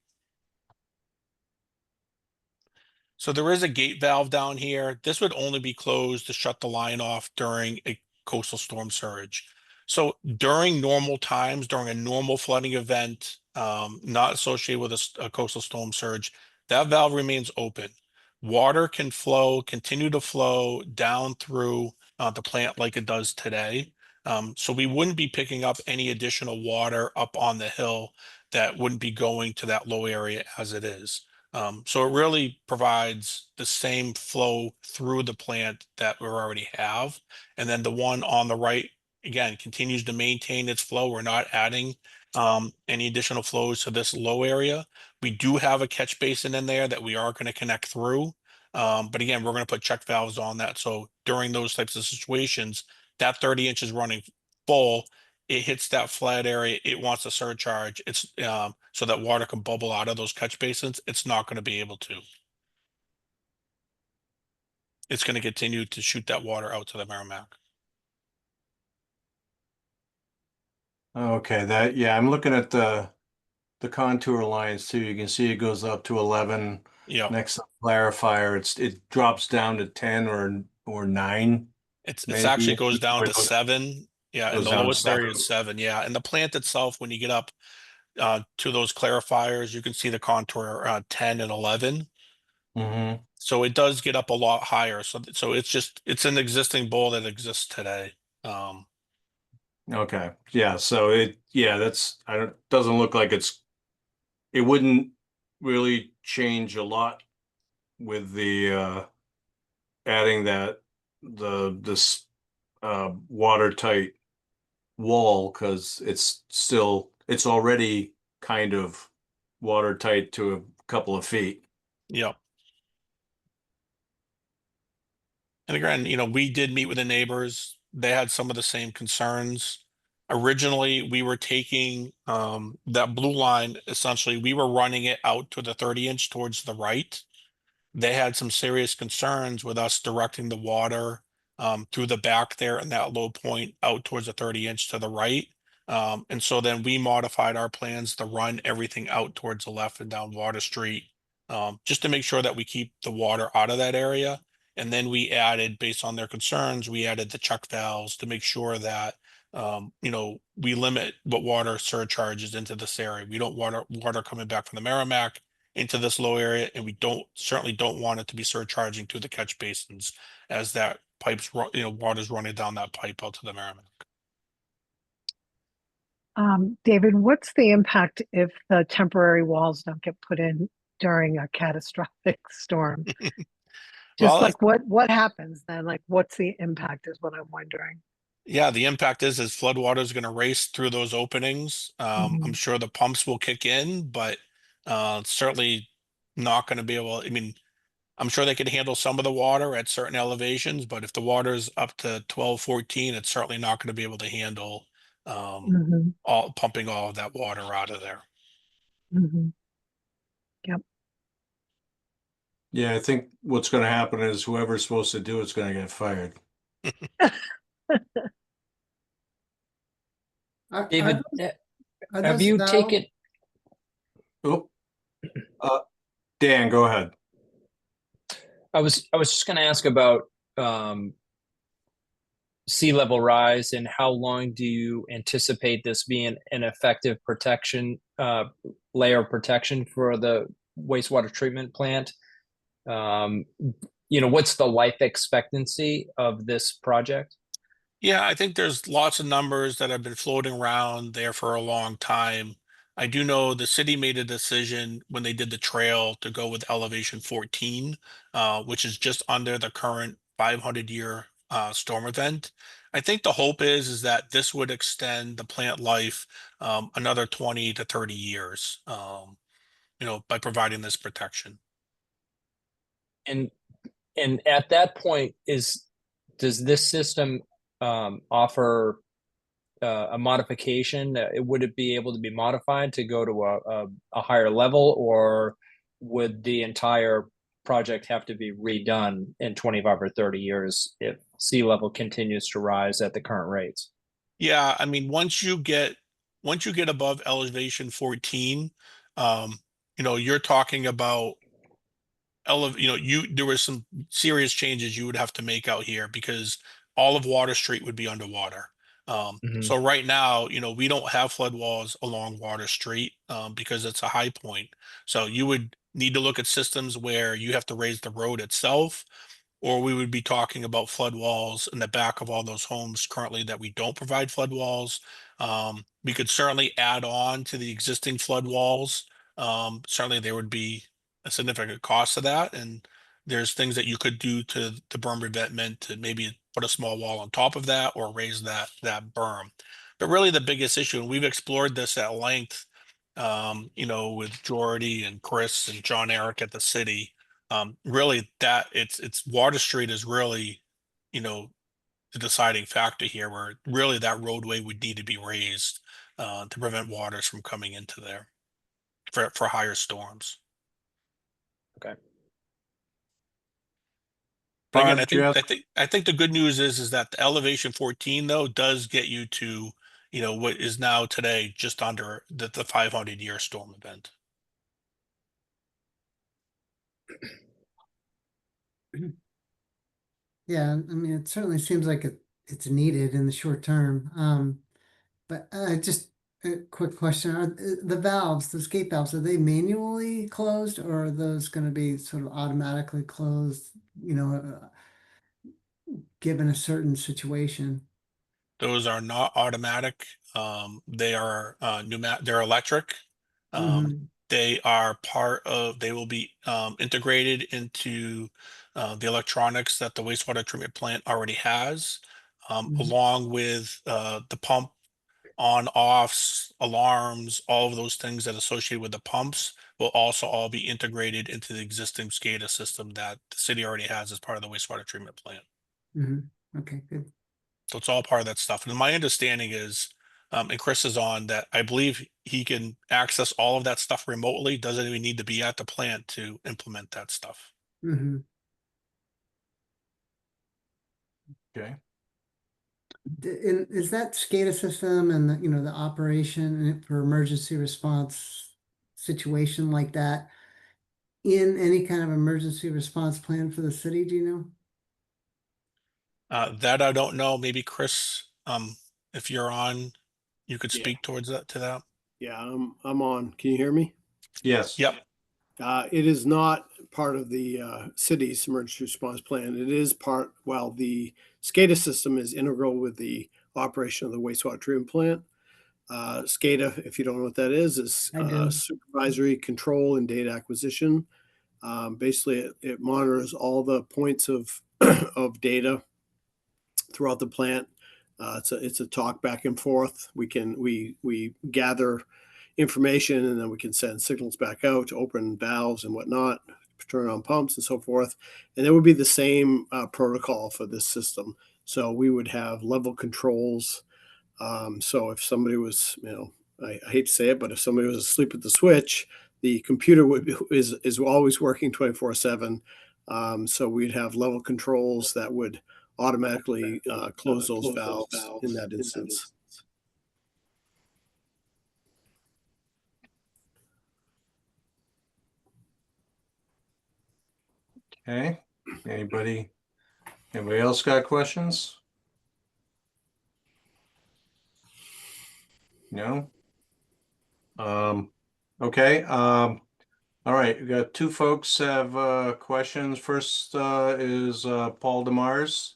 So there is a gate valve down here. This would only be closed to shut the line off during a coastal storm surge. So during normal times, during a normal flooding event, not associated with a coastal storm surge, that valve remains open. Water can continue to flow down through the plant like it does today. So we wouldn't be picking up any additional water up on the hill that wouldn't be going to that low area as it is. So it really provides the same flow through the plant that we already have. And then the one on the right, again, continues to maintain its flow. We're not adding any additional flows to this low area. We do have a catch basin in there that we are going to connect through. But again, we're going to put check valves on that. So during those types of situations, that 30 inches running full, it hits that flat area, it wants a surcharge. It's so that water can bubble out of those catch basins. It's not going to be able to. It's going to continue to shoot that water out to the Merrimack. Okay, yeah, I'm looking at the contour lines too. You can see it goes up to 11. Yeah. Next clarifier, it drops down to 10 or 9. It's actually goes down to 7. Yeah, and Goes the down to lowest area 7. is 7. Yeah, and the plant itself, when you get up to those clarifiers, you can see the contour 10 and 11. Mm-hmm. So it does get up a lot higher. So it's an existing bowl that exists today. Okay. Yeah. So doesn't look like it wouldn't really change a lot with the adding this watertight wall, because it's already kind of watertight to a couple of feet. Yep. And again, we did meet with the neighbors. They had some of the same concerns. Originally, we were taking that blue line, essentially, we were running it out to the 30-inch towards the right. They had some serious concerns with us directing the water through the back there and that low point out towards the 30-inch to the right. And so then we modified our plans to run everything out towards the left and down Water Street, just to make sure that we keep the water out of that area. And then we added, based on their concerns, we added the check valves to make sure that we limit what water surcharges into this area. We don't want water coming back from the Merrimack into this low area, and we certainly don't want it to be surcharging to the catch basins as that water's running down that pipe out to the Merrimack. David, what's the impact if the temporary walls don't get put in during a catastrophic storm? Just Well, like what happens then? Like, what's the impact is what I'm wondering. yeah, the impact is floodwater is going to race through those openings. I'm sure the pumps will kick in, but certainly not going to be able. I mean, I'm sure they could handle some of the water at certain elevations, but if the water's up to 12, 14, it's certainly not going to be able to handle pumping all of that water out of there. Yep. Yeah, I think what's going to happen is whoever's supposed to do it's going to get fired. David, Are have those you valve- taken? Oh, Dan, go ahead. I was just going to ask about sea level rise, and how long do you anticipate this being an effective protection layer of protection for the wastewater treatment plant? What's the life expectancy of this project? Yeah, I think there's lots of numbers that have been floating around there for a long time. I do know the city made a decision when they did the trail to go with elevation 14, which is just under the current 500-year storm event. I think the hope is that this would extend the plant life another 20 to 30 years, by providing this protection. And at that point, does this system offer a modification? Would it be able to be modified to go to a higher level, or would the entire project have to be redone in 25 or 30 years if sea level continues to rise at the current rates? Yeah, I mean, once you get above elevation 14, you're talking about there were some serious changes you would have to make out here, because all of Water Street would be underwater. So right now, we don't have flood walls along Water Street because it's a high point. So you would need to look at systems where you have to raise the road itself, or we would be talking about flood walls in the back of all those homes currently that we don't provide flood walls. We could certainly add on to the existing flood walls. Certainly there would be a significant cost to that, and there's things that you could do to the berm revetment to maybe put a small wall on top of that or raise that berm. But really the biggest issue, and we've explored this at length, with Jordy and Chris and John Eric at the city, really that it's Water Street is really, the deciding factor here, where really that roadway would need to be raised to prevent waters from coming into there for higher storms. Okay. But again, Bob, I think the good news is that the elevation 14 though does get you to, what is now today just under the 500-year storm event. Yeah, I mean, it certainly seems like it's needed in the short term. But just a quick question. Are the valves, the escape valves, are they manually closed, or are those going to be sort of automatically closed, given a certain situation? Those are not automatic. They are they're electric. They are they will be integrated into the electronics that the wastewater treatment plant already has, along with the pump on-offs, alarms, all of those things that associate with the pumps will also all be integrated into the existing SCADA system that the city already has as part of the wastewater treatment plant. Okay, good. So it's all part of that stuff. And my understanding is, and Chris is on that, I believe he can access all of that stuff remotely. Doesn't even need to be at the plant to implement that stuff. Okay. Is that SCADA system and the operation for emergency response situation like that in any kind of emergency response plan for the city? Do you know? That I don't know. Maybe Chris, if you're on, you could speak towards that to that. Yeah, I'm on. Can you hear me? Yes. Yep. It is not part of the city's emergency response plan. It is part, well, the SCADA system is integral with the operation of the wastewater treatment plant. SCADA, if you don't know what that is supervisory control and data acquisition. Basically, it monitors all the points of of data throughout the plant. It's a talk back and forth. We gather information, and then we can send signals back out to open valves and whatnot, turn on pumps and so forth. And it would be the same protocol for this system. So we would have level controls. So if somebody was, I hate to say it, but if somebody was asleep at the switch, the computer is always working 24/7. So we'd have level controls that would automatically close those valves in that instance. Okay, anybody else got questions? No? Okay, all right, we got two folks have questions. First is Paul DeMars.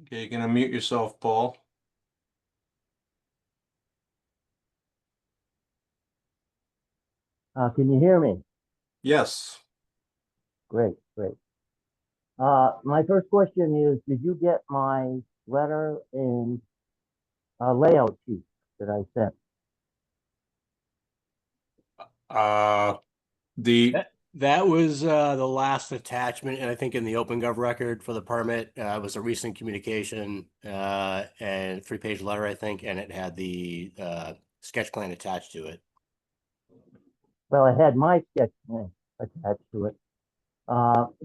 Okay, you're gonna mute yourself, Paul. Can you hear me? Yes. Great, great. My first question is, did you get my letter and layout sheet that I sent? That was the last attachment, and I think in the OpenGov record for the permit was a recent communication and 3-page letter, I think, and it had the sketch plan attached to it. Well, I had my sketch plan attached to it.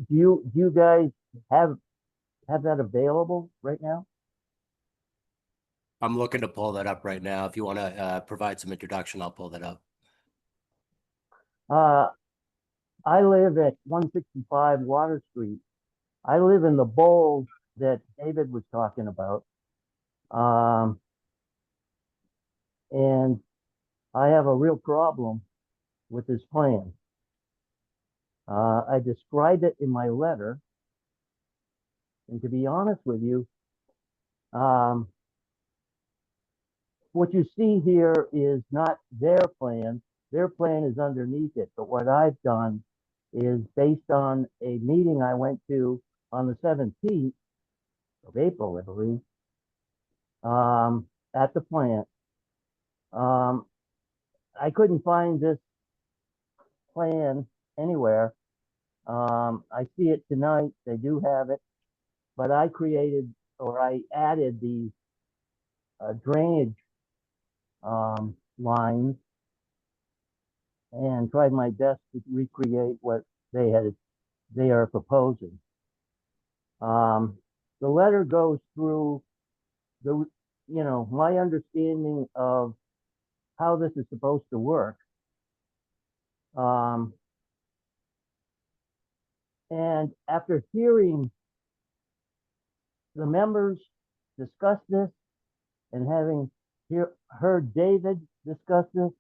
Do you guys have that available right now? I'm looking to pull that up right now. If you want to provide some introduction, I'll pull that up. I live at 165 Water Street. I live in the bowl that David was talking about. And I have a real problem with this plan. I described it in my letter. And to be honest with you, what you see here is not their plan. Their plan is underneath it. But what I've done is based on a meeting I went to on the 17th of April, I believe, at the plant. I couldn't find this plan anywhere. I see it tonight. They do have it, but I added the drainage lines and tried my best to recreate what they are proposing. The letter goes through my understanding of how this is supposed to work. And after hearing the members discuss this and having heard David discuss this,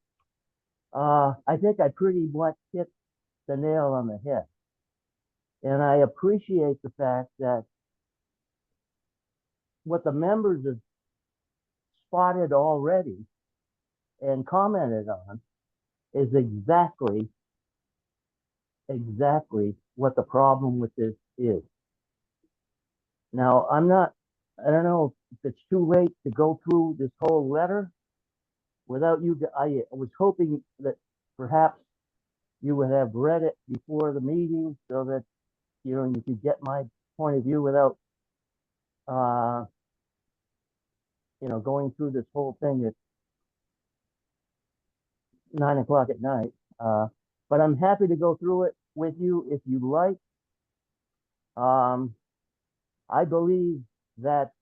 I think I pretty much hit the nail on the head. And I appreciate the fact that what the members have spotted already and commented on is exactly what the problem with this is. Now, I don't know if it's too late to go through this whole letter without you. I was hoping that perhaps you would have read it before the meeting so that, you could get my point of view without, going through this whole thing at 9 o'clock at night. But I'm happy to go through it with you if you like. I believe that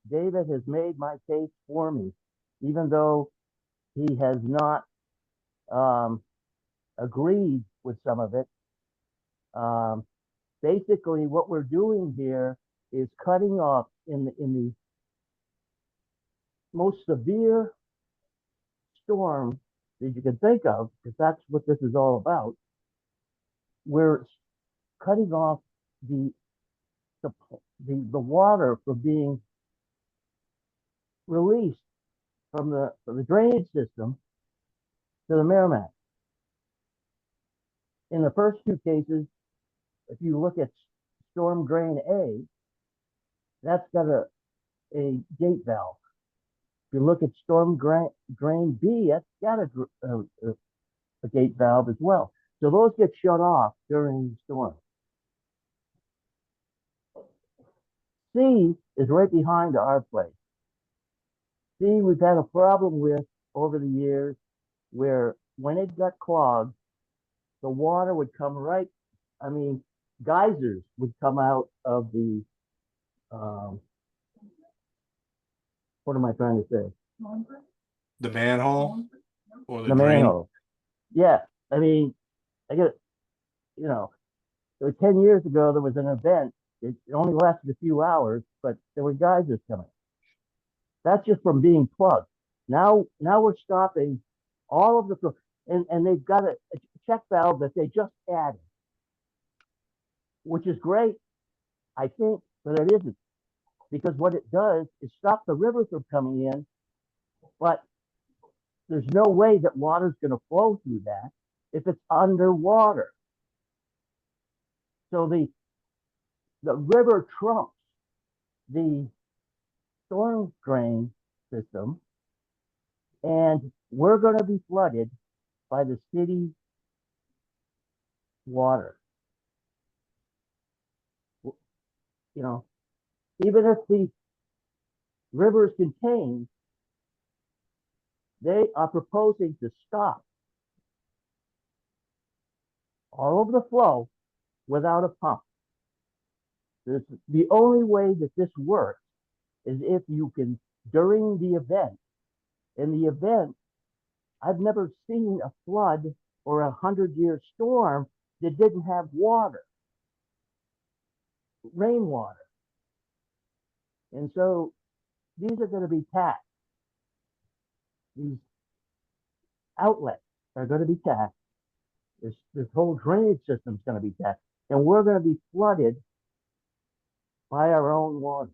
David has made my case for me, even though he has not agreed with some of it. Basically, what we're doing here is cutting off in the most severe storm that you can think of, because that's what this is all about. We're cutting off the the water from being released from the drainage system to the Merrimack. In the first two cases, if you look at storm drain A, that's got a gate valve. If you look at storm drain B, that's got a gate valve as well. So those get shut off during the storm. C is right behind our place. C, we've had a problem with over the years where when it got clogged, the water would come right, I mean, geysers would come out of the, what am I trying to say? The manhole or the The drain? manhole. Yeah, I mean, I get, you know, 10 years ago, there was an event. It only lasted a few hours, but there were geysers coming. That's just from being plugged. Now we're stopping all of the, and they've got a check valve that they just added, which is great, I think, but it isn't. Because what it does is stop the river from coming in, but there's no way that water's going to flow through that if it's underwater. So the river trumps the storm drain system, and we're going to be flooded by the city water. You know, even if the river is contained, they are proposing to stop all of the flow without a pump. The only way that this works is if you can, during the event, in the event, I've never seen a flood or 100-year storm that didn't have water, rainwater. And so these are going to be taxed. These outlets are going to be taxed. This whole drainage system is going to be taxed. And we're going to be flooded by our own water.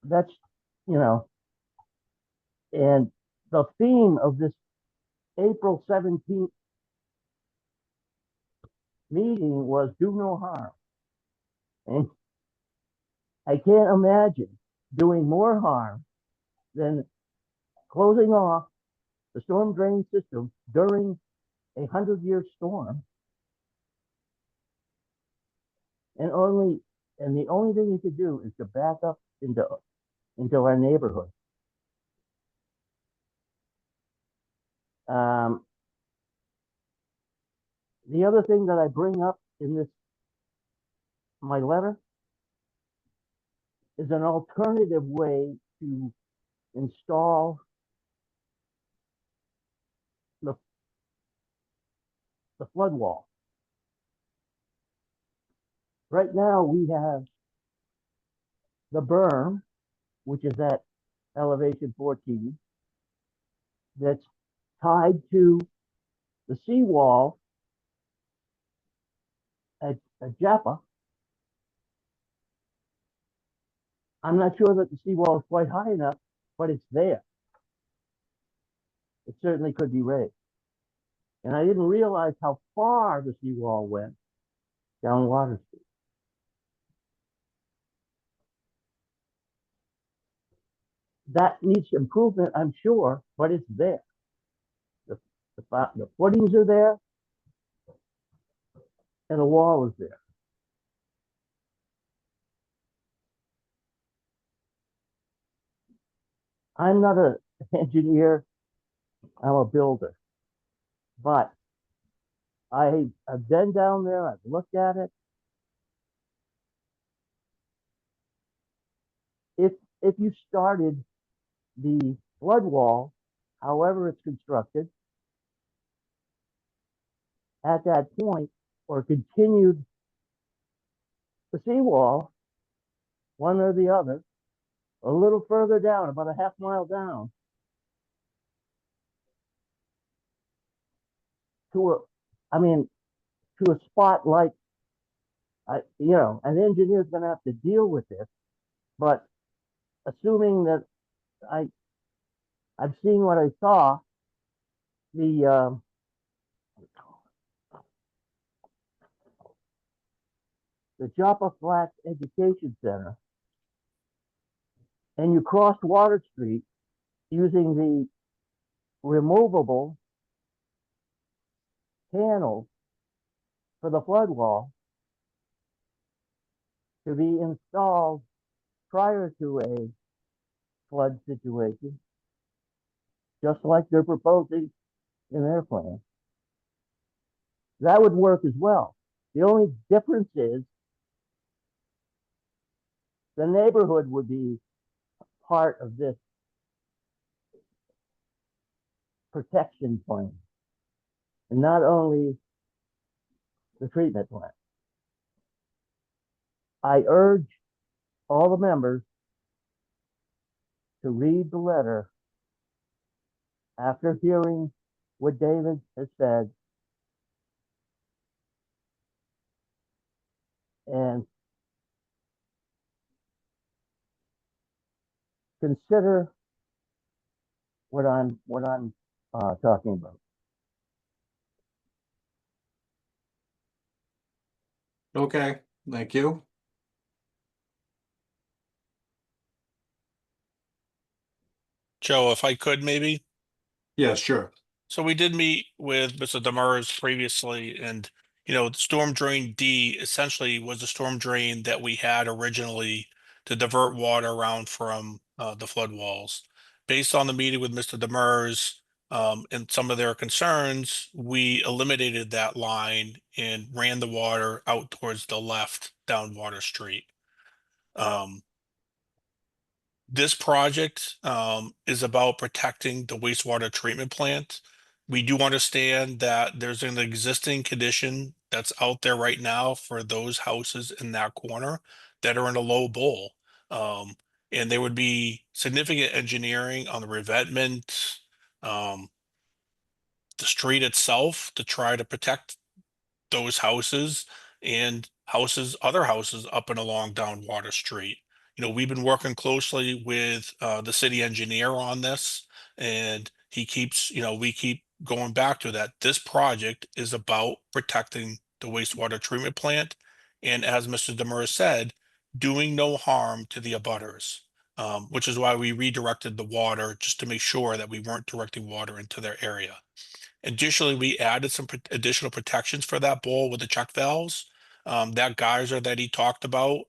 That's, you know, and the theme of this April 17th meeting was do no harm. And I can't imagine doing more harm than closing off the storm drain system during a 100-year storm. And the only thing you could do is to back up into our neighborhood. The other thing that I bring up in my letter is an alternative way to install the flood wall. Right now we have the berm, which is at elevation 14, that's tied to the seawall at Joppa. I'm not sure that the seawall is quite high enough, but it's there. It certainly could be raised. And I didn't realize how far the seawall went down Water Street. That needs improvement, I'm sure, but it's there. The footings are there, and the wall is there. I'm not an engineer, I'm a builder, but I've been down there, I've looked at it. If you started the flood wall, however it's constructed, at that point, or continued the seawall, one or the other, a little further down, about a half mile down, to a, I mean, to a spot like, an engineer's going to have to deal with this, but assuming that I've seen what I saw, the Joppa Flats Education Center, and you crossed Water Street using the removable panels for the flood wall to be installed prior to a flood situation, just like they're proposing in their plan. That would work as well. The only difference is the neighborhood would be part of this protection plan, and not only the treatment plant. I urge all the members to read the letter after hearing what David has said and consider what I'm talking about. Okay, thank you. Joe, if I could maybe. Yeah, sure. So we did meet with Mr. Demers previously, and the storm drain D essentially was a storm drain that we had originally to divert water around from the flood walls. Based on the meeting with Mr. Demers and some of their concerns, we eliminated that line and ran the water out towards the left down Water Street. This project is about protecting the wastewater treatment plant. We do understand that there's an existing condition that's out there right now for those houses in that corner that are in a low bowl. And there would be significant engineering on the revetment, the street itself to try to protect those houses and other houses up and along down Water Street. We've been working closely with the city engineer on this, and we keep going back to that. This project is about protecting the wastewater treatment plant, and as Mr. Demers said, doing no harm to the abutters, which is why we redirected the water just to make sure that we weren't directing water into their area. Additionally, we added some additional protections for that bowl with the check valves. That geyser that he talked about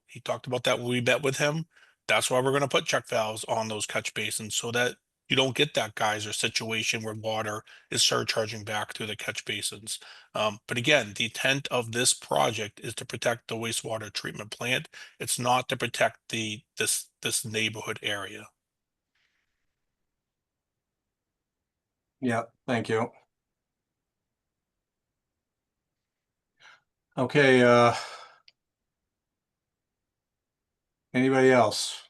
that when we met with him. That's why we're going to put check valves on those catch basins so that you don't get that geyser situation where water is surcharging back through the catch basins. But again, the intent of this project is to protect the wastewater treatment plant. It's not to protect this neighborhood area. Yeah, thank you. Okay, anybody else?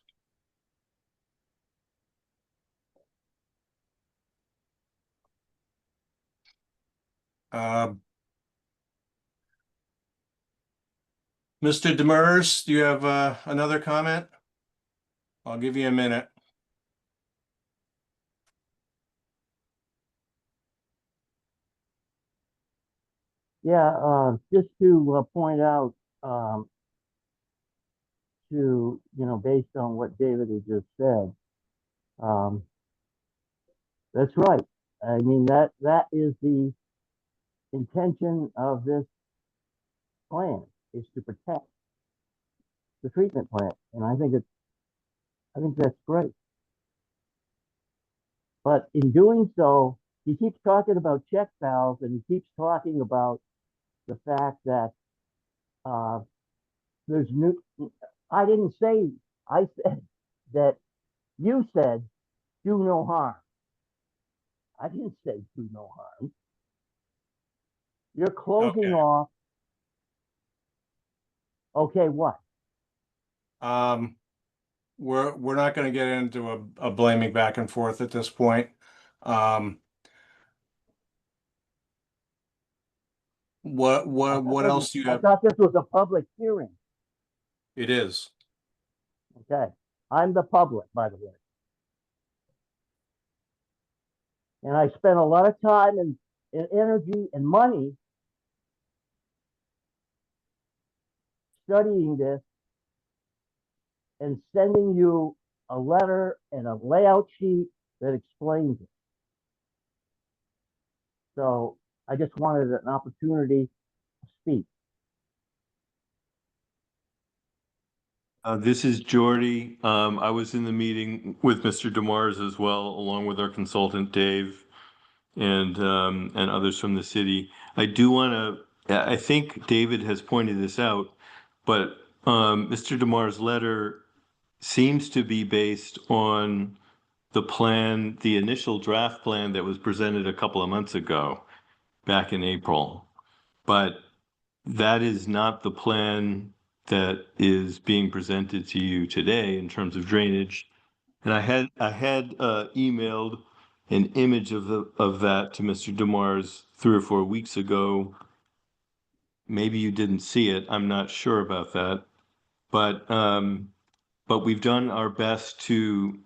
Mr. Demers, do you have another comment? I'll give you a minute. Yeah, just to point out, based on what David has just said, that's right. I mean, that is the intention of this plan, is to protect the treatment plant. And I think that's great. But in doing so, he keeps talking about check valves, and he keeps talking about the fact that there's new. I didn't say. I said that you said do no harm. I didn't say do no harm. You're closing off. Okay, what? we're not going to get into a blaming back and forth at this point. What else do you I have? thought this was a public hearing. It is. Okay, I'm the public, by the way. And I spent a lot of time and energy and money studying this and sending you a letter and a layout sheet that explains it. So I just wanted an opportunity to speak. This is Jordy. I was in the meeting with Mr. DeMars as well, along with our consultant Dave and others from the city. I do want to, I think David has pointed this out, but Mr. DeMars' letter seems to be based on the plan, the initial draft plan that was presented a couple of months ago, back in April. But that is not the plan that is being presented to you today in terms of drainage. And I had emailed an image of that to Mr. DeMars 3 or 4 weeks ago. Maybe you didn't see it. I'm not sure about that. But we've done our best to.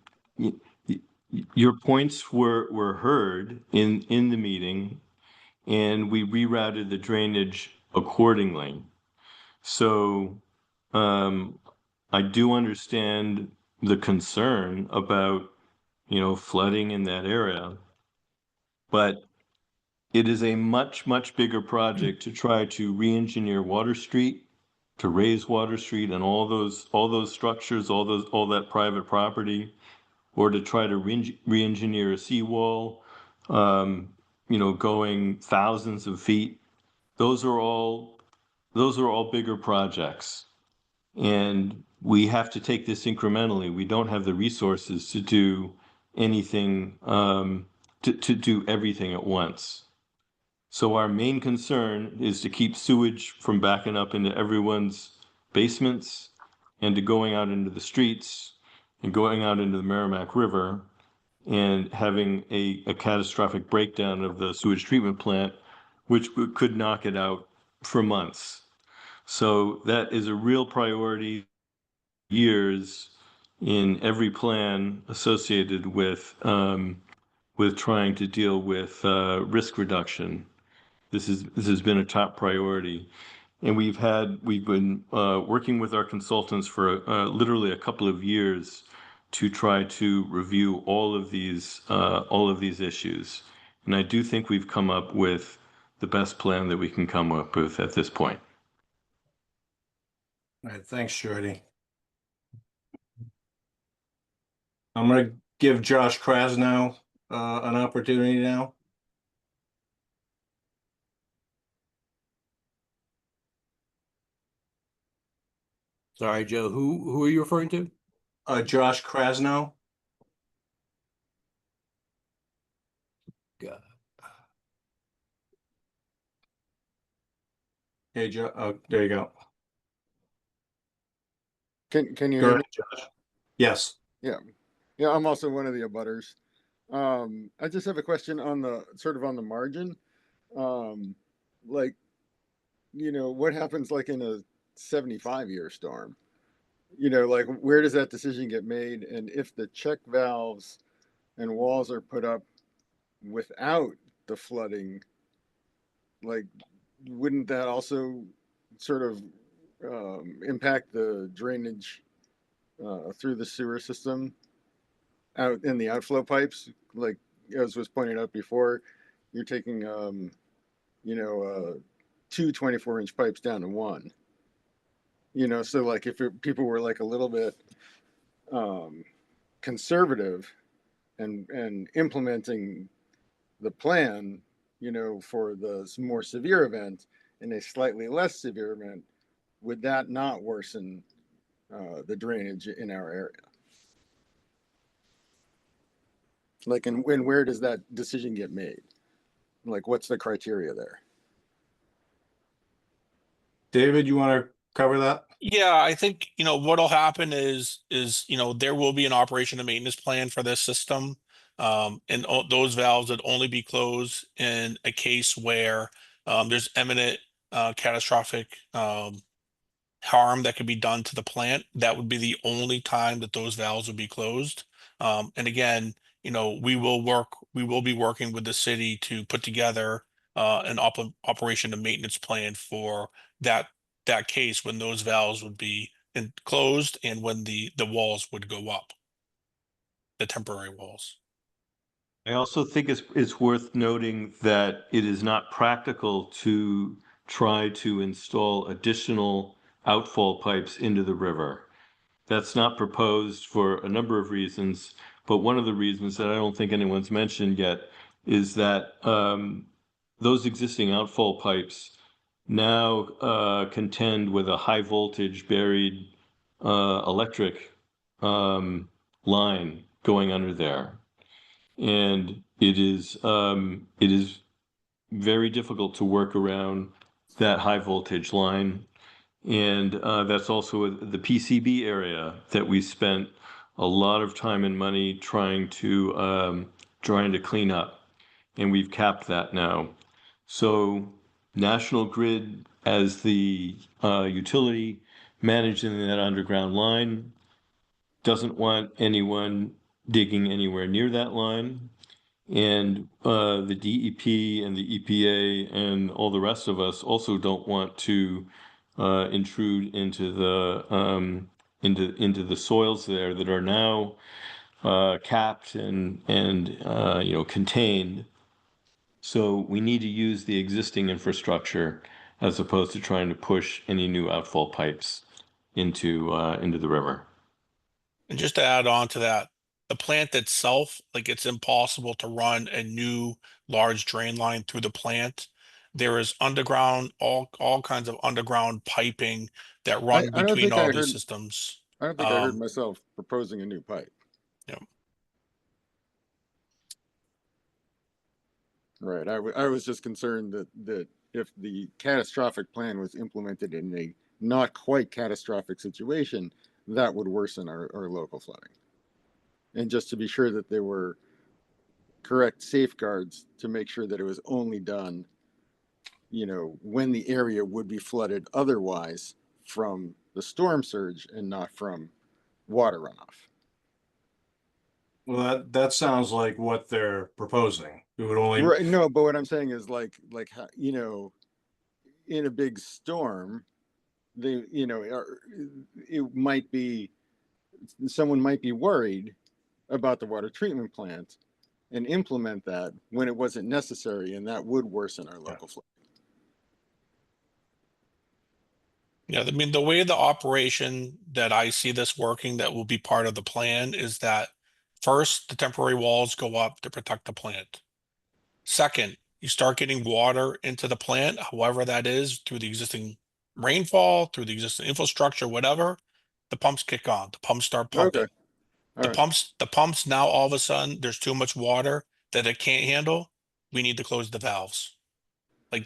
Your points were heard in the meeting, and we rerouted the drainage accordingly. So I do understand the concern about, flooding in that area, but it is a much, much bigger project to try to re-engineer Water Street, to raise Water Street and all those structures, all that private property, or to try to re-engineer a seawall, going thousands of feet. Those are all bigger projects. And we have to take this incrementally. We don't have the resources to do anything, to do everything at once. So our main concern is to keep sewage from backing up into everyone's basements and to going out into the streets and going out into the Merrimack River and having a catastrophic breakdown of the sewage treatment plant, which could knock it out for months. So that is a real priority years in every plan associated with trying to deal with risk reduction. This has been a top priority, and we've been working with our consultants for literally a couple of years to try to review all of these issues. And I do think we've come up with the best plan that we can come up with at this point. All right, thanks, Jordy. I'm going to give Josh Krasnow an opportunity now. Sorry, Joe, who are you referring to? Josh Krasnow. God. Hey, Joe. Oh, there you go. Can you Go hear ahead, me? Josh. Yes. Yeah. Yeah, I'm also one of the abutters. I just have a question on the sort of on the margin. Like, what happens like in a 75-year storm? Like where does that decision get made? And if the check valves and walls are put up without the flooding, like wouldn't that also sort of impact the drainage through the sewer system out in the outflow pipes? Like as was pointed out before, you're taking two 24-inch pipes down to one. So like if people were like a little bit conservative and implementing the plan, for the more severe event and a slightly less severe event, would that not worsen the drainage in our area? Like, and where does that decision get made? Like, what's the criteria there? David, you want to cover that? Yeah, I think, what'll happen is, there will be an operation and maintenance plan for this system. And those valves would only be closed in a case where there's imminent catastrophic harm that could be done to the plant. That would be the only time that those valves would be closed. And again, we will be working with the city to put together an operation and maintenance plan for that case when those valves would be closed and when the walls would go up, the temporary walls. I also think it's worth noting that it is not practical to try to install additional outfall pipes into the river. That's not proposed for a number of reasons, but one of the reasons that I don't think anyone's mentioned yet is that those existing outfall pipes now contend with a high voltage buried electric line going under there. And it is very difficult to work around that high voltage line. And that's also the PCB area that we spent a lot of time and money trying to clean up, and we've capped that now. So National Grid, as the utility managing that underground line, doesn't want anyone digging anywhere near that line. And the DEP and the EPA and all the rest of us also don't want to intrude into the soils there that are now capped and contained. So we need to use the existing infrastructure as opposed to trying to push any new outfall pipes into the river. And just to add on to that, the plant itself, like it's impossible to run a new large drain line through the plant. There is underground, all kinds of underground piping that run I don't between think all I these heard. systems. I don't think I heard myself proposing a new pipe. Yeah. Right. I was just concerned that if the catastrophic plan was implemented in a not quite catastrophic situation, that would worsen our local flooding. And just to be sure that there were correct safeguards to make sure that it was only done, when the area would be flooded otherwise from the storm surge and not from water runoff. Well, that sounds like what they're proposing. It would only Right, no, but what I'm saying is like in a big storm, it might be someone might be worried about the water treatment plant and implement that when it wasn't necessary, and that would worsen our local flow. Yeah, I mean, the way the operation that I see this working that will be part of the plan is that first, the temporary walls go up to protect the plant. Second, you start getting water into the plant, however that is, through the existing rainfall, through the existing infrastructure, whatever, the pumps kick on, the pumps start pumping. Okay. All right. The pumps now all of a sudden, there's too much water that it can't handle. We need to close the valves. Okay.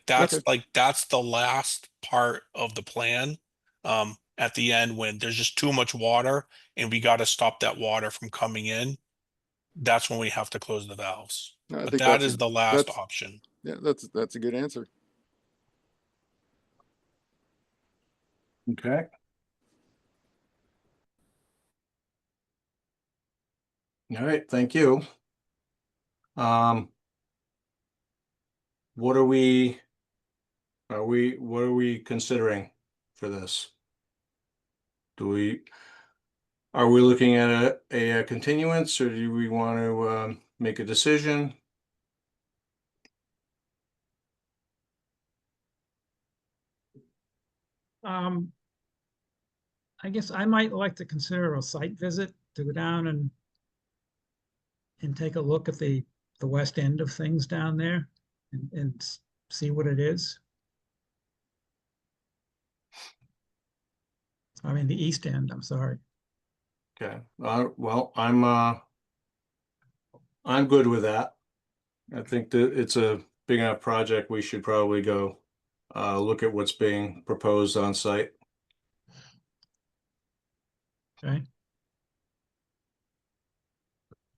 That's the last part of the plan. At the end, when there's just too much water and we got to stop that water from coming in, that's when we have to close the valves. No, I But think that is the last option. Yeah, that's a good answer. Okay. All right, thank you. What are we considering for this? Are we looking at a continuance, or do we want to make a decision? I guess I might like to consider a site visit to go down and take a look at the west end of things down there and see what it is. I mean, the east end, I'm sorry. Okay, well, I'm good with that. I think that it's a big enough project. We should probably go look at what's being proposed on site. Okay.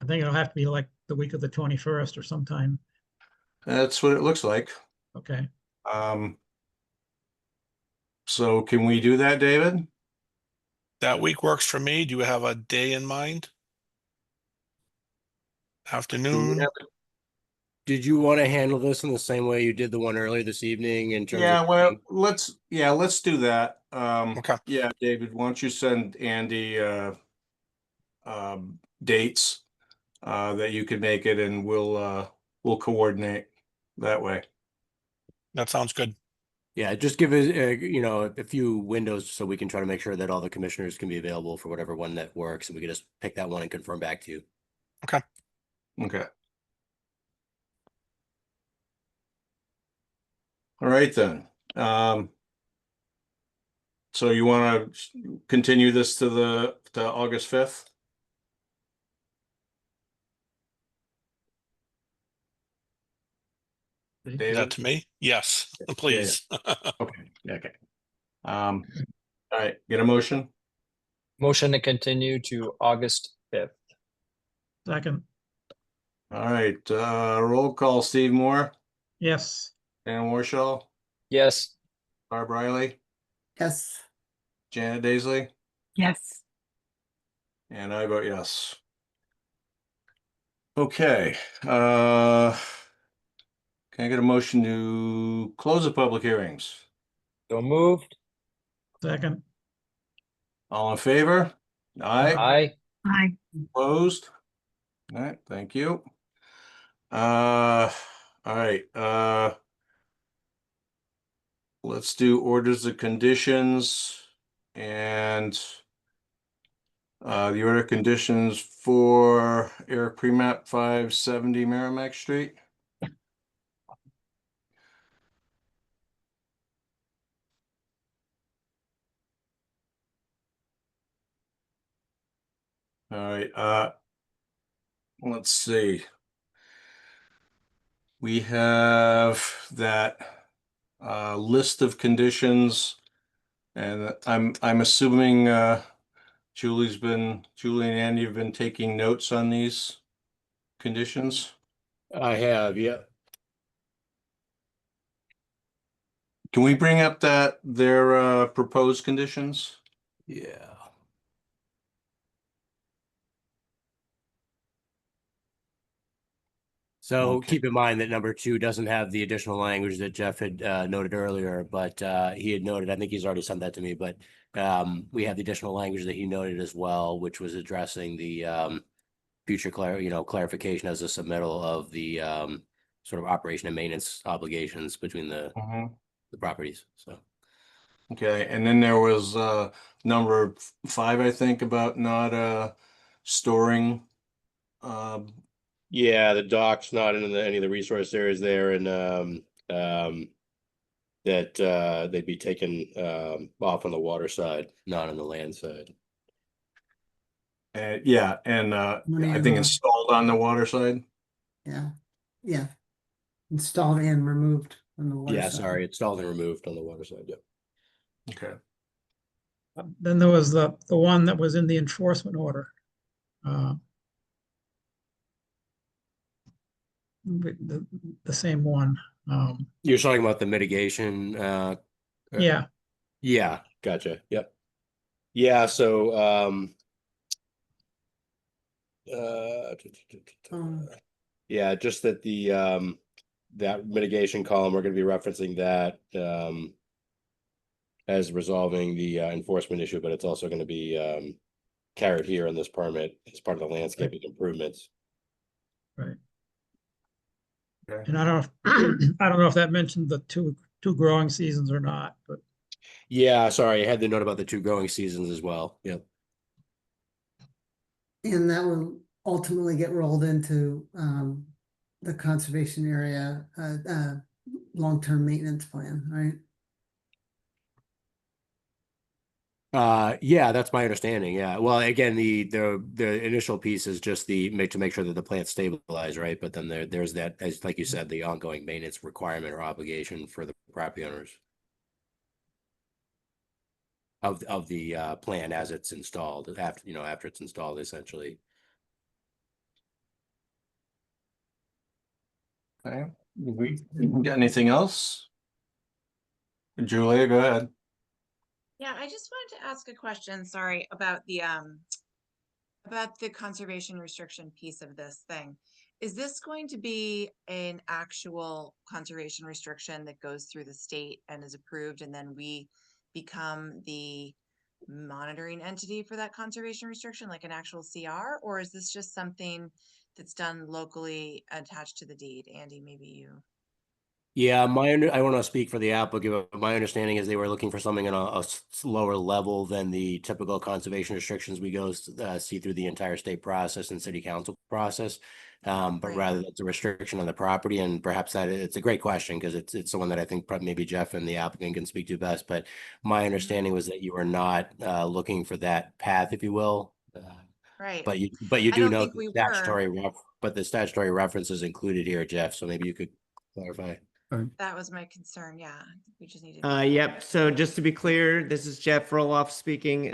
I think it'll have to be like the week of the 21st or sometime. That's what it looks like. Okay. So can we do that, David? That week works for me. Do you have a day in mind? Afternoon? Did you want to handle this in the same way you did the one earlier this evening in terms Yeah, of? well, let's do that. Okay. Yeah, David, why don't you send Andy dates that you could make it, and we'll coordinate that way. That sounds good. Yeah, just give us, a few windows so we can try to make sure that all the commissioners can be available for whatever one that works, and we can just pick that one and confirm back to you. Okay. Okay. All right then. So you want to continue this to August 5th? That to me? Yes, please. Okay. Okay. All right. Get a motion? Motion to continue to August 5th. Second. All right. Roll call. Steve Moore, Yes. Dan Warshall, Yes. Barb Riley, Yes. Janet Daisley, Yes. and I vote yes. Okay. Can I get a motion to close the public hearings? So moved. Second. All in favor? Aye. Aye. Aye. Opposed? All right, thank you. All right, let's do orders of conditions and the order of conditions for Eric Premap 570 Merrimack Street. All right, let's see. We have that list of conditions, and I'm assuming Julie and Andy have been taking notes on these conditions. I have, yeah. Can we bring up their proposed conditions? Yeah. So Okay. keep in mind that number 2 doesn't have the additional language that Jeff had noted earlier, but he had noted, I think he's already sent that to me, but we have the additional language that he noted as well, which was addressing the future clarification as a submittal of the sort of operation and maintenance obligations between the properties. So Okay, and then there was number 5, I think, about not storing. yeah, the dock's not in any of the resource areas there, and that they'd be taken off on the water side, not on the land side. Yeah, and I think installed on the water side. Yeah. Yeah. Installed and removed on the water Yeah, side. sorry, installed and removed on the water side. Yep. Okay. Then there was the one that was in the enforcement order. The same one. You're talking about the mitigation. Yeah. Yeah, gotcha. Yep. Yeah, so yeah, just that the that mitigation column, we're going to be referencing that as resolving the enforcement issue, but it's also going to be carried here in this permit as part of the landscaping improvements. Right. And I don't I don't know if that mentioned the two growing seasons or not, but Yeah, sorry, I had the note about the 2 growing seasons as well. Yep. And that will ultimately get rolled into the conservation area long-term maintenance plan, right? Yeah, that's my understanding. Yeah. Well, again, the initial piece is just to make sure that the plant's stabilized, right? But then there's that, as like you said, the ongoing maintenance requirement or obligation for the property owners. of the plan as it's installed, after it's installed, essentially. Okay, we got anything else? Julia, go ahead. Yeah, I just wanted to ask a question, sorry, about the conservation restriction piece of this thing. Is this going to be an actual conservation restriction that goes through the state and is approved, and then we become the monitoring entity for that conservation restriction, like an actual CR? Or is this just something that's done locally attached to the deed? Andy, maybe you. Yeah, I want to speak for the applicant, but my understanding is they were looking for something on a lower level than the typical conservation restrictions we see through the entire state process and city council process. But Right. rather it's a restriction on the property, and perhaps it's a great question because it's someone that I think maybe Jeff and the applicant can speak to best. But my understanding was that you are not looking for that path, if you will. Right. But you I do don't know think we were. the statutory reference is included here, Jeff. So maybe you could clarify. That was my concern. Yeah. We just needed. Yep. So just to be clear, this is Jeff Roloff speaking.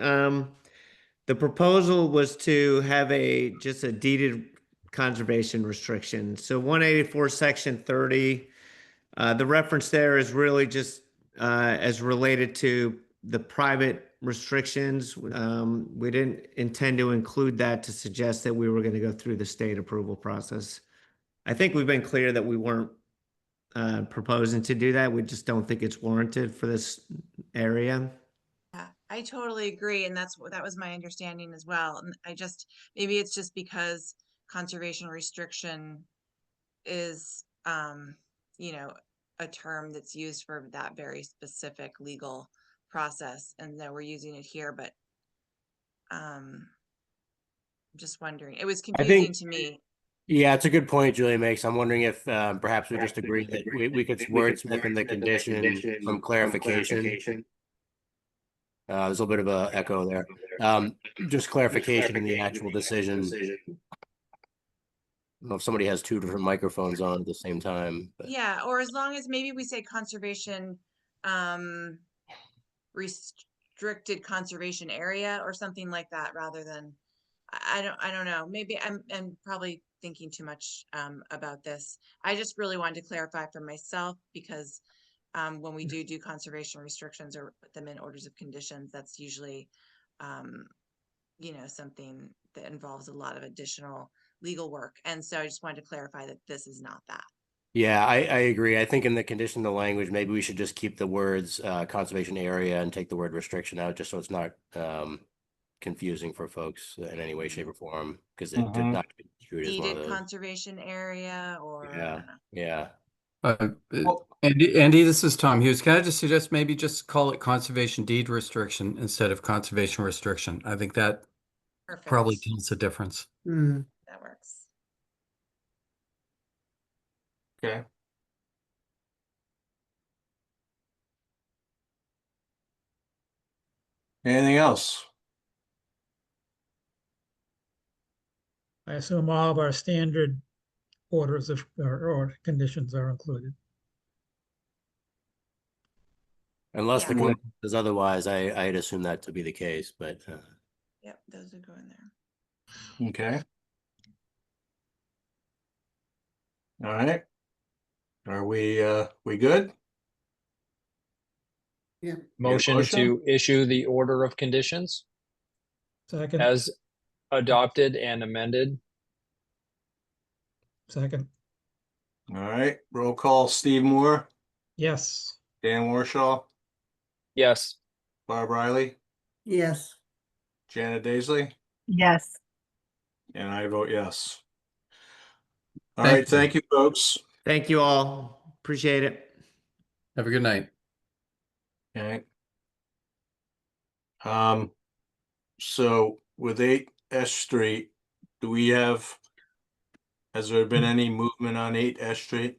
The proposal was to have just a deeded conservation restriction. So 184 section 30, the reference there is really just as related to the private restrictions. We didn't intend to include that to suggest that we were going to go through the state approval process. I think we've been clear that we weren't proposing to do that. We just don't think it's warranted for this area. Yeah, I totally agree. And that was my understanding as well. And maybe it's just because conservation restriction is, a term that's used for that very specific legal process, and that we're using it here, but, I'm just wondering, it was confusing to me. Yeah, it's a good point Julia makes. I'm wondering if perhaps we just agree that we could wordsmith in the condition some clarification. There's a little bit of a echo there. Just clarification in the actual decision. I don't know if somebody has two different microphones on at the same time. But. Yeah, or as long as maybe we say conservation, restricted conservation area or something like that, rather than, I don't know. Maybe I'm probably thinking too much about this. I just really wanted to clarify for myself, because when we do conservation restrictions or put them in orders of conditions, that's usually something that involves a lot of additional legal work. And so I just wanted to clarify that this is not that. Yeah, I agree. I think in the condition of the language, maybe we should just keep the words conservation area and take the word restriction out, just so it's not confusing for folks in any way, shape, or form, because it did not be construed as one of Deeded those. conservation area, or I don't know. Yeah. Andy, this is Tom Hughes. Can I just suggest maybe just call it conservation deed restriction instead of conservation restriction? I think that probably tells the difference. That works. Okay. Anything else? I assume all of our standard orders or conditions are included. Unless the condition says otherwise, I'd assume that to be the case, but. Yep, those would go in there. Okay. All right. Are we good? Yeah. Motion to issue the order of conditions Second. as adopted and amended. Second. All right. Roll call. Steve Moore. Yes. Dan Warshaw. Yes. Barb Riley. Yes. Janet Daisley. Yes. And I vote yes. All right. Thank you, folks. Thank you all. Appreciate it. Have a good night. Okay. So with 8 S Street, has there been any movement on 8 S Street?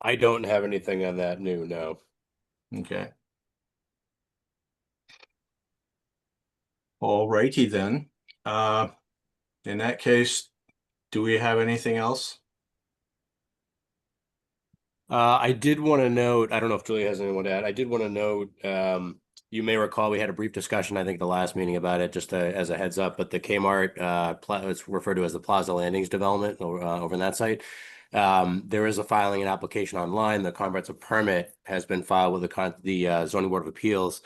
I don't have anything on that new, no. Okay. All righty then. In that case, do we have anything else? I did want to note, I don't know if Julia has anyone to add. I did want to note, you may recall we had a brief discussion, I think the last meeting about it, just as a heads up, but the Kmart, it's referred to as the Plaza Landings development over in that site. There is a filing and application online. The comprehensive permit has been filed with the zoning board of appeals.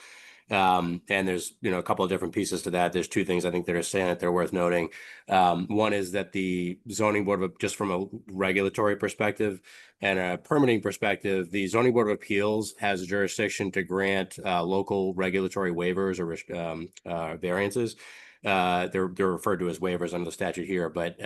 And there's, a couple of different pieces to that. There's two things I think that are saying that they're worth noting. One is that the zoning board of, just from a regulatory perspective and a permitting perspective, the zoning board of appeals has jurisdiction to grant local regulatory waivers or variances. They're referred to as waivers under the statute here, but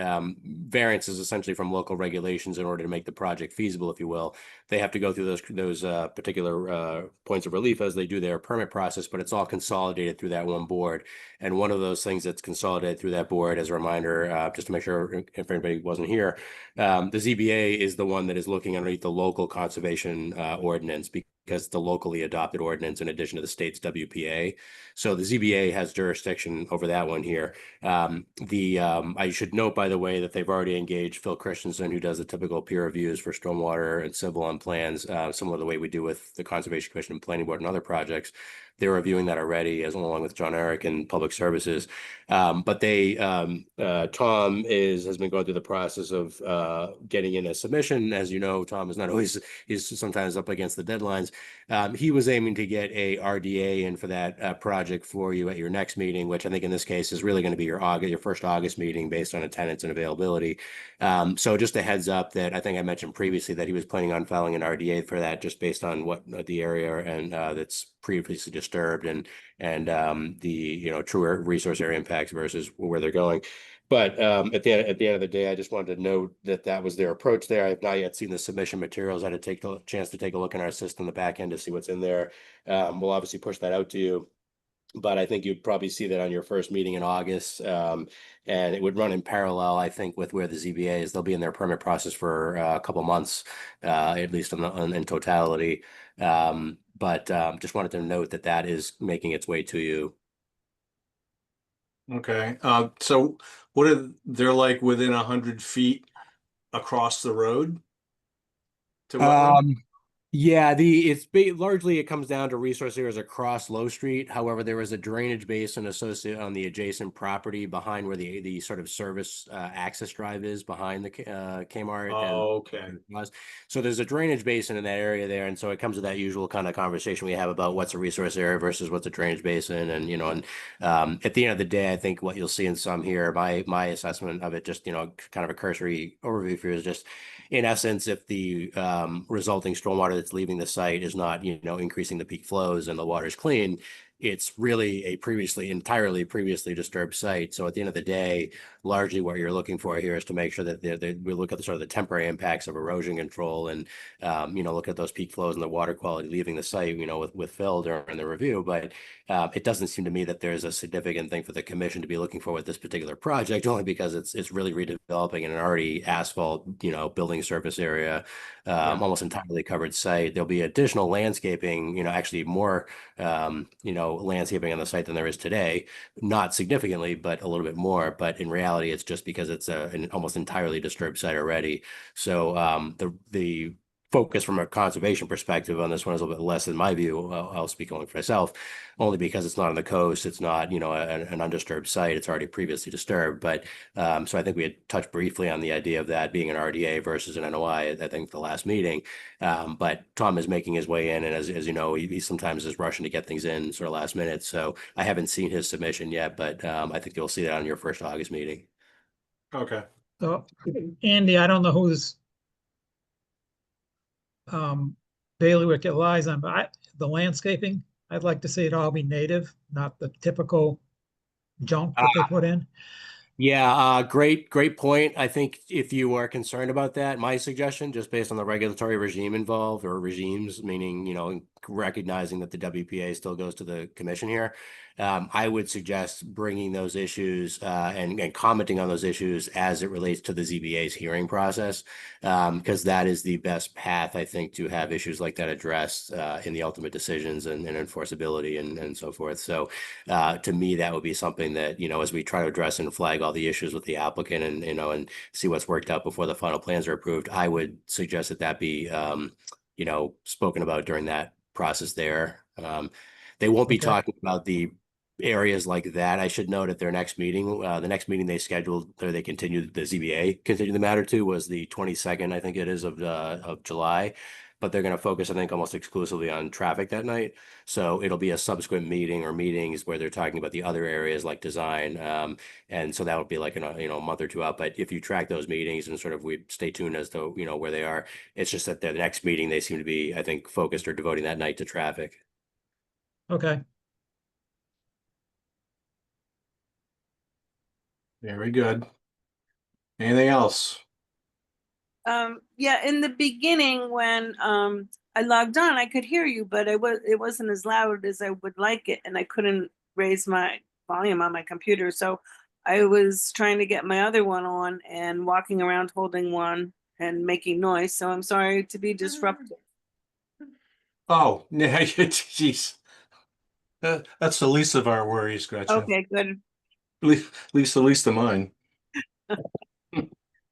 variances essentially from local regulations in order to make the project feasible, if you will. They have to go through those particular points of relief as they do their permit process, but it's all consolidated through that one board. And one of those things that's consolidated through that board, as a reminder, just to make sure if anybody wasn't here, the ZBA is the one that is looking underneath the local conservation ordinance, because the locally adopted ordinance in addition to the state's WPA. So the ZBA has jurisdiction over that one here. I should note, by the way, that they've already engaged Phil Christensen, who does the typical peer reviews for stormwater and civil on plans, similar to the way we do with the Conservation Commission and Planning Board and other projects. They're reviewing that already, as along with John Eric and Public Services. But Tom has been going through the process of getting in a submission. As you know, Tom is not always, he's sometimes up against the deadlines. He was aiming to get a RDA in for that project for you at your next meeting, which I think in this case is really going to be your first August meeting based on attendance and availability. So just a heads up that I think I mentioned previously that he was planning on filing an RDA for that, just based on what the area and that's previously disturbed and the truer resource area impacts versus where they're going. But at the end of the day, I just wanted to note that was their approach there. I have not yet seen the submission materials. I had to take the chance to take a look in our system, the back end, to see what's in there. We'll obviously push that out to you, but I think you'd probably see that on your first meeting in August. And it would run in parallel, I think, with where the ZBA is. They'll be in their permit process for a couple months, at least in totality. But just wanted to note that is making its way to you. Okay. So what they're like within 100 feet across the road to wetland? Yeah, largely it comes down to resource areas across Low Street. However, there is a drainage basin associated on the adjacent property behind where the sort of service access drive is behind the Kmart. Oh, okay. So there's a drainage basin in that area there, and so it comes to that usual kind of conversation we have about what's a resource area versus what's a drainage basin, and at the end of the day, I think what you'll see in some here, my assessment of it, just kind of a cursory overview for you, is just, in essence, if the resulting stormwater that's leaving the site is not, increasing the peak flows and the water is clean, it's really a entirely previously disturbed site. So at the end of the day, largely what you're looking for here is to make sure that we look at the sort of the temporary impacts of erosion control and, look at those peak flows and the water quality leaving the site, with Phil during the review. But it doesn't seem to me that there's a significant thing for the commission to be looking for with this particular project, only because it's really redeveloping an already asphalt, building surface area, almost entirely covered site. There'll be additional landscaping, actually more, landscaping on the site than there is today, not significantly, but a little bit more. But in reality, it's just because it's an almost entirely disturbed site already. So the focus from a conservation perspective on this one is a little bit less, in my view. I'll speak only for myself, only because it's not on the coast. It's not, an undisturbed site. It's already previously disturbed. But so I think we had touched briefly on the idea of that being an RDA versus an NOI, I think the last meeting. But Tom is making his way in, and as you know, he sometimes is rushing to get things in sort of last minute. So I haven't seen his submission yet, but I think you'll see that on your first August meeting. Okay. So, Andy, I don't know whose bailiwick it lies on, but the landscaping, I'd like to see it all be native, not the typical junk that they put in. Yeah, great point. I think if you are concerned about that, my suggestion, just based on the regulatory regime involved, or regimes, meaning, recognizing that the WPA still goes to the commission here. I would suggest bringing those issues and commenting on those issues as it relates to the ZBA's hearing process, because that is the best path, I think, to have issues like that addressed in the ultimate decisions and enforceability and so forth. So to me, that would be something that, as we try to address and flag all the issues with the applicant and see what's worked out before the final plans are approved, I would suggest that be, spoken about during that process there. They won't be talking about the areas like that. I should note at their next meeting, the next meeting they scheduled, or they continued, the ZBA continued the matter to, was the 22nd, I think it is, of July. But they're going to focus, I think, almost exclusively on traffic that night. So it'll be a subsequent meeting or meetings where they're talking about the other areas like design. And so that would be like a month or two out. But if you track those meetings and sort of we stay tuned as to where they are, it's just that the next meeting they seem to be, I think, focused or devoting that night to traffic. Okay. Very good. Anything else? Yeah, in the beginning when I logged on, I could hear you, but it wasn't as loud as I would like it, and I couldn't raise my volume on my computer. So I was trying to get my other one on and walking around holding one and making noise. So I'm sorry to be disruptive. Oh, yeah, jeez. That's the least of our worries, Gretchen. Okay, good. At least of mine.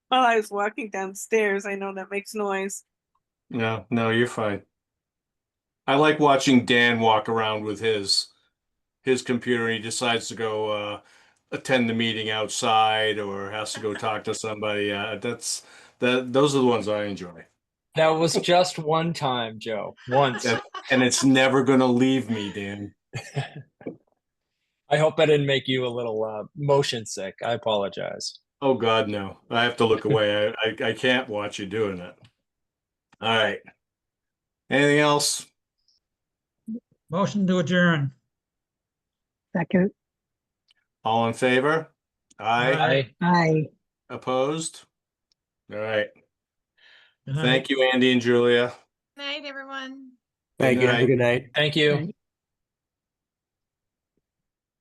While I was walking downstairs, I know that makes noise. No, you're fine. I like watching Dan walk around with his computer and he decides to go attend the meeting outside or has to go talk to somebody. Those are the ones I enjoy. That was just one time, Joe. Once. And it's never gonna leave me, Dan. I hope I didn't make you a little motion sick. I apologize. Oh God, no. I have to look away. I can't watch you doing it. All right. Anything else? Motion to adjourn. Second. All in favor? Aye. Aye. Opposed? All right. Good night. Thank you, Andy and Julia. Night, everyone. Thank you. Have a night. good night. Thank you.